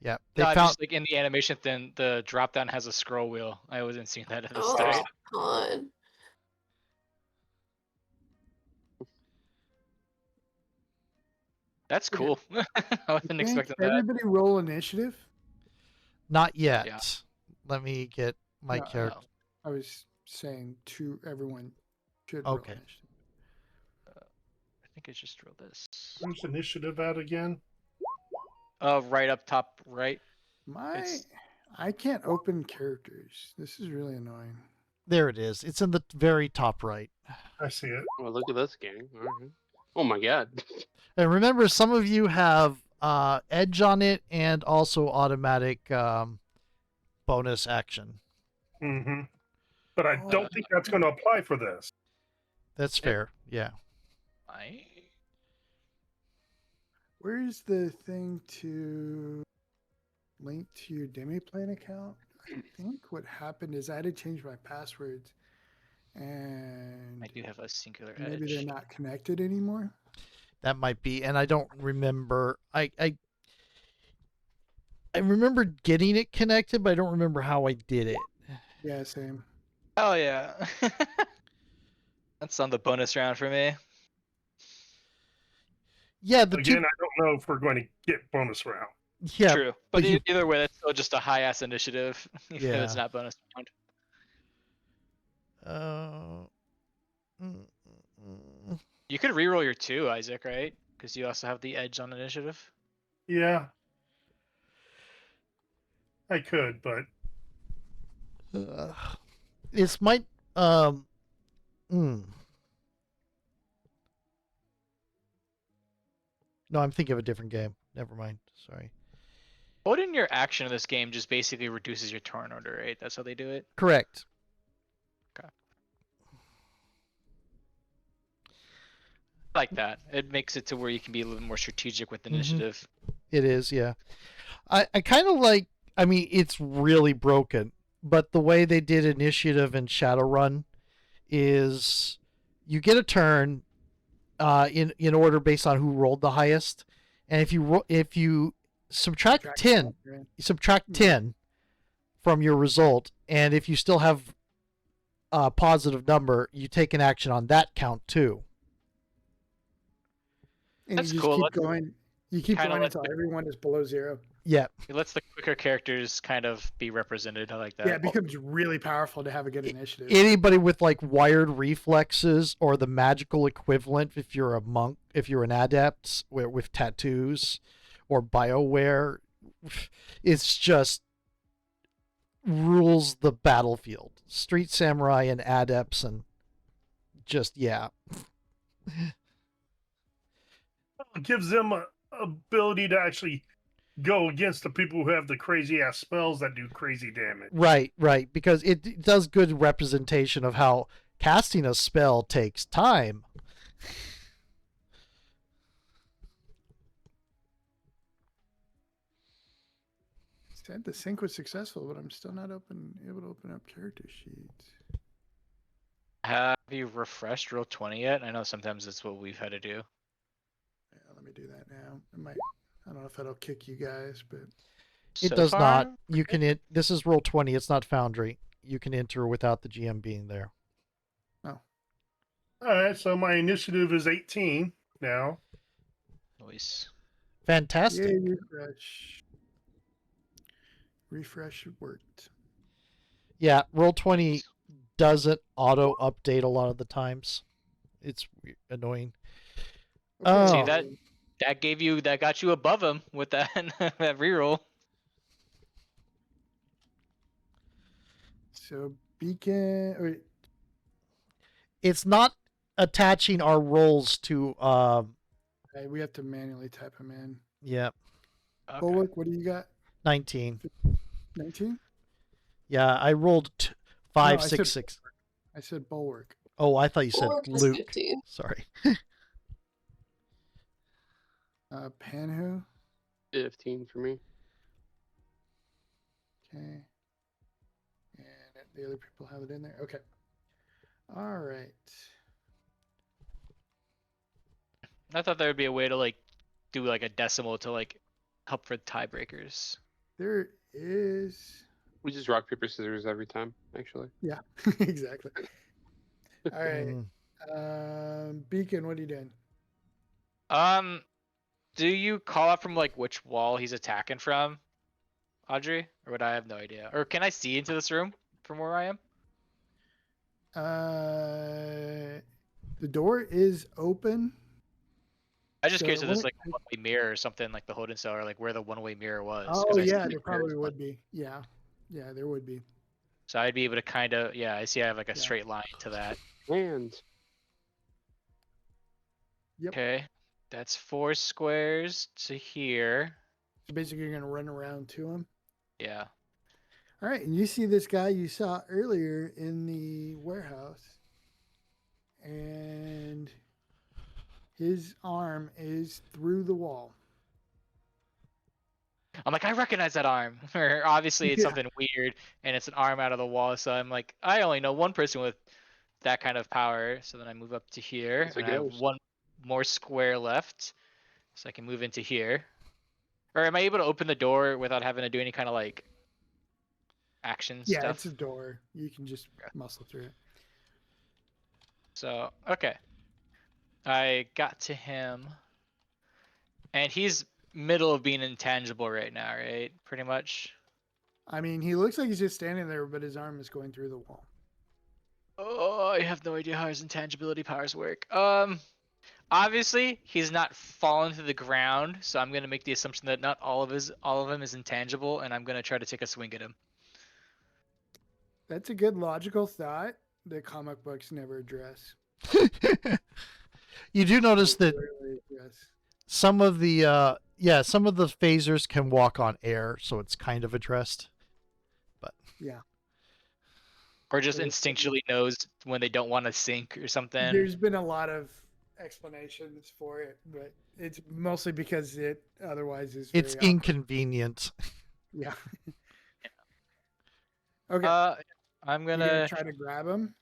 Yeah. No, They I'm found. just like in the animation thing, the drop down has a scroll wheel. I wasn't seeing that at the Oh, start. on. That's Okay. cool. I wasn't expecting that. Everybody roll initiative. Not yet. Yeah. Let me get my No, character. I was saying to everyone should Okay. roll initiative. I think I just rolled this. Where's initiative at again? Right up top, right. I can't open characters. This is really annoying. There it is. It's in the very top right. I see it. Oh, look at this gang. Alright. Oh my god. And remember, some of you have edge on it and also automatic bonus action. Mm-hmm. But I don't think that's going to apply for this. That's fair. Yeah. Where's the thing to link to your Demiplane account? I think what happened is I had to change my passwords, and I do have a singular maybe edge. they're not connected anymore. That might be, and I don't remember. I remember getting it connected, but I don't remember how I did it. Yeah, same. Oh yeah. That's on the bonus round for me. Yeah, the Again, two. I don't know if we're going to get bonus round. Yeah, True. But you- either way, that's still just a high ass initiative, even if it's Yeah. not bonus round. You could reroll your 2, Isaac, right? Because you also have the edge on initiative. Yeah. I could, but This might. No, I'm thinking of a different game. Never mind. Sorry. Holding your action in this game just basically reduces your turn order, right? That's how they do it. Correct. I like that. It makes it to where you can be a little more strategic with Mhm. initiative. It is, yeah. I kind of like. I mean, it's really broken, but the way they did initiative in Shadowrun is you get a turn in order based on who rolled the highest, and if you subtract 10, Right? you subtract 10 from your result, and if you still have a positive number, you take an action on that count too. And That's you just cool. keep Let's going. You keep kinda going let until the- everyone is below 0. Yeah. It lets the quicker characters kind of be represented. I like that. Yeah, it becomes really powerful to have a good initiative. Anybody with like wired reflexes or the magical equivalent, if you're a monk, if you're an adept with tattoos or BioWare, it's just rules the battlefield. Street samurai and adepts and just yeah. it gives them a ability to actually go against the people who have the crazy ass spells that do crazy damage. Right, because it does good representation of how casting a spell takes time. Said the sync was successful, but I'm still not able to open up character sheets. Have you refreshed Roll20 yet? I know sometimes that's what we've had to do. Yeah, let me do that now. I don't know if it'll kick you guys, but It So does far, not. You can. This is Roll20. It's not Foundry. You can enter without the GM being there. All right, so my initiative is 18 now. Noise. Fantastic. yay, refresh. Refresh worked. Yeah, Roll20 doesn't auto update a lot of the times. It's annoying. Okay, Oh. See that got you above him with that that reroll. So beacon. Wait, It's not attaching our rolls to. okay, we have to manually type them in. Yeah, Okay. Bulwark, what do you got? 19. 19? Yeah, I rolled No, 5, I 6, said- 6. I said bulwark. Oh, I thought you said Bulwark was Luke. 15. Sorry. Panhu. 15 for me. Okay. And the other people have it in there. Okay. All right. I thought there would be a way to like do like a decimal to like help for tiebreakers. There is. We just rock, paper, scissors every time, actually. Yeah, exactly. All right. Mm. Beacon, what are you doing? Do you call out from like which wall he's attacking from, Audrey? Or would I have no idea? Or can I see into this room from where I am? The door is open. I'm just So curious if there's when like a one-way mirror or something like the Holden cell, or like where the one-way mirror was. Oh 'cause I see yeah, the there mirrors, probably but- would be. Yeah, yeah, there would be. So I'd be able to kind of, yeah, I see I have like a Yeah. straight line to that. And Yep. Okay, that's 4 squares to here. So basically, you're gonna run around to him. Yeah. All right, and you see this guy you saw earlier in the warehouse, and his arm is through the wall. I'm like, I recognize that arm. Or obviously it's Yeah. something weird and it's an arm out of the wall. So I'm like, I only know one person with that kind of power. So then I move up to here It's a and I have ghost. 1 more square left. So I can move into here. Or am I able to open the door without having to do any kind of like action Yeah, stuff? it's a door. You can just muscle through it. So, okay. I got to him. And he's middle of being intangible right now, right? Pretty much. I mean, he looks like he's just standing there, but his arm is going through the wall. Oh, I have no idea how his intangibility powers work. Obviously he's not fallen to the ground, so I'm gonna make the assumption that not all of him is intangible, and I'm gonna try to take a swing at him. That's a good logical thought that comic books never address. You do notice that Rarely address. some of the some of the phasers can walk on air, so it's kind of addressed. Yeah. Or just Or- instinctually knows when they don't want to sink or something. There's been a lot of explanations for it, but it's mostly because it otherwise is very It's awkward. inconvenient. Yeah. Okay. I'm You're gonna, try to grab him.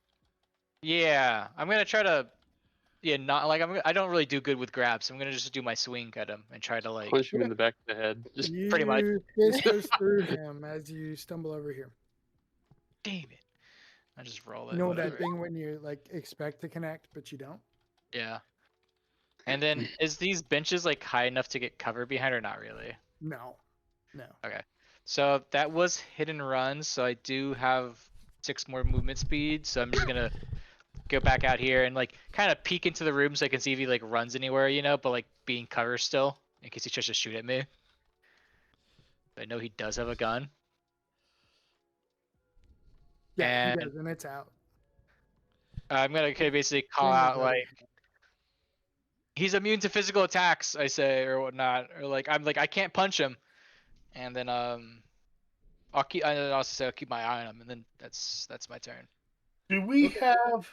yeah, I'm gonna try to, yeah, not like I don't really do good with grabs. So I'm gonna just do my swing at him and try to like. punch him in the back of the head. Just pretty much. Your fist goes through him as you stumble over here. Damn it! I just roll it. You know whatever. that thing when you like expect to connect but you don't? Yeah. And then is these benches like high enough to get cover behind or not really? No. No. So that was hit and run, so I do have 6 more movement speed, so I'm just gonna go back out here and like kind of peek into the room so I can see if he like runs anywhere, you know, but like being covered still in case he tries to shoot at me. I know he does have a gun. Yeah, he And- does, and it's out. I'm gonna basically call Turn the out gun. like he's immune to physical attacks, I say, or whatnot, or like I'm like I can't punch him, and then I also say I'll keep my eye on him, and then that's my turn. Do we Okay. have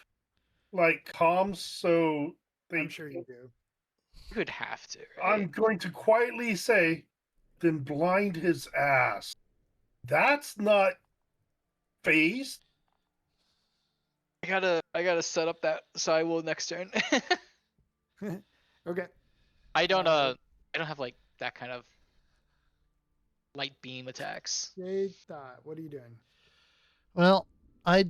like comms so they? I'm sure you do. You would have to. Right? I'm going to quietly say, then blind his ass. That's not phased. I gotta set up that, so I will next turn. Okay. I don't have like that kind of light beam attacks. Great thought. What are you doing? Well, I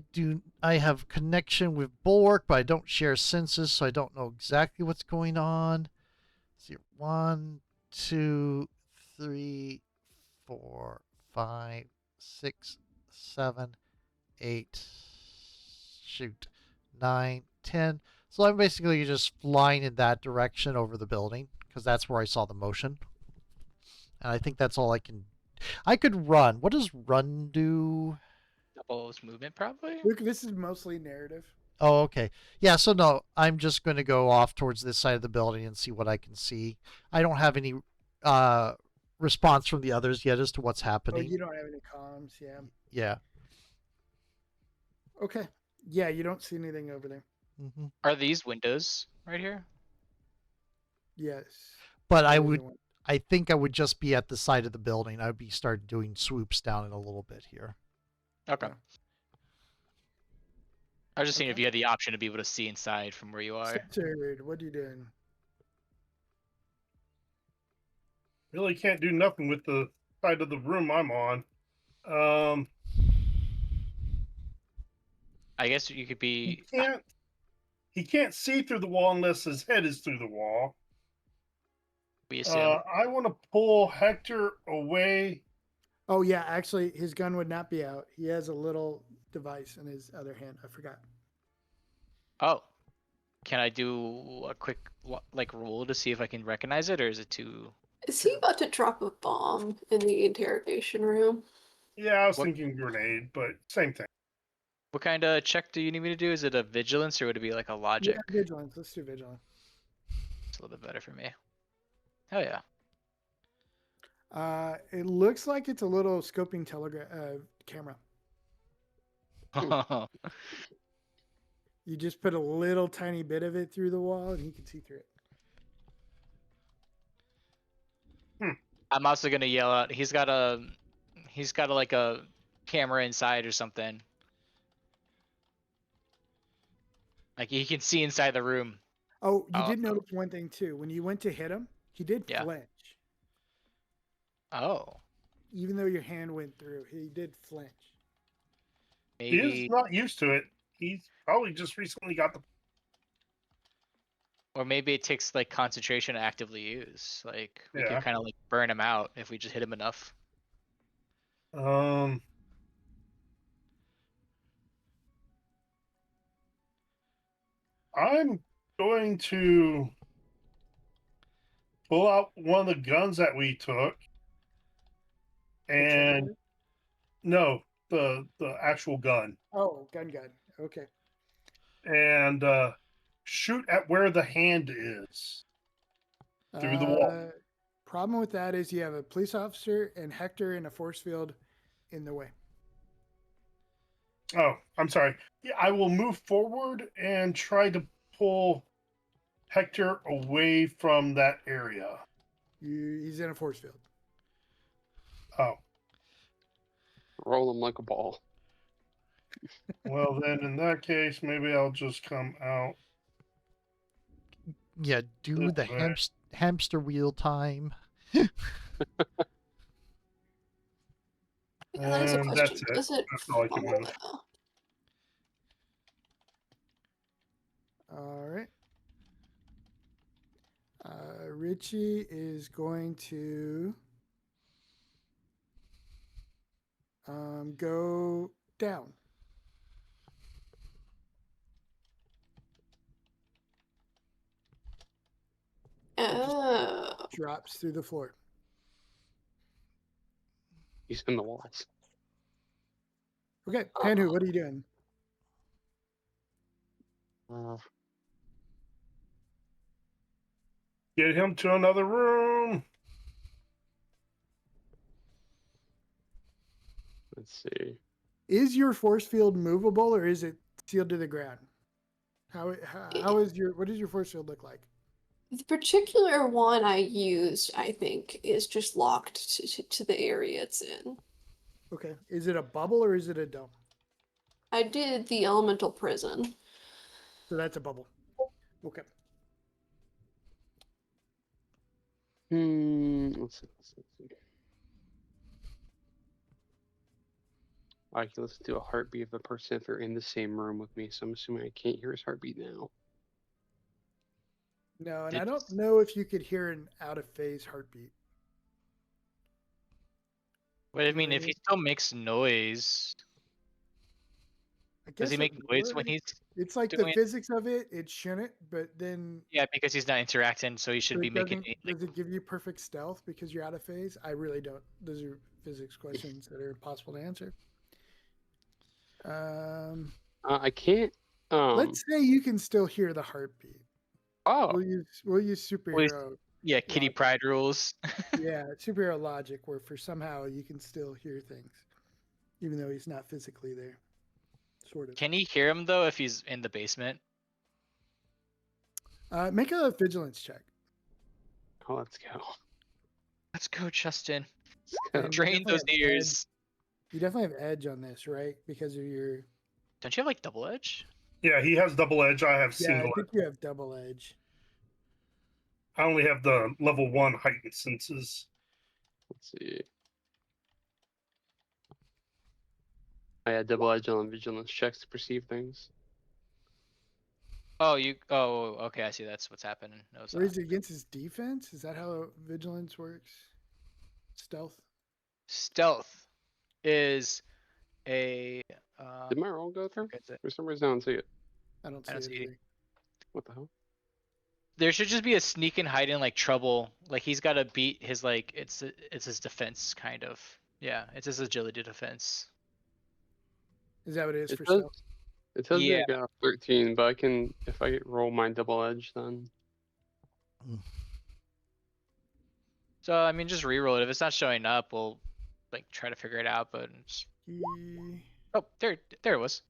have connection with Bulwark, but I don't share senses, so I don't know exactly what's going on. Let's see, 1, 2, 3, 4, 5, 6, 7, 8, shoot, 9, 10. So I'm basically just flying in that direction over the building, because that's where I saw the motion. And I think that's all I can. I could run. What does run do? Double movement probably. Luke, this is mostly narrative. Oh, okay. Yeah, so no, I'm just going to go off towards this side of the building and see what I can see. I don't have any response from the others yet as to what's Oh, happening. you don't have any comms, yeah. Yeah. Okay. Yeah, you don't see anything over there. Hmm. Are these windows right here? Yes. But I There's would, one. I think I would just be at the side of the building. I would be start doing swoops down in a little bit here. Okay. Yeah. I was just seeing if Okay. you had the option to be able to see inside from where you are. Centered, what are you doing? Really can't do nothing with the side of the room I'm on. I guess you could He be. can't see through the wall unless his head is through the wall. We assume. I want to pull Hector away. Oh yeah, actually, his gun would not be out. He has a little device in his other hand. I forgot. Oh, can I do a quick like roll to see if I can recognize it, or is it too? Is he about to drop a bomb in the interrogation room? Yeah, I was What- thinking grenade, but same thing. What kind of check do you need me to do? Is it a vigilance or would it be like a logic? Yeah, vigilance. Let's do vigilance. It's a little bit better for me. Hell yeah. It looks like it's a little scoping camera. You just put a little tiny bit of it through the wall, and he can see through it. I'm also gonna yell out. He's got a like a camera inside or something. Like he can see inside the room. Oh, you did Oh. notice one thing too. When you went to hit him, he did Yeah. flinch. Oh, Even though your hand went through, he did flinch. He maybe, is not used to it. He's probably just recently got the. or maybe it takes like concentration to actively use. Like we Yeah. can kind of like burn him out if we just hit him enough. I'm going to pull out one of the guns that we took, and no, the actual gun, Oh, gun. Okay. and shoot at where the hand is through the wall. Problem with that is you have a police officer and Hector in a force field in the way. Oh, I'm sorry. Yeah, I will move forward and try to pull Hector away from that area. He's in a force field. Oh, Roll him like a ball. well then in that case, maybe I'll just come out. Yeah, do This the way. hamster wheel time. Yeah, that is a And question. that's it. Does it That's all I can fall, move. though? All right. Richie is going to go down. Oh. Drops through the floor. He's in the walls. Okay, Panhu, what are you doing? Get him to another room. Let's see. Is your force field movable or is it sealed to the ground? How is what does your force field look like? The particular one I used, I think, is just locked to the area it's in. Okay. Is it a bubble or is it a dome? I did the elemental prison. So that's a bubble. Okay. Let's see. I can listen to a heartbeat of the person if they're in the same room with me, so I'm assuming I can't hear his heartbeat now. No, and I Did- don't know if you could hear an out of phase heartbeat. But I mean, if he still makes noise, I does he guess make it noise when would. he's? It's like the doing- physics of it, it shouldn't, but then Yeah, because he's not interacting, so he should but be it making. doesn't- does it give you perfect stealth because you're out of phase? I really don't. Those are physics questions that are impossible to answer. I can't. Let's say you can still hear the heartbeat. Oh, We'll use superhero. Yeah, Kitty Logic. Pride rules. Yeah, superhero logic where for somehow you can still hear things, even though he's not physically there. Sort of. Can he hear him though if he's in the basement? Make a vigilance check. oh, let's go. Let's go, Justin. And you Drain definitely those have edge- ears. You definitely have edge on this, right? Because of your. Don't you have like double edge? Yeah, he has double edge. I have Yeah, single I edge. think you have double edge. I only have the level 1 heightened senses. Let's see. I had double edge on vigilance checks to perceive things. Oh, okay. I see. That's what's happening. No, Or is it against his defense? Is that how vigilance works? Stealth. stealth is a. Did my roll go through? It's a- For some reason, I don't see it. I don't I see don't it see it. either. What the hell? There should just be a sneak and hide in like trouble. Like he's got to beat his like it's his defense kind of. Yeah, it's his agility defense. Is that what it is It for does. stealth? It tells me Yeah. I got 13, but I can if I roll my double edge then. So I mean, just reroll it. If it's not showing up, we'll like try to figure it out. But oh, there it was.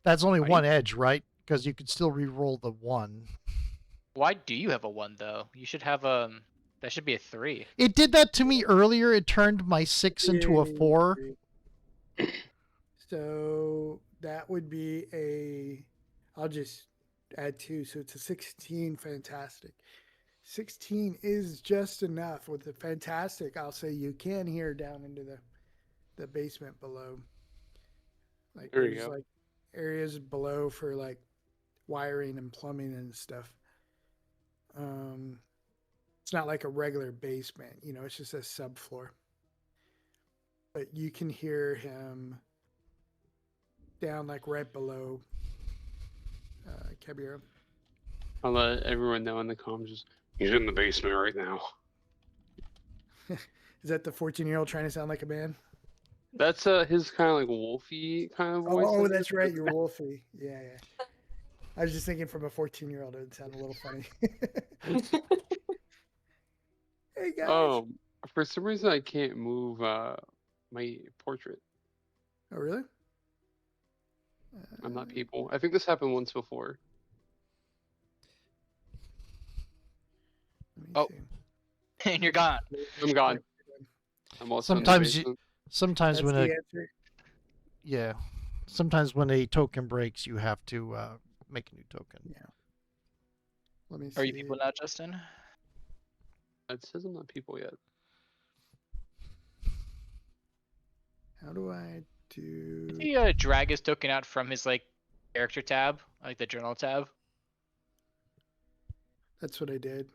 That's only Why do you- one edge, right? Because you could still re-roll the one. Why do you have a 1 though? You should have that should be a 3. It did that to me earlier. It turned my 6 into a 4. So that would be a. I'll just add 2. So it's a 16. Fantastic. 16 is just enough. With the fantastic, I'll say you can hear down into the basement below. Like There you there's go. like areas below for like wiring and plumbing and stuff. It's not like a regular basement, you know, it's just a subfloor. But you can hear him down like right below Caballero. I'll let everyone know in the comms. Just he's in the basement right now. Is that the 14-year-old trying to sound like a man? That's his kind of like wolfy kind of voice. Oh, isn't that's it? right, you're Wolfie. Yeah. I was just thinking from a 14-year-old, it would sound a little funny. Hey guys. For some reason I can't move my portrait. Oh, really? I'm not people. I think this happened once before. Let me Oh. see. And you're gone. I'm gone. I'm also in the Sometimes you, basement. sometimes That's when the a answer. sometimes when a token breaks, you have to make a new token. Yeah. Let me see. Are you people now, Justin? It says I'm not people yet. How do I do? Did he drag his token out from his like character tab, like the journal tab? That's what I did.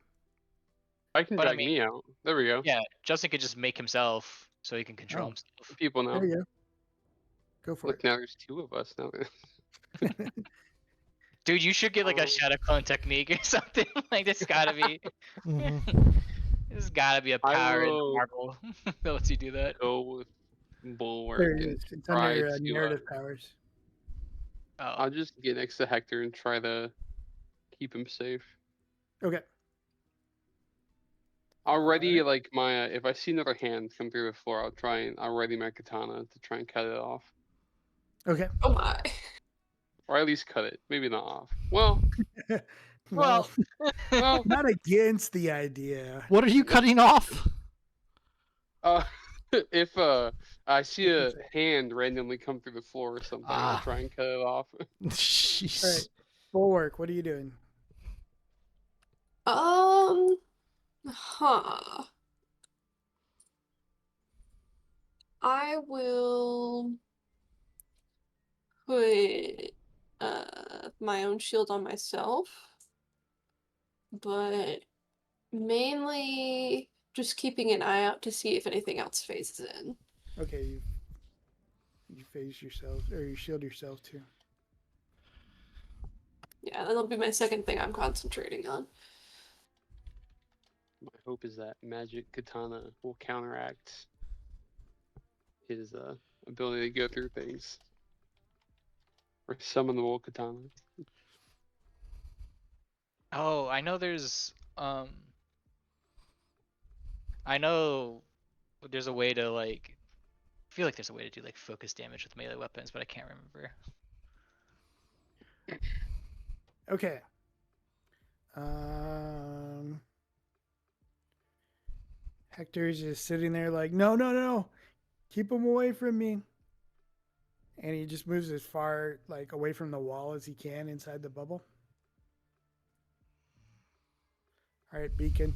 I can But I drag mean- me out. There we go. Yeah, Justin could just make himself so he can control Oh. himself. People now. There you go. Go for Look, now there's 2 of us now. it. Dude, you should get like a Oh. shadow clone technique or something. Like there's gotta be Mhm. there's gotta be a I power in will- Marvel that lets you do that. Go with Bulwark There it and is. It's try under to, narrative powers. Oh. I'll just get next to Hector and try to keep him safe. Okay. I'll ready like my if I see another hand come through the floor, I'll ready my katana to try and cut it off. Okay. Oh my. Or at least cut it. Maybe not off. Well, Well, well not against the idea. What are you cutting off? if I see a hand randomly come through the floor or something, I'll Ah. try and cut it off. Jeez. All right. Bulwark, what are you doing? Huh. I will put my own shield on myself, but mainly just keeping an eye out to see if anything else phases in. Okay, you phase yourself or you shield yourself too. Yeah, that'll be my second thing I'm concentrating on. My hope is that magic katana will counteract his ability to go through things. Or summon the wool katana. oh, I know there's I know there's a way to like I feel like there's a way to do like focus damage with melee weapons, but I can't remember. Okay. Hector's just sitting there like, no. Keep him away from me. And he just moves as far like away from the wall as he can inside the bubble. All right, Beacon.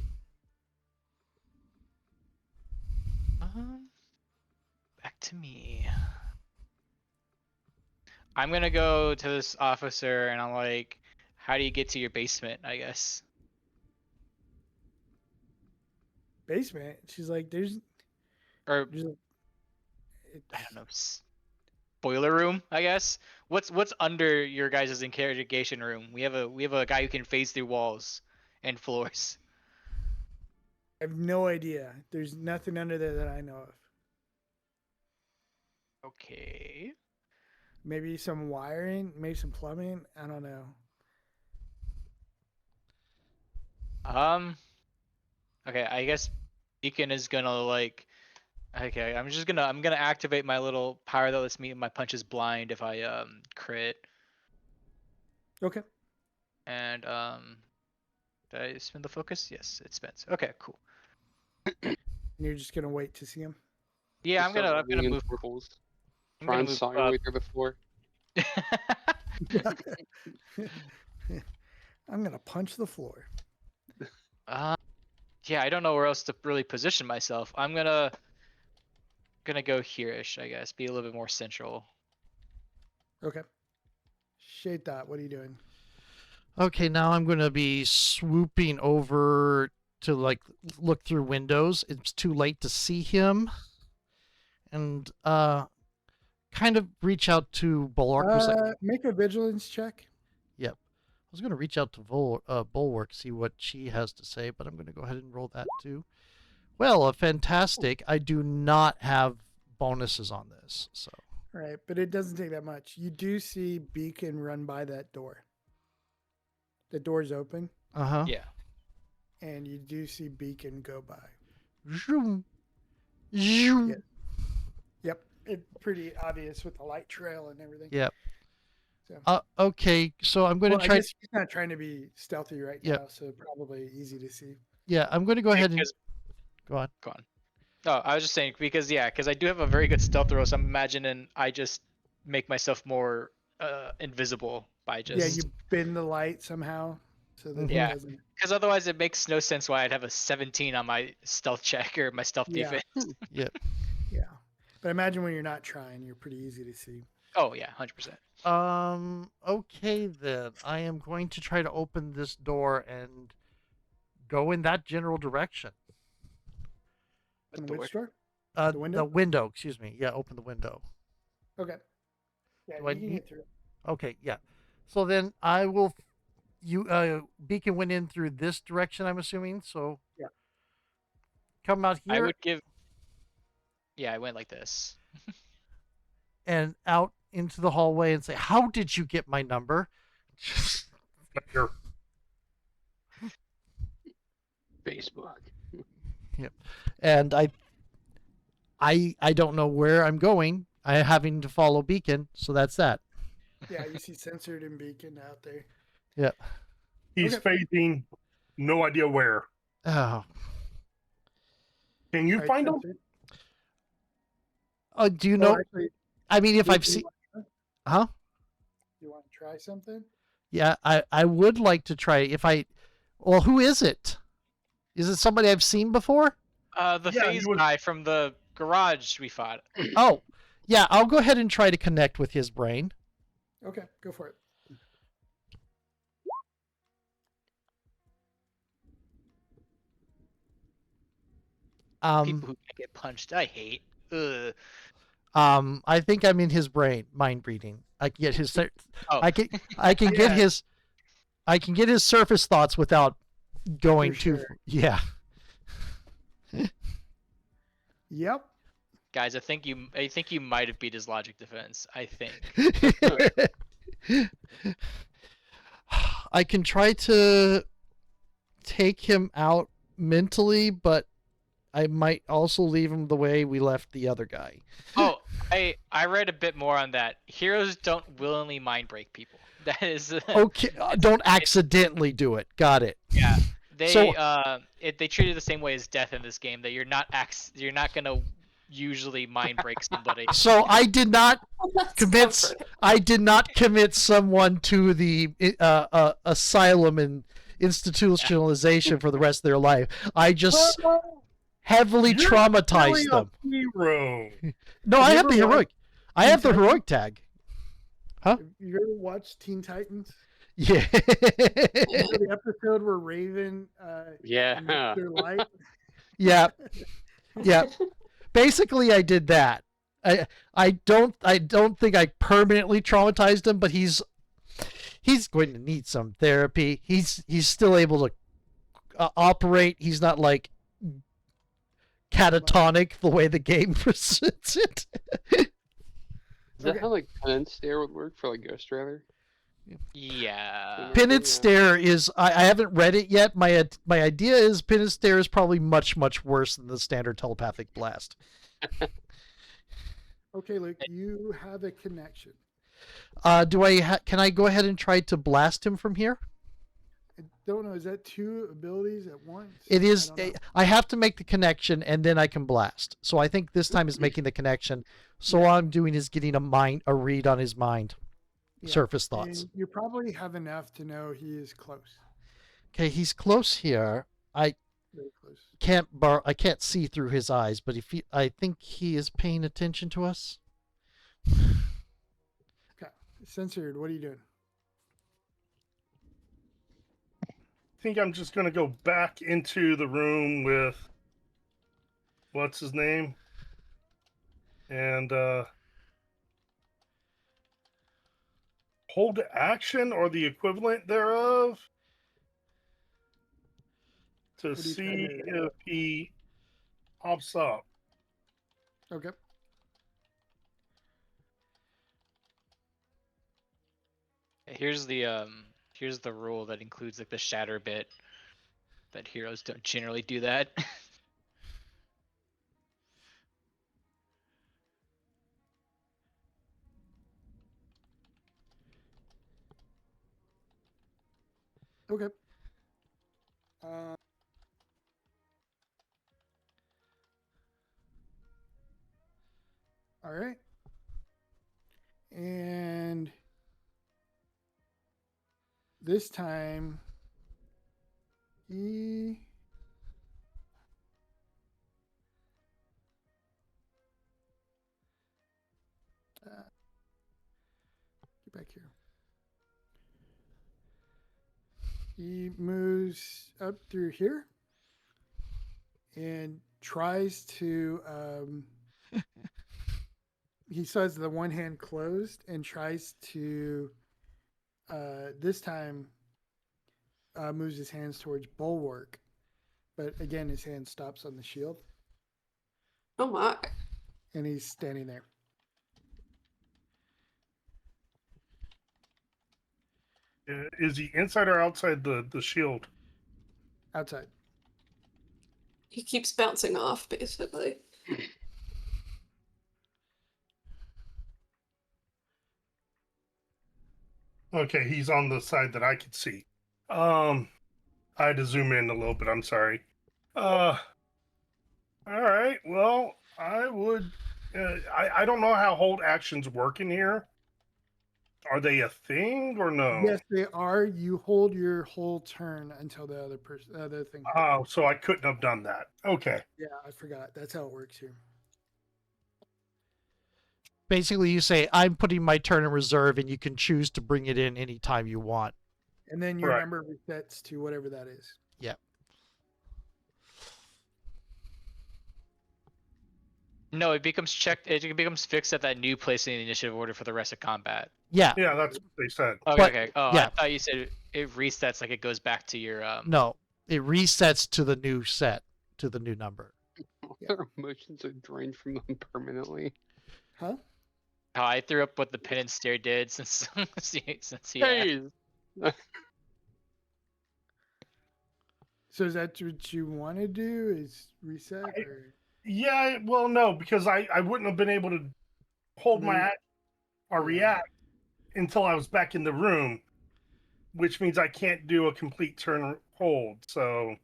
Back to me. I'm gonna go to this officer and I'm like, how do you get to your basement? I guess. Basement. She's like, there's Or a, I don't know. Boiler room, I guess. What's under your guys' interrogation room? We have a guy who can phase through walls and floors. I have no idea. There's nothing under there that I know of. Okay. Maybe some wiring, maybe some plumbing. I don't know. Okay, I guess Beacon is gonna like. Okay, I'm gonna activate my little power that lets me my punches blind if I crit. Okay. And did I spend the focus? Yes, it spent. Okay, cool. And you're just gonna wait to see him. Yeah, I'm gonna moving in move. circles. I'm gonna Brian move saw you up. right there before. I'm gonna punch the floor. Yeah, I don't know where else to really position myself. I'm gonna go here-ish, I guess. Be a little bit more central. Okay. Shade Dot, what are you doing? Okay, now I'm going to be swooping over to like look through windows. It's too late to see him. And kind of reach out to Bulwark. Make a vigilance check. Yep. I was going to reach out to Bulwark, see what she has to say, but I'm going to go ahead and roll that too. Well, a fantastic. I do not have bonuses on this, so. Right, but it doesn't take that much. You do see Beacon run by that door. The door's open, Uh-huh. Yeah. and you do see Beacon go by. Zoom. Zoom. Yeah. Yep, it's pretty obvious with the light trail and everything. Yep. So, Okay, so I'm going to I try. guess he's not trying to be stealthy right Yep. now, so probably easy to see. Yeah, I'm going to go ahead and Because- go on. Go on. Oh, I was just saying because I do have a very good stealth roll, so I'm imagining I just make myself more invisible by just. Yeah, you bend the light somehow so that Yeah. it doesn't. Because otherwise it makes no sense why I'd have a 17 on my stealth check or my stealth Yeah. defense. Yeah, but imagine when you're not trying, you're pretty easy to see. Oh yeah, 100%. Okay then. I am going to try to open this door and go in that general direction. In door? which door? The window? window, excuse me. Yeah, open the window. Okay. Yeah, Do you I can need- get through. Okay, yeah. So then I will Beacon went in through this direction, I'm assuming. So Yeah. Come out I here would give. Yeah, I went like this. and out into the hallway and say, "How did you get my number?" Here. Facebook. And I don't know where I'm going. I'm having to follow Beacon, so that's that. Yeah, you see Censored and Beacon out there. Yeah. He's facing no idea where. Oh. Can you All right, find him? Censored. Do you know? Actually, I mean, if do I've you seen, want- huh? You want to try something? Yeah, I would like to try. Well, who is it? Is it somebody I've seen before? The Yeah, phase you would- guy from the garage we fought. Oh, yeah. I'll go ahead and try to connect with his brain. Okay, go for it. People who can't get punched, I hate. Ugh. I think I'm in his brain, mind reading. I can get his. Oh. I can get his. I can get his surface thoughts without going For too. sure. Yeah. Yep. Guys, I think you might have beat his logic defense. I think. I can try to take him out mentally, but I might also leave him the way we left the other guy. Oh, I read a bit more on that. Heroes don't willingly mind break people. That is. Okay, don't accidentally do it. Got it. Yeah. They So- they treat it the same way as death in this game. That you're not gonna usually mind break somebody. So I did not That's commit. comforting. I did not commit someone to the asylum and institutionalization for the rest of their life. I just heavily You're traumatized Really them. a hero. No, I have the Never mind. heroic. I have the heroic tag. Huh? Have you ever watched Teen Titans? Yeah. You know the episode where Raven Yeah. Mr. Light? Yeah. Yeah. Basically, I did that. I don't think I permanently traumatized him, but he's going to need some therapy. He's still able to operate. He's not like catatonic the way the game presents it. Is that Okay. how like penance stare would work for like Ghost Rider? Yeah. Penance Stare is I haven't read it yet. My idea is Penance Stare is probably much worse than the standard telepathic blast. Okay, Luke, you have a connection. Can I go ahead and try to blast him from here? I don't know. Is that 2 abilities at once? It is. I don't know. I have to make the connection and then I can blast. So I think this time is making the connection. So all I'm doing is getting a read on his mind, Yeah, surface thoughts. and you probably have enough to know he is close. Okay, he's close here. I Very close. I can't see through his eyes, but I think he is paying attention to us. Okay. Censored, what are you doing? I think I'm just gonna go back into the room with what's his name, and hold action or the equivalent thereof to What are you see trying to- if he pops up. Okay. Here's the rule that includes like the shatter bit. That heroes don't generally do that. Okay. Uh, all right. And this time, he. Get back here. He moves up through here and tries to. He says the one hand closed and tries to. This time, moves his hands towards bulwark, but again, his hand stops on the shield, Oh my. and he's standing there. Is he inside or outside the shield? Outside. He keeps bouncing off, basically. Okay, he's on the side that I could see. I had to zoom in a little bit. I'm sorry. All right. Well, I would. I don't know how hold actions work in here. Are they a thing or no? Yes, they are. You hold your whole turn until the other thing. Oh, so I couldn't have done that. Okay. Yeah, I forgot. That's how it works here. Basically, you say, I'm putting my turn in reserve, and you can choose to bring it in anytime you want. And then your Right. number resets to whatever that is. Yep. No, it becomes checked. It becomes fixed at that new place in the initiative order for the rest of combat. Yeah. Yeah, that's what they said. Okay. But- Okay. Oh, yeah. I thought you said it resets, like it goes back to your No, it resets to the new set, to the new number. Their emotions are drained from them permanently. Huh? How I threw up what the pin and stare did since since yeah. Hey, So is that what you want to do? Is reset? Or... Yeah, well, no, because I wouldn't have been able to hold my Move. act or react until I was back in the room, which means I can't do a complete turn hold. So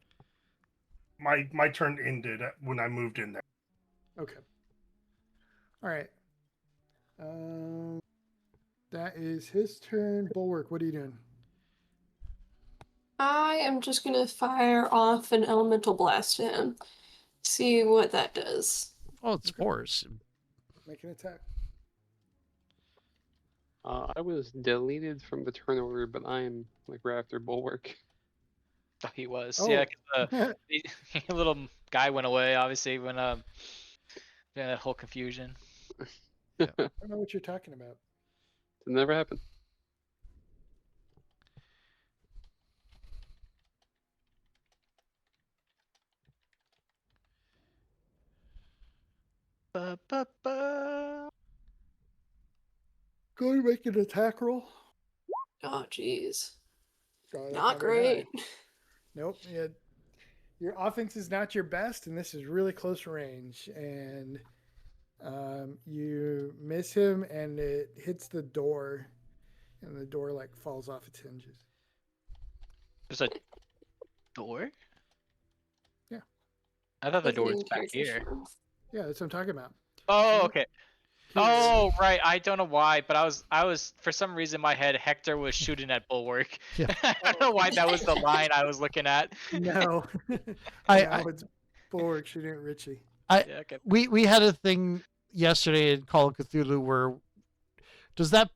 my turn ended when I moved in there. Okay. All right. That is his turn. Bulwark, what are you doing? I am just gonna fire off an elemental blast at him. See what that does. Oh, it's force. Make an attack. I was deleted from the turn order, but I am like right after Bulwark. Oh, he was. Oh. Yeah, 'cause, the little guy went away, obviously, when during that whole confusion. I don't know what you're talking about. It never happened. Ba-ba-ba. Go and make an attack roll. Oh, jeez. Oh, that's Not very high. great. Nope. Yeah, your offense is not your best, and this is really close range. And you miss him, and it hits the door, and the door like falls off its hinges. There's a door? Yeah. I thought the Like door an was back here. Inquisition. Yeah, that's what I'm talking about. Oh, okay. Here's- Oh, right. I don't know why, but I was for some reason in my head Hector was shooting at Bulwark. Yeah. I don't know why that was the line I was looking at. No. I- No, it's Bulwark shooting at Richie. Yeah, okay. We had a thing yesterday in Call of Cthulhu where does that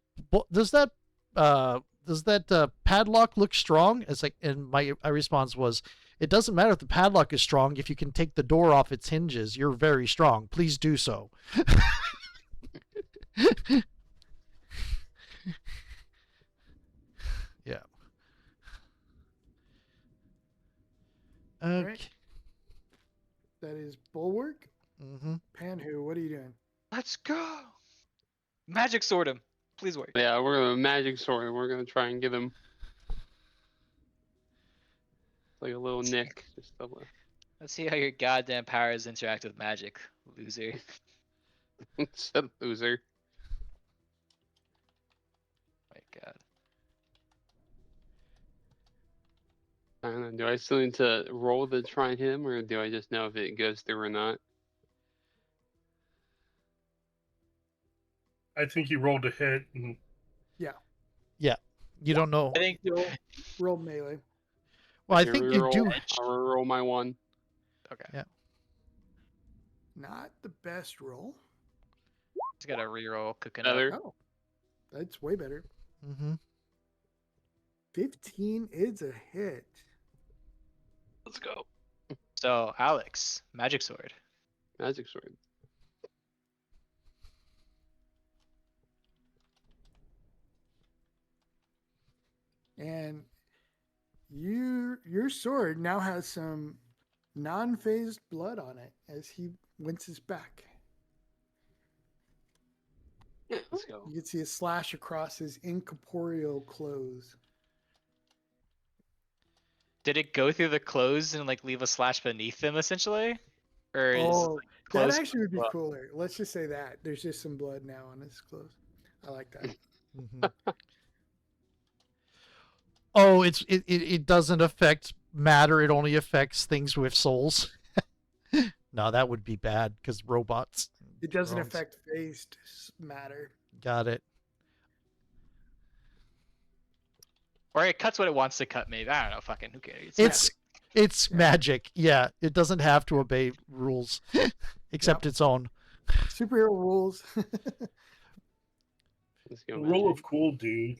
padlock look strong? It's like, and my response was, it doesn't matter if the padlock is strong. If you can take the door off its hinges, you're very strong. Please do so. Yeah. Okay. Right. That is Bulwark. Mm-hmm. Panhu, what are you doing? Let's go. Magic sword him. Please work. Yeah, we're gonna magic sword and we're gonna try and get him. Like a little nick. Just a little. Let's see how your goddamn powers interact with magic, loser. Said loser. My god. I don't know. Do I still need to roll to try and hit him, or do I just know if it goes through or not? I think he rolled a hit. And You don't know. I think Roll melee. Well, I Okay, think you reroll. do. I'll roll my one. okay. Not the best roll. Just gotta reroll cooking up. Better. Oh, that's way better. Mm-hmm. 15 is a hit. Let's go. So Alex, magic sword. Magic sword. And your sword now has some non-phased blood on it as he winces back. Let's go. You can see a slash across his incorporeal clothes. Did it go through the clothes and like leave a slash beneath them essentially? Or is Oh, like, that clothes actually would be well, cooler. Let's just say that. There's just some blood now on his clothes. I like that. Mm-hmm. Oh, it doesn't affect matter. It only affects things with souls. No, that would be bad because robots. It doesn't drones. affect phased matter. Got it. or it cuts what it wants to cut, maybe. I don't know, fucking who cares? It's magic. Yeah, it doesn't have to obey rules except its own. Superhero rules. Let's go. roll Magic. of cool, dude.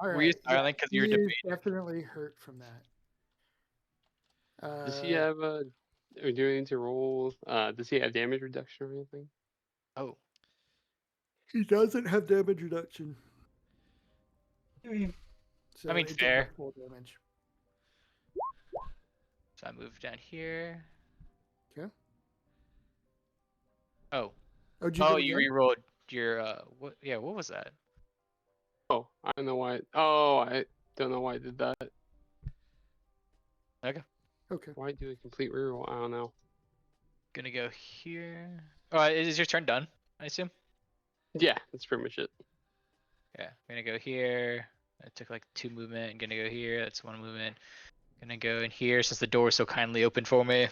All right. Were you silent because you were he is debating? definitely hurt from that. Does he have a? Or do we need to roll? Does he have damage reduction or anything? Oh, He doesn't have damage reduction. So I mean, it doesn't fair. have full damage. so I move down here. Okay. Oh, Oh, did you do it you again? rerolled your what? Yeah, what was that? Oh, I don't know why. Oh, I don't know why I did that. Okay, Okay. Why do a complete reroll? I don't know. gonna go here. Oh, is your turn done? I assume. Yeah, that's pretty much it. Yeah, I'm gonna go here. I took like 2 movement. I'm gonna go here. That's 1 movement. Gonna go in here since the door is so kindly open for me.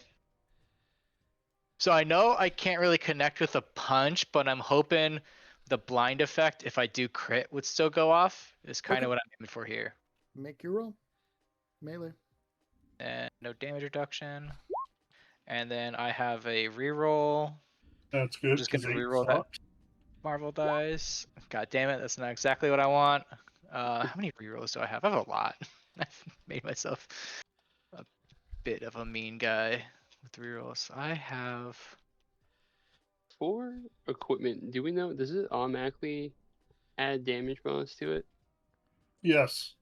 So I know I can't really connect with a punch, but I'm hoping the blind effect, if I do crit, would still go off. Is kind Okay. of what I'm aiming for here. Make your roll. Melee. And no damage reduction. And then I have a reroll. That's good. Just gonna 'cause eight reroll that. sucks. Marvel dice. God damn it, that's not exactly what I want. How many rerolls do I have? I have a lot. I've made myself a bit of a mean guy with rerolls. I have. For equipment, do we know? Does it automatically add damage bonus to it? Yes.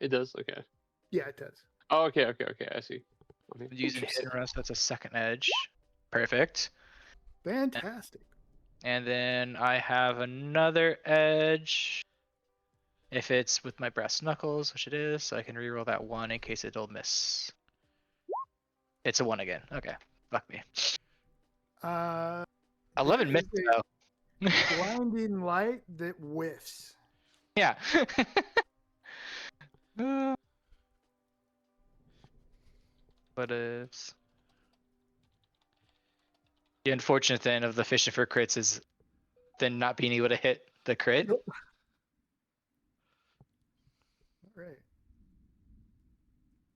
It does. Okay. Yeah, it does. Oh, okay. I see. Okay. I'm using hit and rest. That's a second edge. Perfect. Fantastic. And then I have another edge. If it's with my brass knuckles, which it is, so I can reroll that one in case it'll miss. It's a 1 again. Okay. Fuck me. 11 It missed is though. blinding light that whiffs. Yeah. But it's the unfortunate thing of the fishing for crits is then not being able to hit the crit. Nope. Right.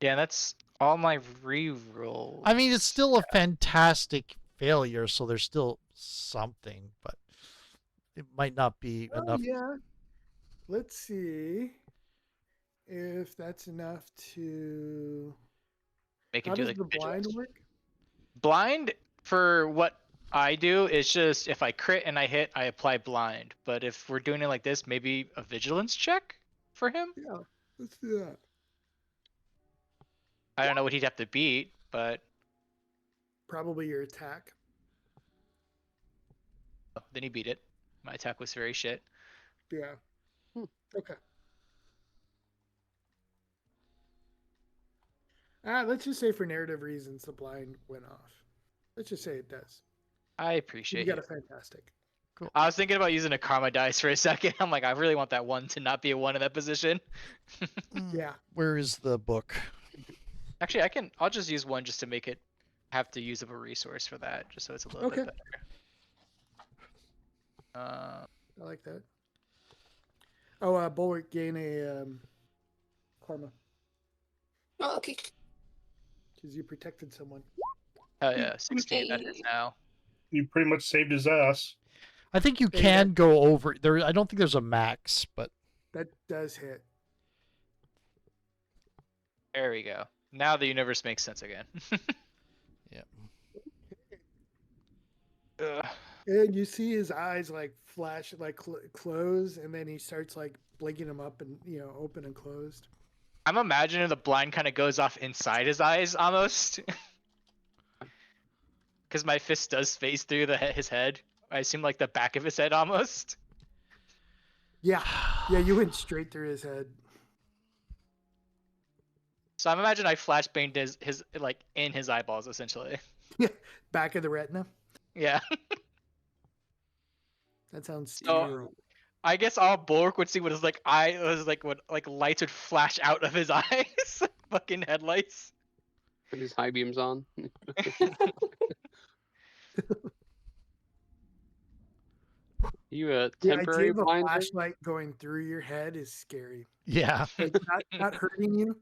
Yeah, that's all my rerolls. I mean, it's still a fantastic failure, so there's still something, but it might not be enough. Yeah. Let's see if that's enough to. Make it How do does like the blind vigilance. work? Blind for what I do is just if I crit and I hit, I apply blind. But if we're doing it like this, maybe a vigilance check for him. Yeah, let's do that. I don't know what he'd have to beat, but Probably your attack. then he beat it. My attack was very shit. Yeah. Okay. Let's just say for narrative reasons, the blind went off. Let's just say it does. I You appreciate got it. a fantastic. I was thinking about using a karma dice for a second. I'm like, I really want that 1 to not be a 1 in that position. Yeah. Where is the book? Actually, I'll just use 1 just to make it have to use up a resource for that, just so it's a little bit Okay. better. I like that. Oh, Bulwark gain a karma Oh, okay. because you protected someone. Oh yeah, 16 that is now. You pretty much saved his ass. I think you Hey, can go over there. I don't think there's a max, but That does hit. There we go. Now the universe makes sense again. yeah. Ugh. And you see his eyes like flash, like close, and then he starts like blinking them up and open and closed. I'm imagining the blind kind of goes off inside his eyes almost. Because my fist does phase through his head. I assume like the back of his head almost. Yeah, yeah, you went straight through his head. So I'm imagining I flashbanged his like in his eyeballs essentially. Back of the retina. Yeah. That sounds So- terrible. I guess all Bulwark would see what his like eye was like what like lights would flash out of his eyes. Fucking headlights. Put his high beams on. You a The temporary idea of a blind? flashlight going through your head is scary. Yeah. Like not hurting you,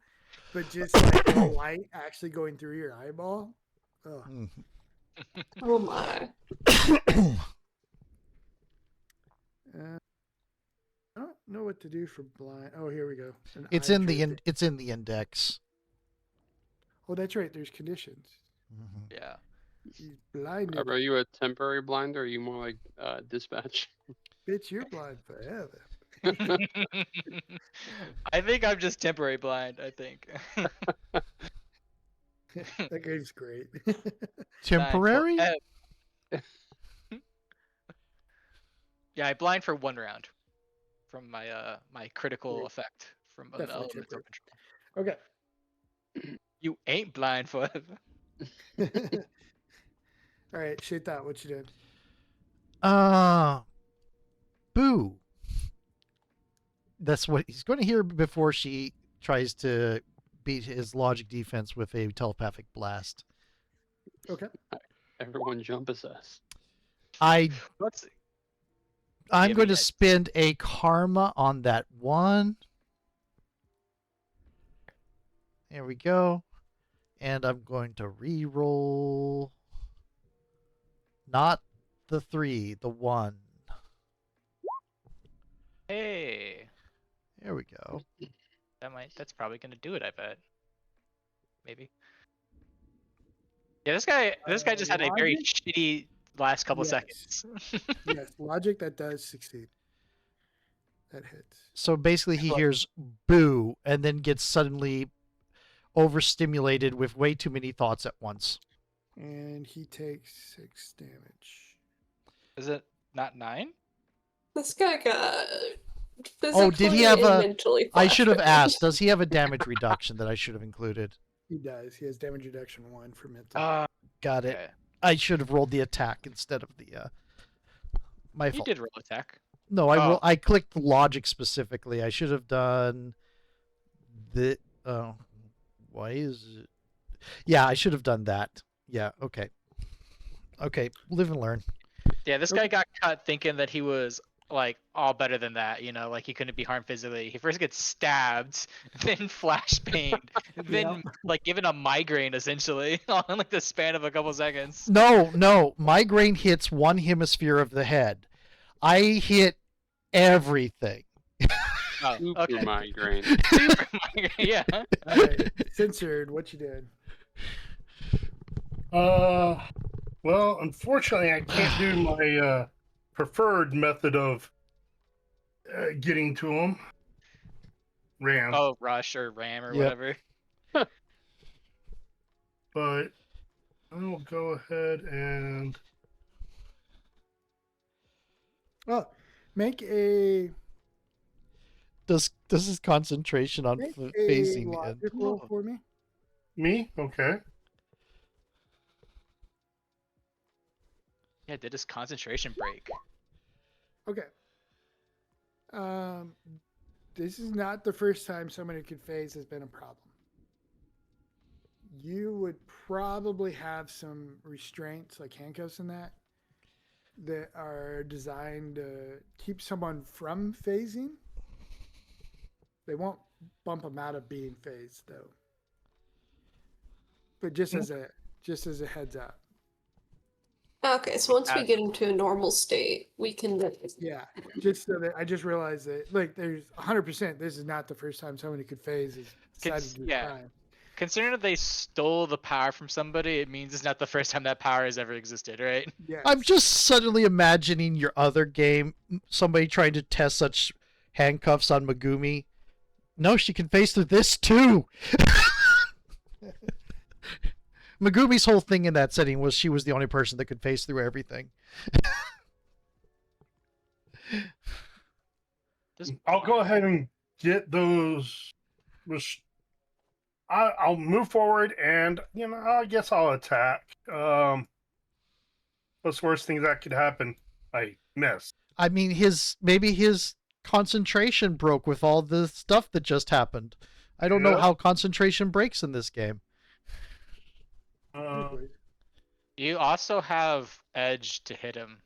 but just like the light actually going through your eyeball. Oh. Mm. Oh my. I don't know what to do for blind. Oh, here we go. An It's eye in the trait. it's in the index. Oh, that's right. There's conditions. Mhm. Yeah. He's blinded. Are you a temporary blind, or are you more like dispatch? Bitch, you're blind forever. I think I'm just temporary blind, I think. That game's great. Temporary? Yeah, I blind for 1 round from my my critical Great. effect from an Definitely elemental temporary. control. Okay. You ain't blind forever. All right, shoot that. What you doing? Boo. That's what he's going to hear before she tries to beat his logic defense with a telepathic blast. Okay. Everyone jump assess. I'm What's going to yeah. spend a karma on that one. There we go. And I'm going to re-roll not the 3, the 1. There we go. That's probably gonna do it, I bet. Maybe. Yeah, this guy just had a very Logic? shitty last couple Yes. seconds. Yes, logic that does succeed. That hits. So basically, he Like- hears boo and then gets suddenly overstimulated with way too many thoughts at once. And he takes 6 damage. Is it not 9? This guy got. Oh, did he physically have and a- mentally I should have flashbanged. asked, does he have a damage reduction that I should have included? He does. He has damage reduction 1 for mental. Got it. Okay. I should have rolled the attack instead of the my You fault. did roll attack. No, Oh. I clicked logic specifically. I should have done the why is it? Yeah, I should have done that. Yeah, okay. Okay, live and learn. Yeah, this guy got cut thinking that he was like all better than that, like he couldn't be harmed physically. He first gets stabbed, then flashbanged, then like given a migraine essentially on like the span of a couple seconds. No, migraine hits one hemisphere of the head. I hit everything. Oh, Super okay. migraine. Super migraine, yeah. All right. Censored, what you did. Well, unfortunately, I can't do my preferred method of getting to him. Ram. Oh, rush or ram or Yep. whatever. But I'll go ahead and Oh, make a Does his concentration on make a phasing logic end? roll for me. me. Okay. Yeah, did his concentration break? Okay. This is not the first time someone who could phase has been a problem. You would probably have some restraints, like handcuffs and that are designed to keep someone from phasing. They won't bump them out of being phased, though. But just as a heads up. Okay, so once we Uh, get into a normal state, we can. Yeah, just so that I just realized that, like, there's 100%. This is not the first time somebody could phase has decided to do yeah. crime. Considering that they stole the power from somebody, it means it's not the first time that power has ever existed, right? Yes. I'm just suddenly imagining your other game, somebody trying to test such handcuffs on Megumi. No, she can phase through this too. Megumi's whole thing in that setting was she was the only person that could phase through everything. I'll go ahead and get those. I'll move forward, and I guess I'll attack. What's the worst thing that could happen? I miss. I mean, maybe his concentration broke with all the stuff that just happened. I don't know Yeah. how concentration breaks in this game. You also have edge to hit him.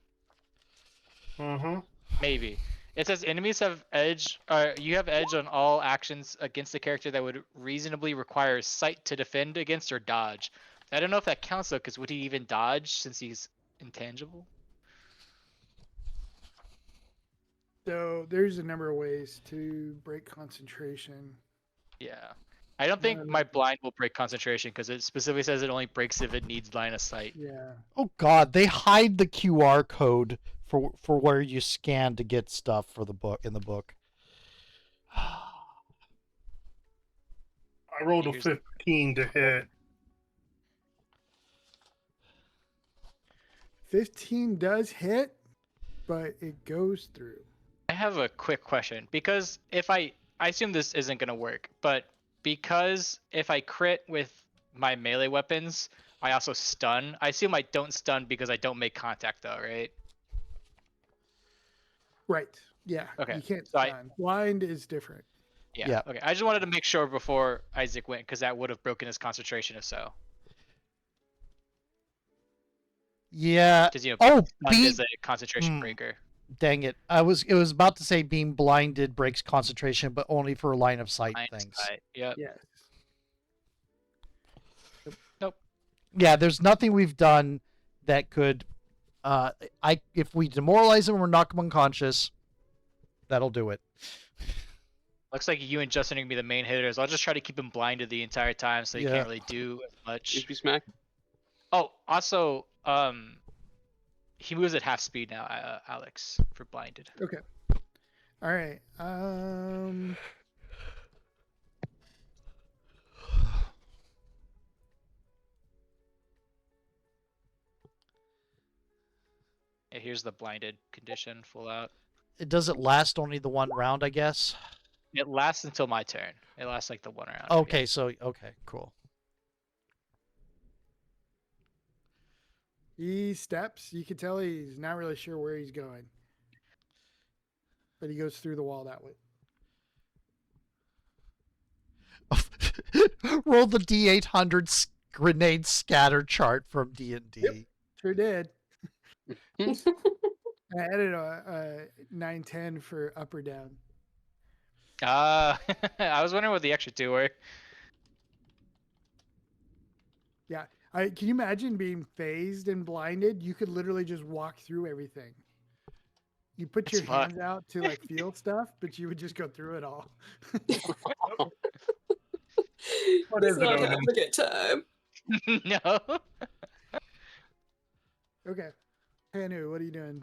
Maybe. It says enemies have edge. You have edge on all actions against a character that would reasonably require sight to defend against or dodge. I don't know if that counts though, because would he even dodge since he's intangible? So there's a number of ways to break concentration. Yeah. I don't think my blind will break concentration because it specifically says it only breaks if it needs line of sight. Yeah. Oh God, they hide the QR code for where you scan to get stuff for the book in the book. I rolled a Here's- 15 to hit. 15 does hit, but it goes through. I have a quick question because if I assume this isn't gonna work, but because if I crit with my melee weapons, I also stun. I assume I don't stun because I don't make contact though, right? Right. Yeah. Okay, You can't so stun. Blind is different. Yeah. Okay. I just wanted to make sure before Isaac went because that would have broken his concentration if so. Yeah. Because Oh, stun is a concentration Hmm. breaker. Dang it! It was about to say being blinded breaks concentration, but only for line of sight things. Yep. Yes. Yeah, there's nothing we've done that could. If we demoralize him or knock him unconscious, that'll do it. Looks like you and Justin are gonna be the main hitters. I'll just try to keep him blinded the entire time, so he Yeah. can't really do as much. If you smack, Oh, also, he moves at half speed now, Alex, for blinded. Okay. All right. Yeah, here's the blinded condition, full out. Does it last only the one round, I guess? It lasts until my turn. It lasts like the one round. Okay, so okay, cool. He steps. You can tell he's not really sure where he's going, but he goes through the wall that way. Roll the D800 grenade scatter chart from D&D. Yep. Sure did. I added a 9-10 for up or down. I was wondering what the extra two were. Yeah. Can you imagine being phased and blinded? You could literally just walk through everything. You put your It's fun. hands out to like feel stuff, but you would just go through it all. What He's is it, not Odin? having a good time. No. Okay. Hanu, what are you doing?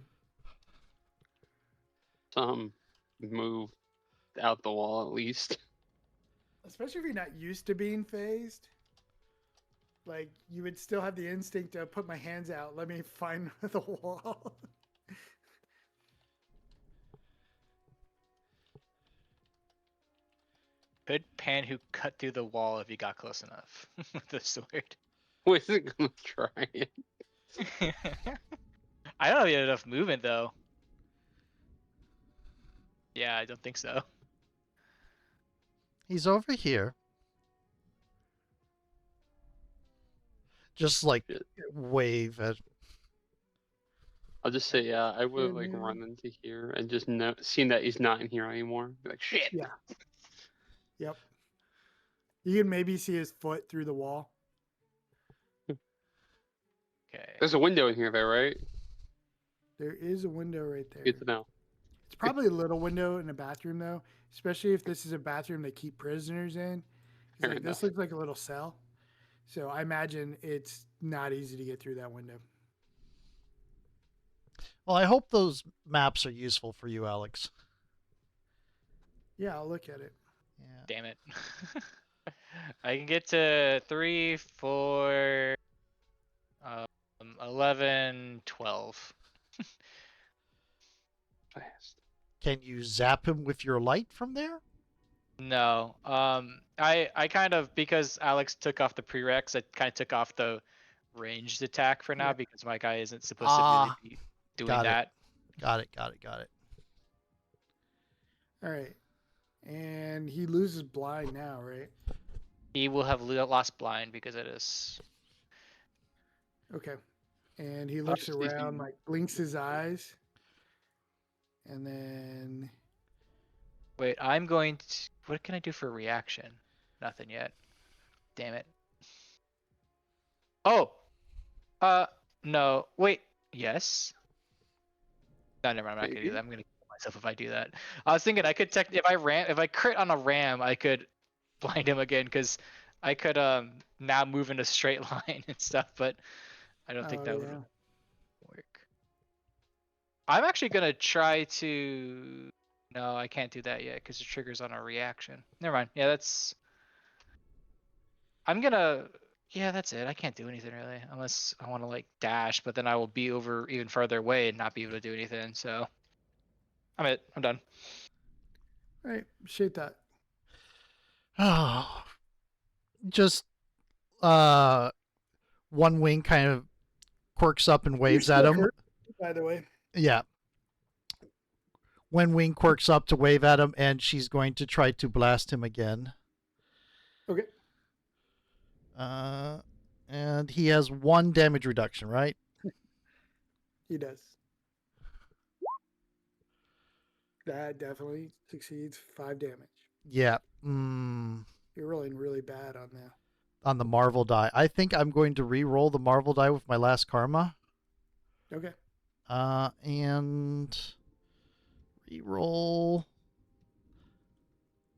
move out the wall at least. Especially if you're not used to being phased. Like, you would still have the instinct to put my hands out. Let me find the wall. Could Pan who cut through the wall if he got close enough with the sword. Wasn't gonna try it. I don't know if he had enough movement though. Yeah, I don't think so. He's over here. Just like Shit. wave at. I'll just say, yeah, I would have like Mhm. run into here and just seen that he's not in here anymore. Be like, shit. Yeah. Yep. You can maybe see his foot through the wall. Okay. There's a window in here though, right? There is a window right there. Good to know. It's probably a little window in a bathroom, though, especially if this is a bathroom they keep prisoners in. 'Cause, Fair like, enough. this looks like a little cell. So I imagine it's not easy to get through that window. Well, I hope those maps are useful for you, Alex. Yeah, I'll look at it. Yeah. Damn it. I can get to 3, 4, 11, 12. Fast. Can you zap him with your light from there? No. I kind of, because Alex took off the prereqs, I kind of took off the ranged attack for now Yeah. because my guy isn't supposed to really be doing got it. that. Got it. All right. And he loses blind now, right? He will have lost blind because it is. Okay. And he looks Obviously, he- around, like blinks his eyes. And then Wait, I'm going to. What can I do for reaction? Nothing yet. Damn it. Oh! No. Wait. Yes? No, never mind. I'm not gonna do Maybe. that. I'm gonna kill myself if I do that. I was thinking I could if I crit on a ram, I could blind him again because I could now move in a straight line and stuff, but I don't think Oh, that would yeah. work. I'm actually gonna try to. No, I can't do that yet because it triggers on a reaction. Never mind. Yeah, that's. I'm gonna. Yeah, that's it. I can't do anything really unless I want to like dash, but then I will be over even farther away and not be able to do anything. So I'm done. All right, shoot that. Oh, just one wing kind of quirks up and waves You're at still him. hurt, by the way. Yeah. One wing quirks up to wave at him, and she's going to try to blast him again. Okay. And he has 1 damage reduction, right? He does. That definitely succeeds. 5 damage. Yeah. You're rolling really bad on that. On the Marvel die. I think I'm going to re-roll the Marvel die with my last karma. Okay. And re-roll.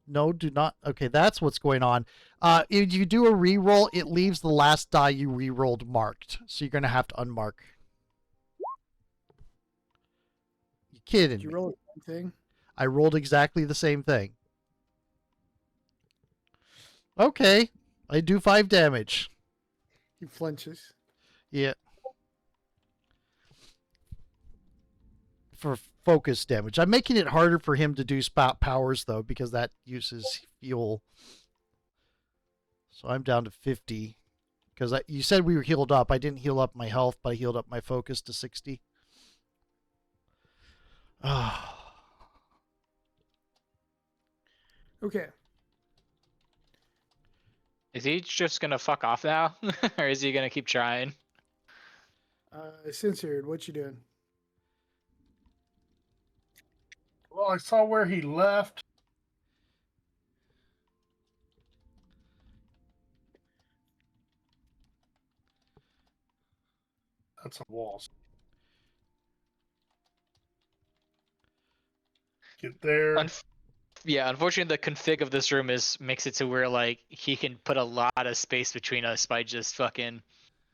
No, do not. Okay, that's what's going on. If you do a reroll, it leaves the last die you rerolled marked. So you're going to have to unmark. You kidding Did you me? roll the same thing? I rolled exactly the same thing. Okay, I do 5 damage. He flinches. Yeah. For focus damage. I'm making it harder for him to do spout powers, though, because that uses fuel. So I'm down to 50. Because you said we were healed up. I didn't heal up my health, but I healed up my focus to 60. Okay. Is he just gonna fuck off now, or is he gonna keep trying? Censored, what you doing? Well, I saw where he left. That's a wall. Get there. Yeah, unfortunately, the config of this room makes it to where like he can put a lot of space between us by just fucking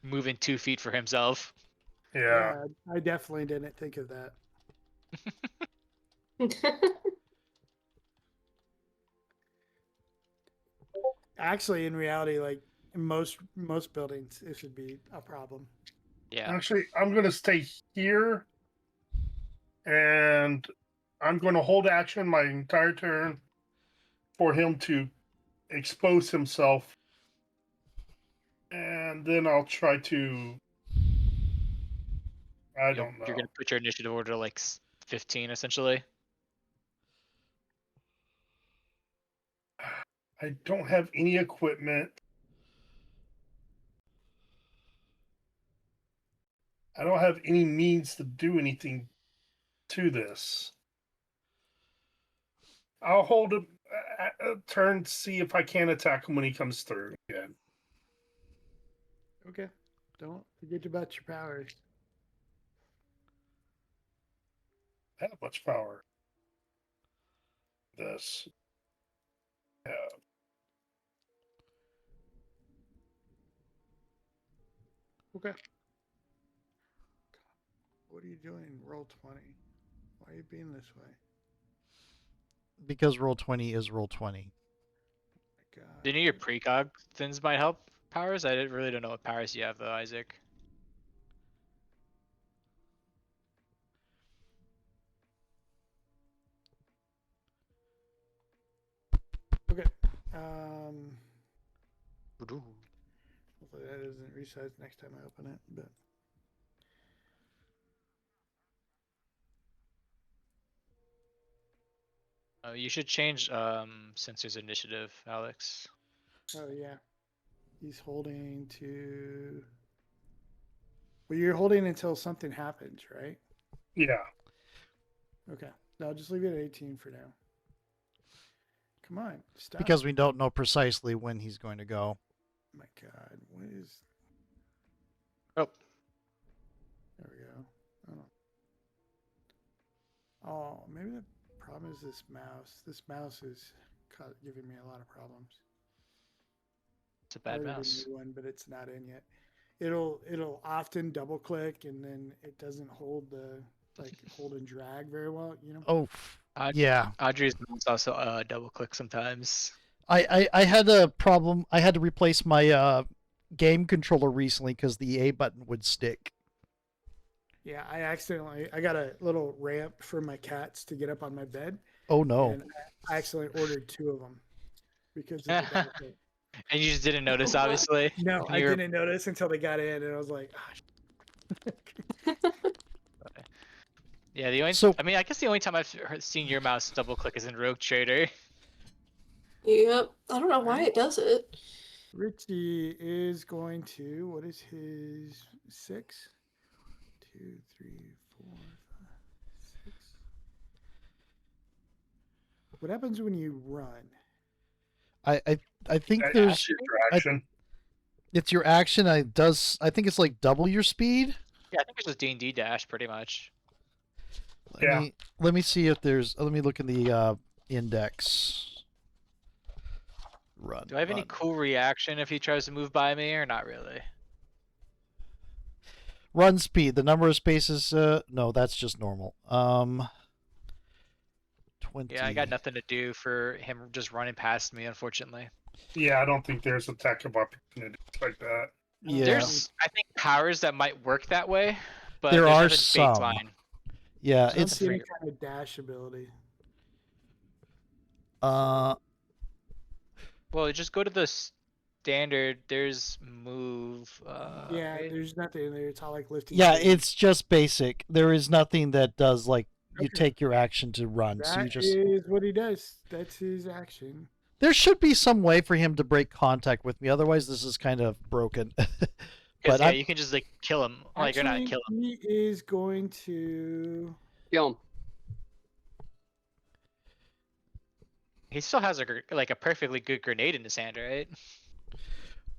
moving 2 feet for himself. Yeah. I definitely didn't think of that. Actually, in reality, like in most buildings, it should be a problem. Yeah. Actually, I'm going to stay here. And I'm going to hold action my entire turn for him to expose himself. And then I'll try to... I don't know. You're gonna put your initiative order like 15, essentially. I don't have any equipment. I don't have any means to do anything to this. I'll hold a turn to see if I can attack him when he comes through again. Okay. Don't forget about your powers. I have much power. This. Yeah. Okay. What are you doing? Roll 20. Why are you being this way? Because roll 20 is roll 20. God. Do any of your precog things might help powers? I really don't know what powers you have though, Isaac. Okay. Hopefully that isn't resized next time I open it, but You should change Censor's initiative, Alex. oh yeah. He's holding to well, you're holding until something happens, right? Yeah. Okay. No, I'll just leave it at 18 for now. Come on, stop. Because we don't know precisely when he's going to go. My God, what is? Oh. There we go. Oh, maybe the problem is this mouse. This mouse is giving me a lot of problems. It's a bad Ordered mouse. a new one, but it's not in yet. It'll often double click and then it doesn't hold hold and drag very well. You know. Oh, yeah. Audrey's mouse also double click sometimes. I had a problem. I had to replace my game controller recently because the A button would stick. Yeah, I got a little ramp for my cats to get up on my bed. Oh no! And I accidentally ordered 2 of them because of the double click. And you just didn't notice, obviously. No, I didn't notice until they got in, and I was like, Yeah, I mean, I guess the only time I've seen your mouse double click is in Rogue Trader. Yep. I don't know why it does it. Richie is going to, what is his 6? 2, 3, 4, 5, 6. What happens when you run? I think That's there's your action. it's your action. I think it's like double your speed. Yeah, I think it's just D&D dash, pretty much. Let me see if there's. Let me look in the index. Run. Do I have any run. cool reaction if he tries to move by me or not really? Run speed. The number of spaces. No, that's just normal. 20. Yeah, I got nothing to do for him just running past me, unfortunately. Yeah, I don't think there's attack of opportunity like that. Yeah. There's, I think, powers that might work that way, but There there's are nothing some. baseline. Yeah, I don't it's see any kind of dash ability. uh Well, just go to the standard. There's move. Yeah, right? there's nothing there. It's all like lifting. yeah, weights. it's just basic. There is nothing that does like you Okay. take your action to run. So you That just is what he does. That's his action. there should be some way for him to break contact with me. Otherwise, this is kind of broken. 'Cause, but yeah, I you can just like kill him. Like, or not Actually, kill him. he is going to. Kill him. He still has like a perfectly good grenade in his hand, right?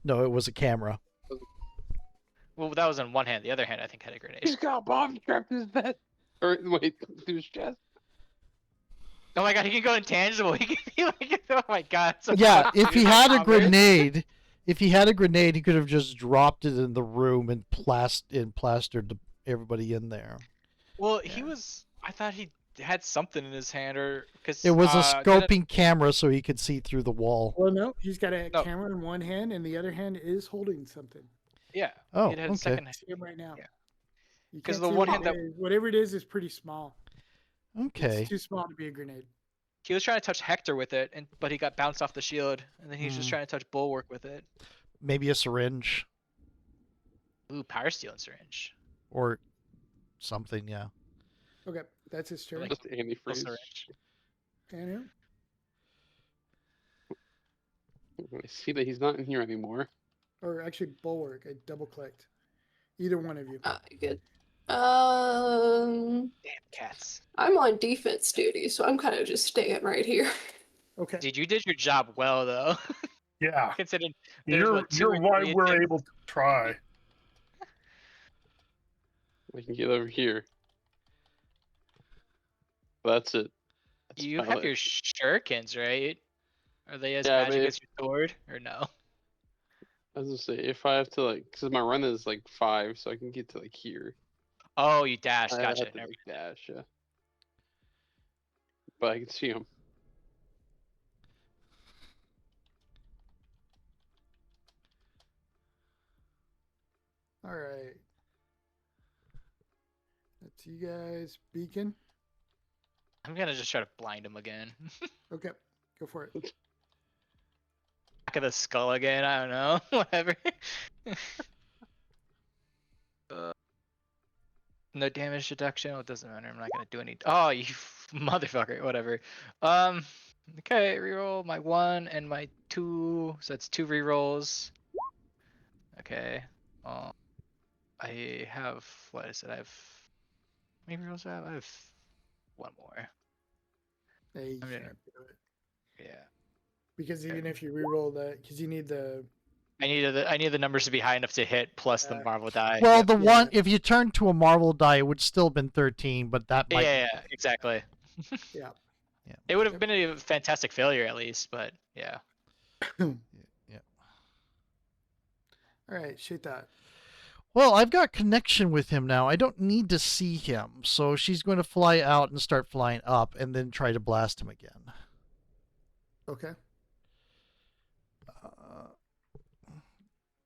no, it was a camera. Well, that was in one hand. The other hand, I think, had a grenade. He's got a bomb strapped to his bed. Or wait, to his chest. Oh my god, he can go intangible. He can be like, oh my god. so Yeah, funny. if he had a Combat. grenade, he could have just dropped it in the room and plastered everybody in there. Well, he was. I thought he had something in his hand, or because It was a scoping camera, so he could see through the wall. Well, no, he's got a No. camera in one hand, and the other hand is holding something. Yeah. Oh, it had okay. a second. I see him right now. Yeah. You 'Cause can't the see one what hand it that- is. Whatever it is pretty small. Okay. It's too small to be a grenade. He was trying to touch Hector with it, but he got bounced off the shield, and then he was just Hmm. trying to touch Bulwark with it. Maybe a syringe Ooh, power stealing syringe. or something. Yeah. Okay, that's his turn. Like- Just Full antifreeze. syringe. And I see that he's not in here anymore. or actually, Bulwark. I double clicked. Either one of you. Good. Damn cats. I'm on defense duty, so I'm kind of just staying right here. Okay. Dude, you did your job well, though. Yeah, Considering there's, you're what, 2 you're or why 3 we're attempts? able to try. We can get over here. That's it. That's You have about your it. shurikens, right? Are they as Yeah, magic but as your sword, or no? I was gonna say, if I have to like, because my run is like 5, so I can get to like here. Oh, you dashed. I Gotcha. have to Never- like, dash, yeah. But I can see him. All right. That's you guys. Beacon. I'm gonna just try to blind him again. Okay, go for it. Back of the skull again. I don't know. Whatever. No damage deduction. It doesn't matter. I'm not gonna do any. Oh, you motherfucker. Whatever. Okay. Reroll my 1 and my 2. So that's 2 rerolls. Okay. I have. What is it? I have. How many rerolls do I have? I have 1 more. Yeah, you I mean, can't do it. Yeah. Because even if you reroll that, because you need the. I need the numbers to be high enough to hit plus the Yeah. Marvel die. Well, Yep. the Yeah. one if you turn to a Marvel die, it would still have been 13, but that might. Yeah, exactly. Yeah. Yeah. It would have been a fantastic failure at least, but yeah. All right, shoot that. Well, I've got connection with him now. I don't need to see him, so she's going to fly out and start flying up, and then try to blast him again. Okay.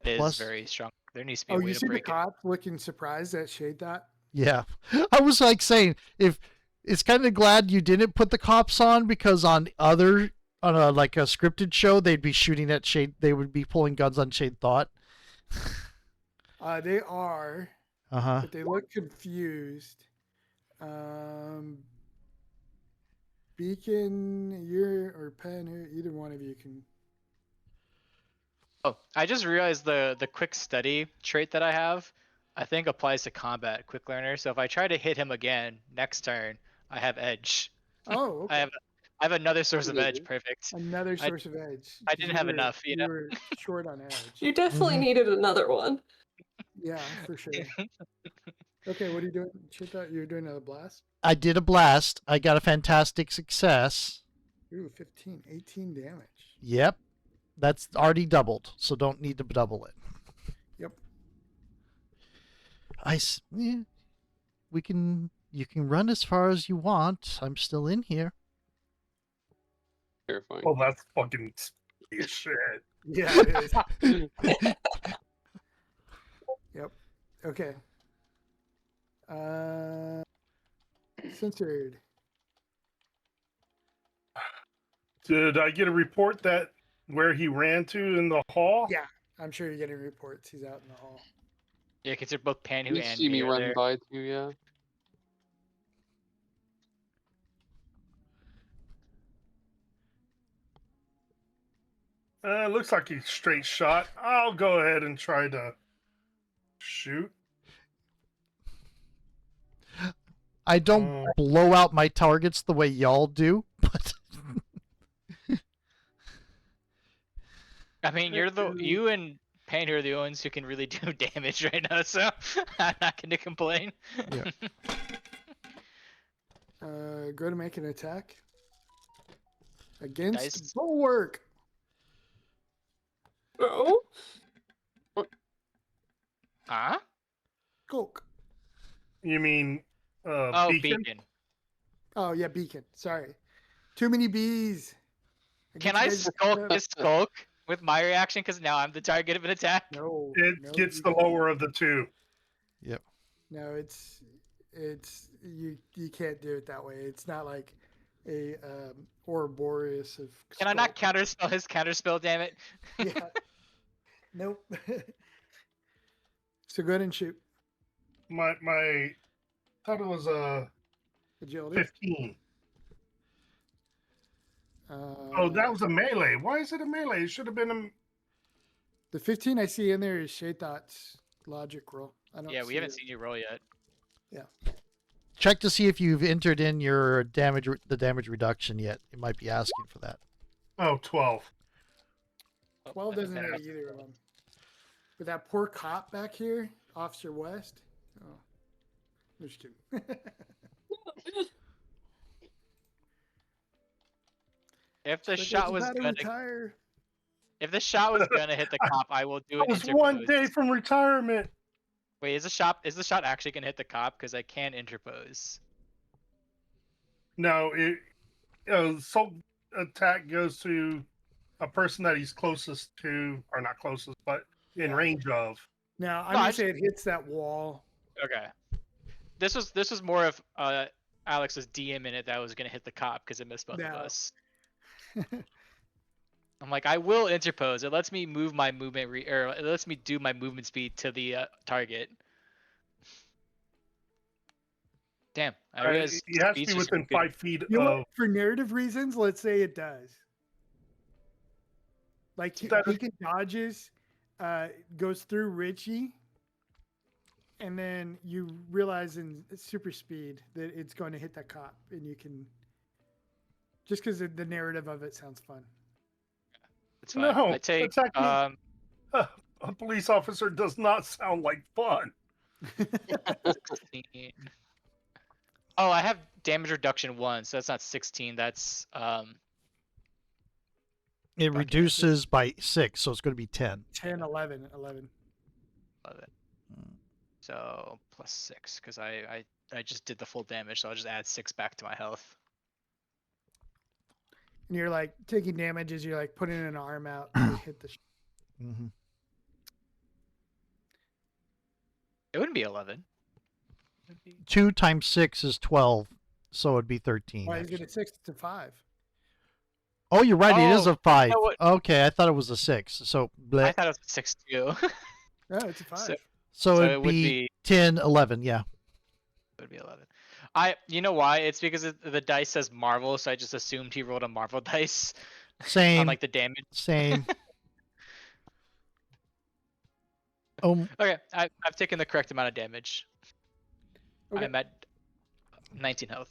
It is Plus- very strong. There needs to be a Oh, way you to see the break it. cop looking surprised at Shade Dot? Yeah, I was like saying if it's kind of glad you didn't put the cops on because on a like a scripted show they'd be shooting at Shade. They would be pulling guns on Shade Thought. They are, Uh-huh. but they look confused. Beacon, or Pen, either one of you can. Oh, I just realized the quick study trait that I have, I think applies to combat quick learner. So if I try to hit him again next turn, I have edge. Oh, okay. I have another source of edge. Mhm. Perfect. Another source of edge. I 'cause didn't you have were- enough, you know? were short on edge. You definitely Mhm. needed another one. Yeah, for sure. Okay, what are you doing? Shade Dot, you're doing a blast? I did a blast. I got a fantastic success. Ooh, 18 damage. Yep. That's already doubled, so don't need to double it. Yep. Yeah, we can. You can run as far as you want. I'm still in here. Terrifying. Well, that's fucking scary as shit. Yeah, it is. Yep. Okay. Censored. Did I get a report that where he ran to in the hall? Yeah, I'm sure you're getting reports. He's out in the hall. Yeah, because they're both Panhu You and see me are run there. by too, yeah. Looks like he's straight shot. I'll go ahead and try to shoot. I don't blow out my targets the way y'all do, but I mean, you and Panhu are the only ones who can really do damage right now, so I'm not gonna complain. Yeah. Go to make an attack against Dice. Bulwark. Oh, Huh? Skulk. You mean Oh, beacon? beacon. Oh yeah, Beacon. Sorry, too many bees. Can I get you guys- skulk this skulk with my reaction? Because now I'm the target of an attack. No, It no, gets you the can't. lower of the two. No, it's you can't do it that way. It's not like a Ouroboros of. Can I not Skulk. counterspell his counterspell? Damn it! Yeah. Nope. So go ahead and shoot. My thought it was Agility. 15. Oh, that was a melee. Why is it a melee? It should have been a. The 15 I see in there is Shay Thought's logic roll. I don't. Yeah, we see haven't it. seen you roll yet. check to see if you've entered in your the damage reduction yet. It might be asking for that. Oh, 12. 12 doesn't hit either of them. But that poor cop back here, Officer West. Oh, I'm just kidding. If the Like, shot it's was about to gonna, retire. if the shot was gonna hit the cop, I will do I it. was one day from retirement. Wait, is the shot actually gonna hit the cop? Because I can interpose. No, assault attack goes to a person that he's closest to, or not closest, but in range of. Now, I'm No, I going to say it hits that wall. Okay. This was more of Alex's DM in it that was gonna hit the cop because it missed both No. of us. I'm like, I will interpose. It lets me move my movement, or it lets me do my movement speed to the target. Damn, I realized He has to speed's be just within good. 5 feet You know of. what? For narrative reasons, let's say it does. Like, That- Beacon dodges, goes through Richie, and then you realize in super speed that it's going to hit that cop, and you can. Just because the narrative of it sounds fun. It's fine. No, I take attack me. A police officer does not sound like fun. 16. Oh, I have damage reduction 1, so that's not 16. That's It reduces by 6, so it's going to be 10. 10, 11. 11. So plus 6 because I just did the full damage, so I'll just add 6 back to my health. And you're like taking damage as you're like putting an arm out to hit the. Mm-hmm. It wouldn't be 11. 2 times 6 is 12, so it'd be 13. Why is it actually. a 6 to 5? Oh, you're right. It is Oh, a 5. know what? Okay, I thought it was a 6. So, I thought it was 6 too. No, it's a 5. So- so so it'd it would be be- 10, 11. Yeah. It would be 11. You know why? It's because the dice says Marvel, so I just assumed he rolled a Marvel dice Same. on like the damage. Same. Oh, Okay, I've taken the correct amount of damage. Okay. I'm at 19 health.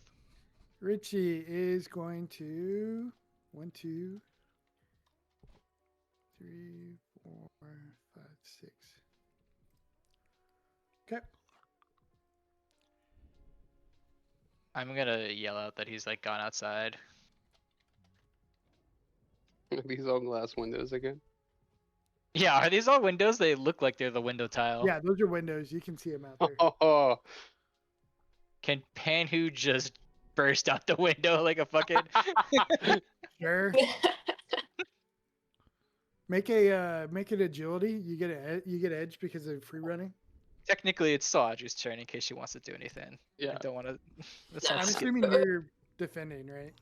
Richie is going to 1, 2, 3, 4, 5, 6. Okay. I'm gonna yell out that he's like gone outside. These all glass windows again. Yeah, are these all windows? They look like they're the window tile. Yeah, those are windows. You can see them out there. Oh, Can Panhu just burst out the window like a fucking? Sure. Make it agility. You get edge because of free running. Technically, it's still Audrey's turn in case she wants to do anything. yeah. I don't want to. Nah, I'm Let's assuming skip it. you're defending, right?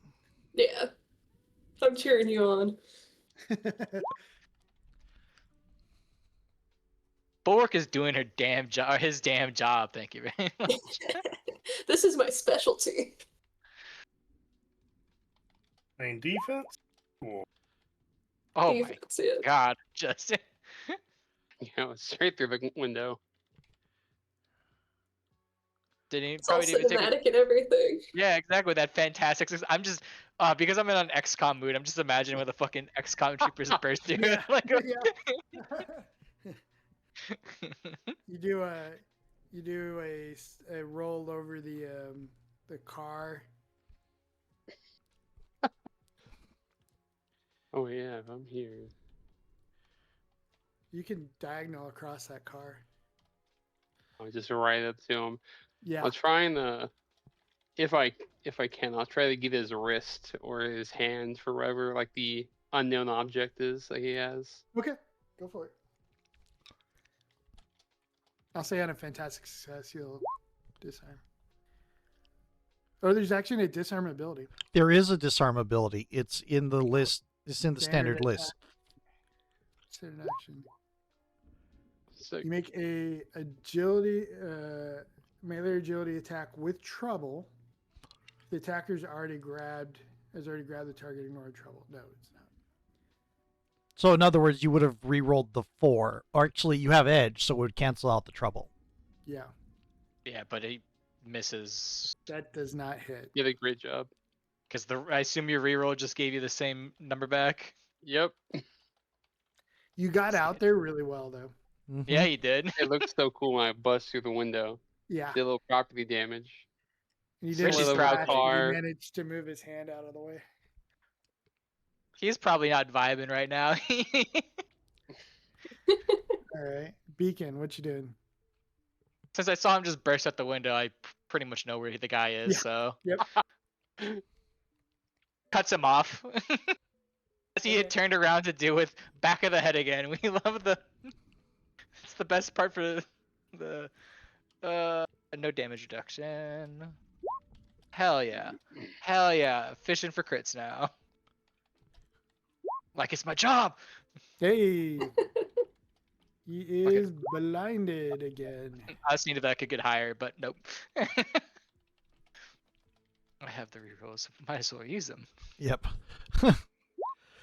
Yeah. I'm cheering you on. Bulwark is doing her damn job. His damn job. Thank you very much. This is my specialty. Main defense. Cool. Oh my Defense, yeah. god, Justin. Straight through the window. Didn't he It's all probably didn't even take it? cinematic and everything. Yeah, exactly. That fantastic. I'm just because I'm in an XCOM mood. I'm just imagining where the fucking XCOM troopers burst through. Yeah. Like, You do a roll over the car. Oh yeah, I'm here. You can diagonal across that car. I'll just right up to him. Yeah. I'll try and if I can, I'll try to get his wrist or his hand for whatever like the unknown object is that he has. Okay. Go for it. I'll say on a fantastic success, you'll disarm. Oh, there's actually a disarm ability. There is a disarm ability. It's in the list. It's in the Standard standard list. Standard action. So You make a agility, melee agility attack with trouble. The attacker's has already grabbed the target, ignored trouble. No, it's not. So in other words, you would have re-rolled the 4. Or actually, you have edge, so it would cancel out the trouble. Yeah, yeah, but he misses that does not hit. you did a great job. because I assume your reroll just gave you the same number back. Yep. You got out there really well, though. Mhm. Yeah, you did. It looks so cool when I bust through the window. Yeah, Did a little property damage. and you Richie's didn't proud flash, car. He managed to move his hand out of the way. He's probably not vibing right now. All right, Beacon, what you doing? Since I saw him just burst out the window, I pretty much know where the guy is. Yeah. So Yep. cuts him off. As he had Okay. turned around to do with back of the head again. We love the. It's the best part for the no damage reduction. Hell yeah, hell yeah, fishing for crits now. Like it's my job. Hey, he is blinded again. I was thinking that I could get higher, but nope. I have the rerolls. Might as well use them. Yep.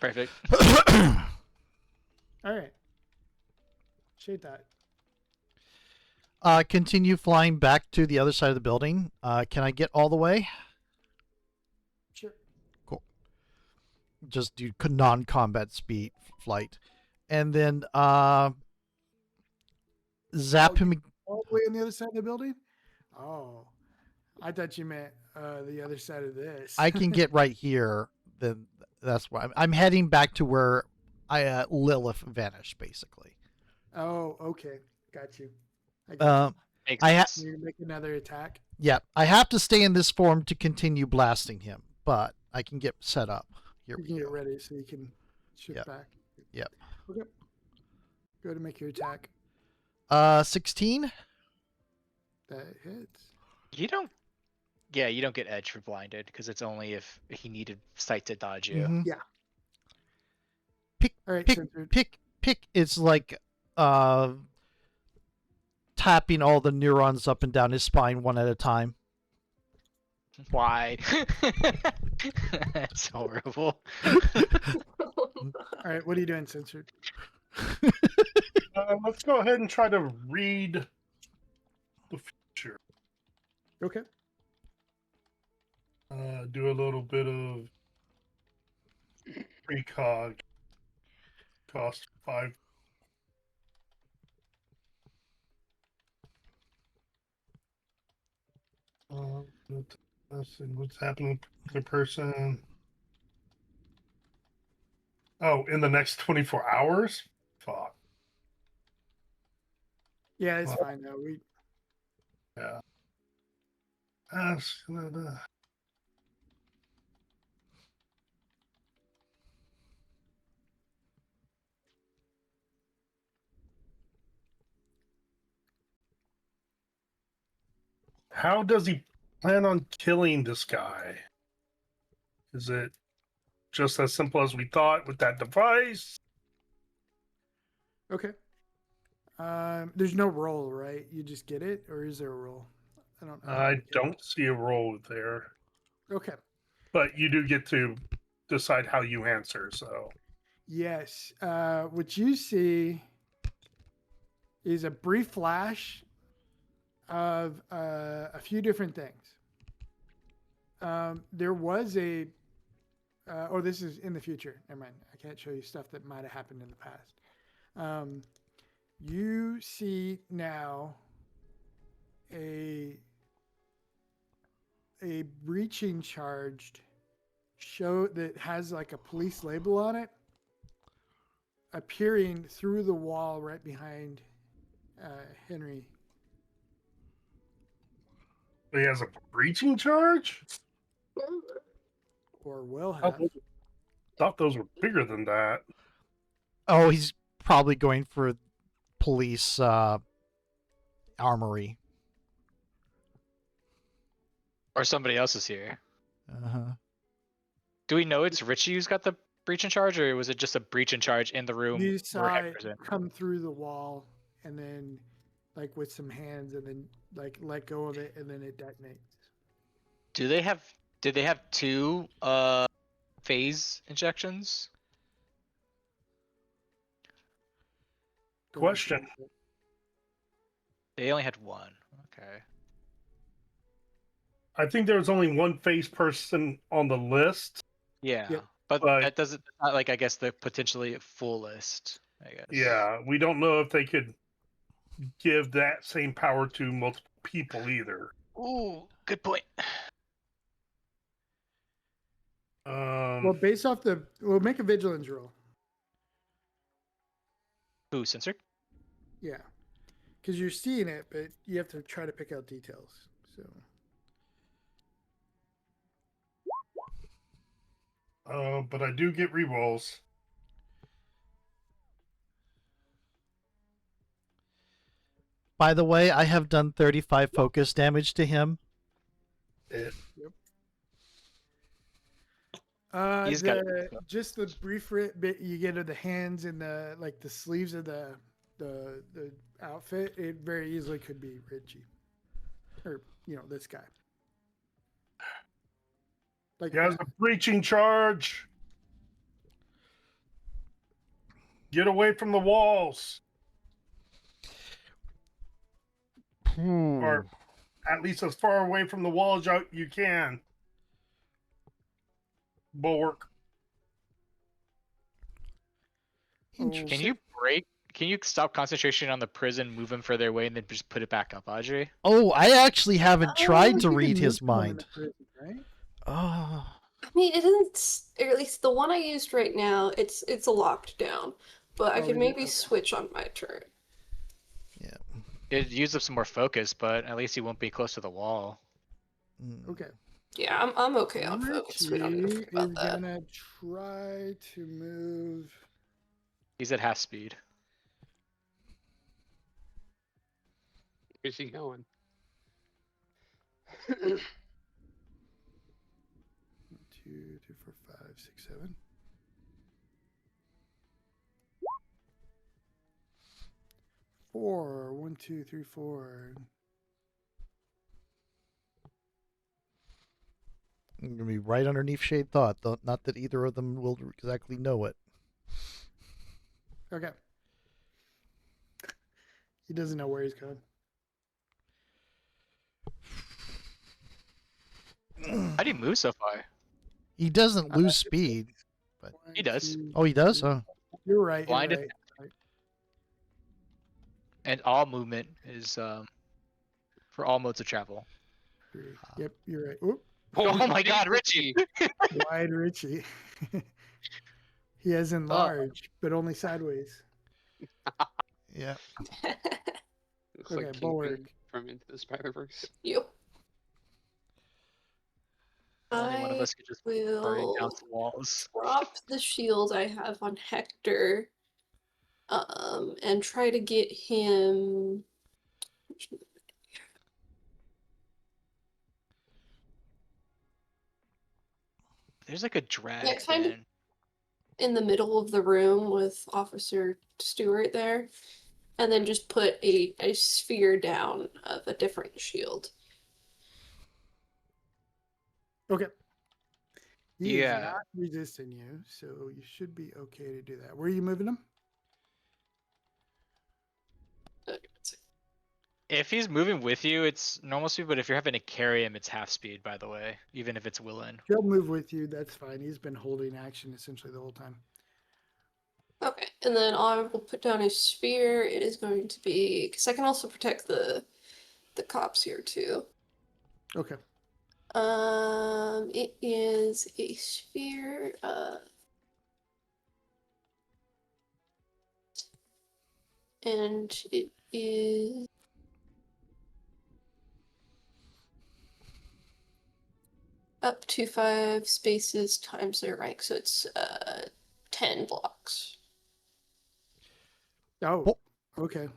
Perfect. All right, shade that. Continue flying back to the other side of the building. Can I get all the way? Sure. Just do non-combat speed flight, and then zap him. All the way on the other side of the building? Oh, I thought you meant the other side of this. I can get right here. Then that's why I'm heading back to where Lilith vanished, basically. Oh, okay, got you. I got Um, Makes I sense. you. You make another attack. yeah, I have to stay in this form to continue blasting him, but I can get set up. Here You we can get go. ready so you can shift Yep. back. Yep. Okay. Go to make your attack. 16. That hits. You don't. Yeah, you don't get edge for blinded because it's only if he needed sight to dodge you. Mhm. All right, Pick, censored. pick. It's like tapping all the neurons up and down his spine one at a time. Why? That's horrible. All right, what are you doing, censored? Let's go ahead and try to read the future. Okay. Do a little bit of precog. Cost 5. Let's see what's happening to the person. Oh, in the next 24 hours? Fuck. Yeah, it's Well, fine though. yeah. How does he plan on killing this guy? Is it just as simple as we thought with that device? Okay. There's no roll, right? You just get it, or is there a roll? I don't see a roll there, Okay. but you do get to decide how you answer. So Yes. What you see is a brief flash of a few different things. There was a. Oh, this is in the future. Never mind. I can't show you stuff that might have happened in the past. You see now a breaching charged show that has like a police label on it appearing through the wall right behind Henry. he has a breaching charge? Or will I have. thought those were bigger than that. Oh, he's probably going for police armory. Or somebody else is here. Uh-huh. Do we know it's Richie who's got the breach in charge, or was it just a breach in charge in the room? You where saw it Henry's in? come through the wall and then like with some hands and then like let go of it and then it detonates. Did they have two phase injections? Question. They only had one. Okay. I think there was only one face person on the list. Yeah, Yep. but But- that doesn't not like I guess the potentially full list. I guess. Yeah, we don't know if they could give that same power to multiple people either. Ooh, good point. Well, based off we'll make a vigilance roll. Who censored? Yeah. Because you're seeing it, but you have to try to pick out details. So But I do get rerolls. By the way, I have done 35 focus damage to him. He's got just the brief bit you get of the hands and the like the sleeves of the outfit. It very easily could be Richie, or this guy. Like He has a breaching charge. Get away from the walls. Or at least as far away from the walls you can. Bulwark. Can you stop concentration on the prison, move him further away, and then just put it back up, Audrey? Oh, I actually haven't tried to you can read move his someone in mind. the prison, right? Oh. I mean, it isn't, or at least the one I used right now, it's locked down. But I Oh, could is it? maybe Okay. switch on my turn. It'd use up some more focus, but at least he won't be close to the wall. Okay. Yeah, I'm okay on focus. We don't need to Richie worry is about that. gonna try to move. He's at half speed. Where's he going? 1, 2, 3, 4, 5, 6, 7. Four. 1, 2, 3, 4. I'm gonna be right underneath Shade Thought, though. Not that either of them will exactly know it. Okay. He doesn't know where he's going. How do you move so far? He doesn't lose speed. He does. Oh, he does? Oh. You're right. Blinded. You're right. And all movement is for all modes of travel. Yep, you're right. Oop, Oh my God, Richie! wide Richie. He has enlarged, but only sideways. Yeah. Looks Okay, like bulwark. Kingpin from Into the Spider-Verse. You. Only one of I us could just burn down will some walls. drop the shield I have on Hector, and try to get him. There's like a drag Yeah, kind of thing. in the middle of the room with Officer Stewart there, and then just put a sphere down of a different shield. Okay. He is Yeah. not resisting you, so you should be okay to do that. Where are you moving him? If he's moving with you, it's normal speed, but if you're having to carry him, it's half speed, by the way, even if it's Willen. He'll move with you. That's fine. He's been holding action essentially the whole time. Okay, and then I will put down a sphere. It is going to be because I can also protect the cops here too. Okay. It is a sphere. And it is up to 5 spaces times their rank, so it's 10 blocks. Oh, okay.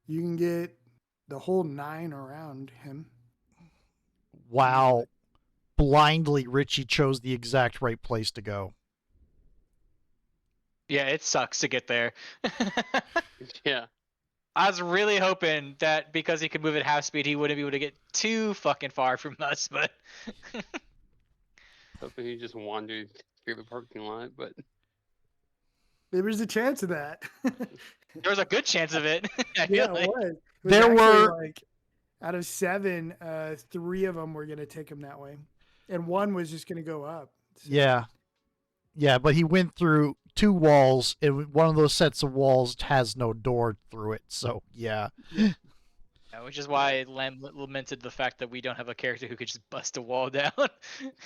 You can get the whole 9 around him. Wow. Blindly, Richie chose the exact right place to go. Yeah, it sucks to get there. Yeah. I was really hoping that because he could move at half speed, he wouldn't be able to get too fucking far from us, but Hoping he just wandered through the parking lot, but There was a chance of that. there was a good chance of it. I Yeah, feel it like. was. It was There actually were- like out of 7, 3 of them were going to take him that way, and 1 was just going to go up. So- Yeah. Yeah, but he went through 2 walls, and one of those sets of walls has no door through it. So, yeah. Yeah, which is why I lamented the fact that we don't have a character who could just bust a wall down.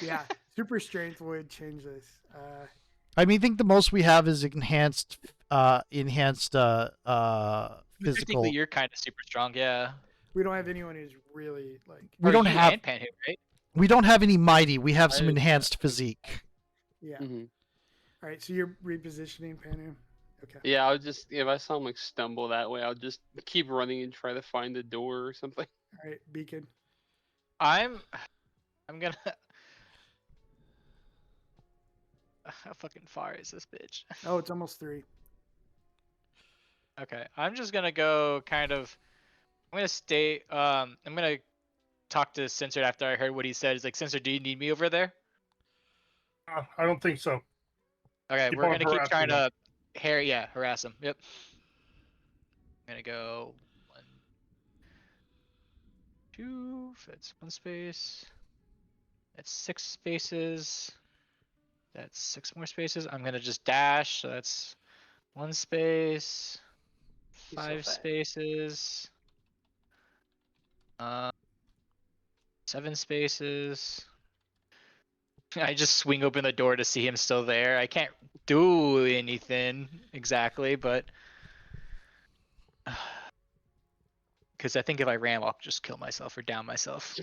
Yeah, super strength would change this. I mean, I think the most we have is enhanced physical. Technically, you're kind of super strong, yeah. We don't have anyone who's really like. We Or don't you have and Panhu, right? we don't have any mighty. We have some I- enhanced physique. Yeah. Mhm. All right, so you're repositioning Panu. Okay. Yeah, I'll just, if I saw him like stumble that way, I'll just keep running and try to find the door or something. All right, Beacon. I'm gonna. How fucking far is this bitch? Oh, it's almost 3. Okay, I'm just gonna go kind of. I'm gonna stay. I'm gonna talk to Censored after I heard what he said. He's like, Censored, do you need me over there? I don't think so. Okay, Keep we're on gonna keep trying harassing to harass him. Yep. I'm gonna go 1, 2. That's 1 space. That's 6 spaces. That's 6 more spaces. I'm gonna just dash. So that's 1 space. He's so 5 fat. spaces. 7 spaces. I just swing open the door to see him still there. I can't do anything exactly, but because I think if I ran, I'll just kill myself or down myself.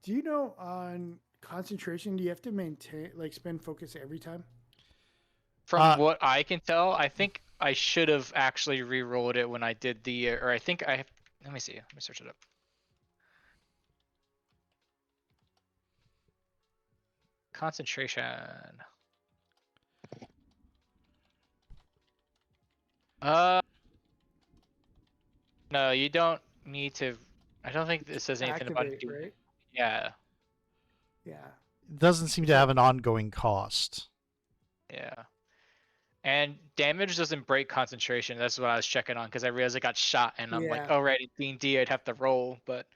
Do you know on concentration, do you have to maintain, like, spend focus every time? From what I can tell, I think I should have actually re-rolled it when I did the, or I think I. Let me see. Let me search it up. Concentration. No, you don't need to. I don't think this says anything about Activate, it. right? Yeah, Yeah. It doesn't seem to have an ongoing cost. yeah. And damage doesn't break concentration. That's what I was checking on because I realized I got shot, and I'm like, Yeah. oh right, in D&D I'd have to roll, but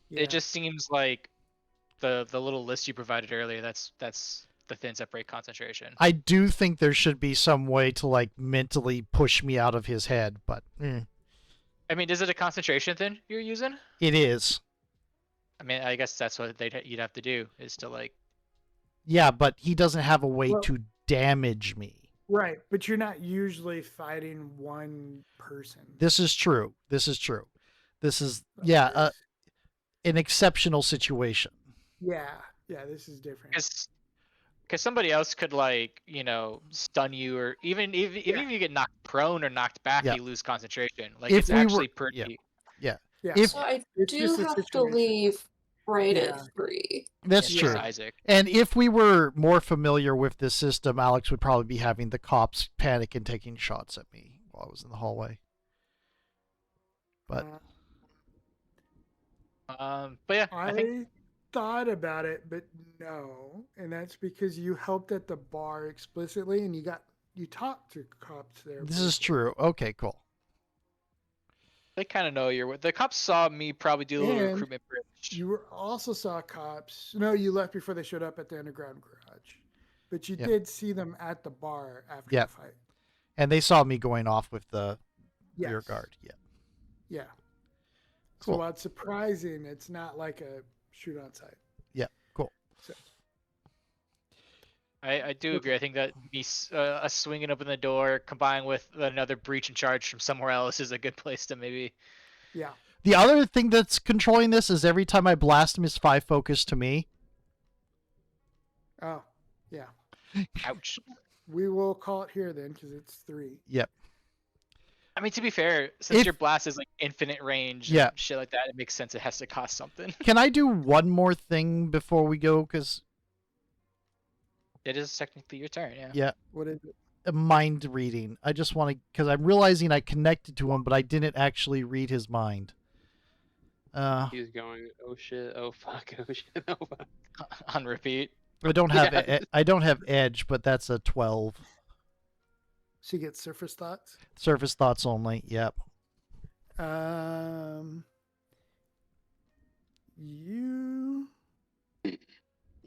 Yeah. it just seems like the little list you provided earlier. That's the things that break concentration. I do think there should be some way to like mentally push me out of his head, but I mean, is it a concentration thing you're using? it is. I mean, I guess that's what you'd have to do is to like Yeah, but he doesn't have a way Well- to damage me. Right, but you're not usually fighting one person. This is true. This is true. This is an exceptional situation. Yeah, this is different. Because somebody else could like stun you, or even if you get knocked prone or knocked back, Yeah. you lose concentration. Like If it's we were- actually pretty. Yeah, If So I It's do just a have to situation. leave right Yeah. at 3. that's Yeah, true. Isaac. And if we were more familiar with this system, Alex would probably be having the cops panic and taking shots at me while I was in the hallway. But But yeah, I think I thought about it, but no, and that's because you helped at the bar explicitly, and you talked to cops there. this is true. Okay, cool. they kind of know the cops saw me probably do a little And recruitment bridge. You also saw cops. No, you left before they showed up at the underground garage, but you Yep. did see them at the bar after Yep. the fight. And they saw me going off with the Yes. rear guard. Yeah. Yeah. Cool. So while it's surprising, it's not like a shoot on sight. Yeah. Cool. So, I do agree. I think that me us swinging open the door combined with another breach and charge from somewhere else is a good place to maybe. yeah. The other thing that's controlling this is every time I blast him is 5 focus to me. Oh, yeah. Ouch. We will call it here then because it's 3. Yep. I mean, to be fair, since If- your blast is like infinite range, Yeah. and shit like that, it makes sense. It has to cost something. Can I do one more thing before we go? Because It is technically your turn, yeah. yeah, What is it? mind reading. I just want to, because I'm realizing I connected to him, but I didn't actually read his mind. He's going, oh shit, oh fuck, oh shit, oh fuck. On repeat. I don't have Yeah. I don't have edge, but that's a 12. So you get surface thoughts. Surface thoughts only. Yep. You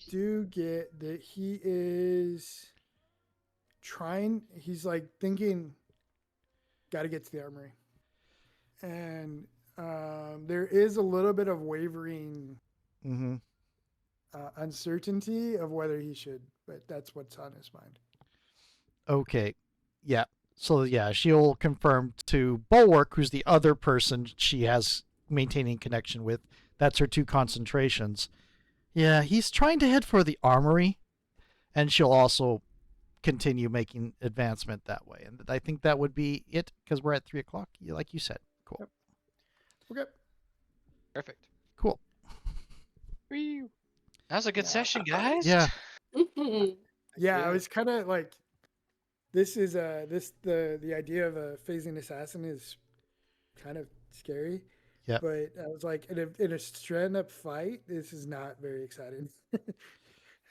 do get that he is trying. He's like thinking, got to get to the armory, and there is a little bit of wavering Mm-hmm. uncertainty of whether he should, but that's what's on his mind. Okay. Yeah. So yeah, she'll confirm to Bulwark, who's the other person she has maintaining connection with. That's her 2 concentrations. Yeah, he's trying to head for the armory, and she'll also continue making advancement that way. And I think that would be it because we're at 3 o'clock, like you said. Cool. Yep. Okay. Perfect. Cool. Whee! That was a good session, guys. Yeah. Yeah, I Yeah. was kind of like, this is the idea of a phasing assassin is kind of scary. Yep. But I was like, in a strand up fight, this is not very exciting.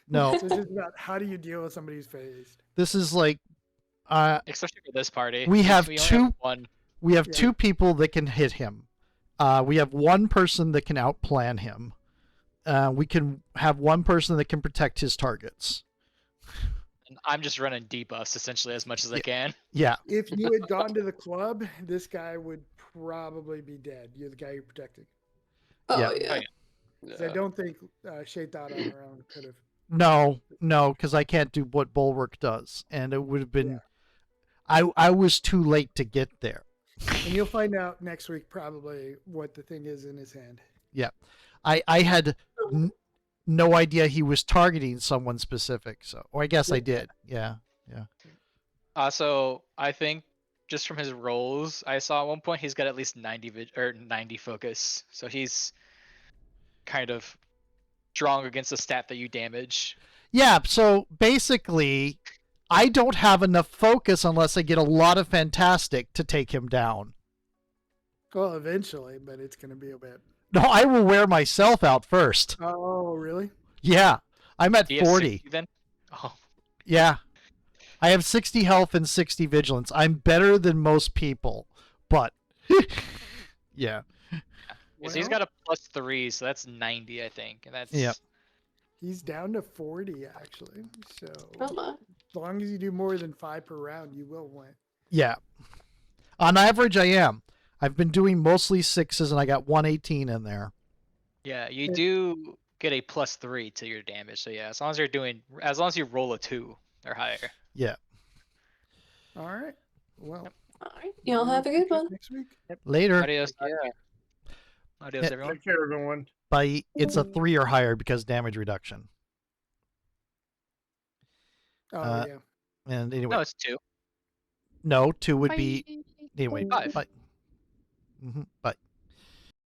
No, This is not how do you deal with somebody who's phased. this is like Especially for this party. We have only two- one. we have Yeah. 2 people that can hit him. We have 1 person that can outplan him. We can have 1 person that can protect his targets. And I'm just running debuffs essentially as much as I can. Yeah. If you had gone to the club, this guy would probably be dead. You're the guy you're protecting. Oh, Yeah. yeah. 'Cause I don't think Shay thought on her own could have. No, because I can't do what Bulwark does, and it would have been. I was too late to get there. And you'll find out next week probably what the thing is in his hand. I had no idea he was targeting someone specific. So, or I guess I Yeah. did. Yeah. So I think just from his rolls, I saw at one point he's got at least 90 focus. So he's kind of strong against the stat that you damage. Yeah. So basically, I don't have enough focus unless I get a lot of fantastic to take him down. Well, eventually, but it's going to be a bit. No, I will wear myself out first. Oh, really? Yeah. I'm at Do you have 40. 60 then? Oh, Yeah. I have 60 health and 60 vigilance. I'm better than most people, but yeah. so he's got a +3, so that's 90, I think. And that's Yep. He's down to 40 actually. So Oh my. as long as you do more than 5 per round, you will win. Yeah. On average, I am. I've been doing mostly 6s, and I got 118 in there. Yeah, you do get a +3 to your damage. So yeah, as long as you roll a 2 or higher. Yeah. All right. Well, All right. Y'all have a good catch up one. next week. Later. Adios. Yeah. Adios, Yeah. everyone. Take care, everyone. By it's a 3 or higher because damage reduction. Oh Uh, yeah. And anyway, No, it's 2. no, 2 would be anyway. Five. Bye. Bye.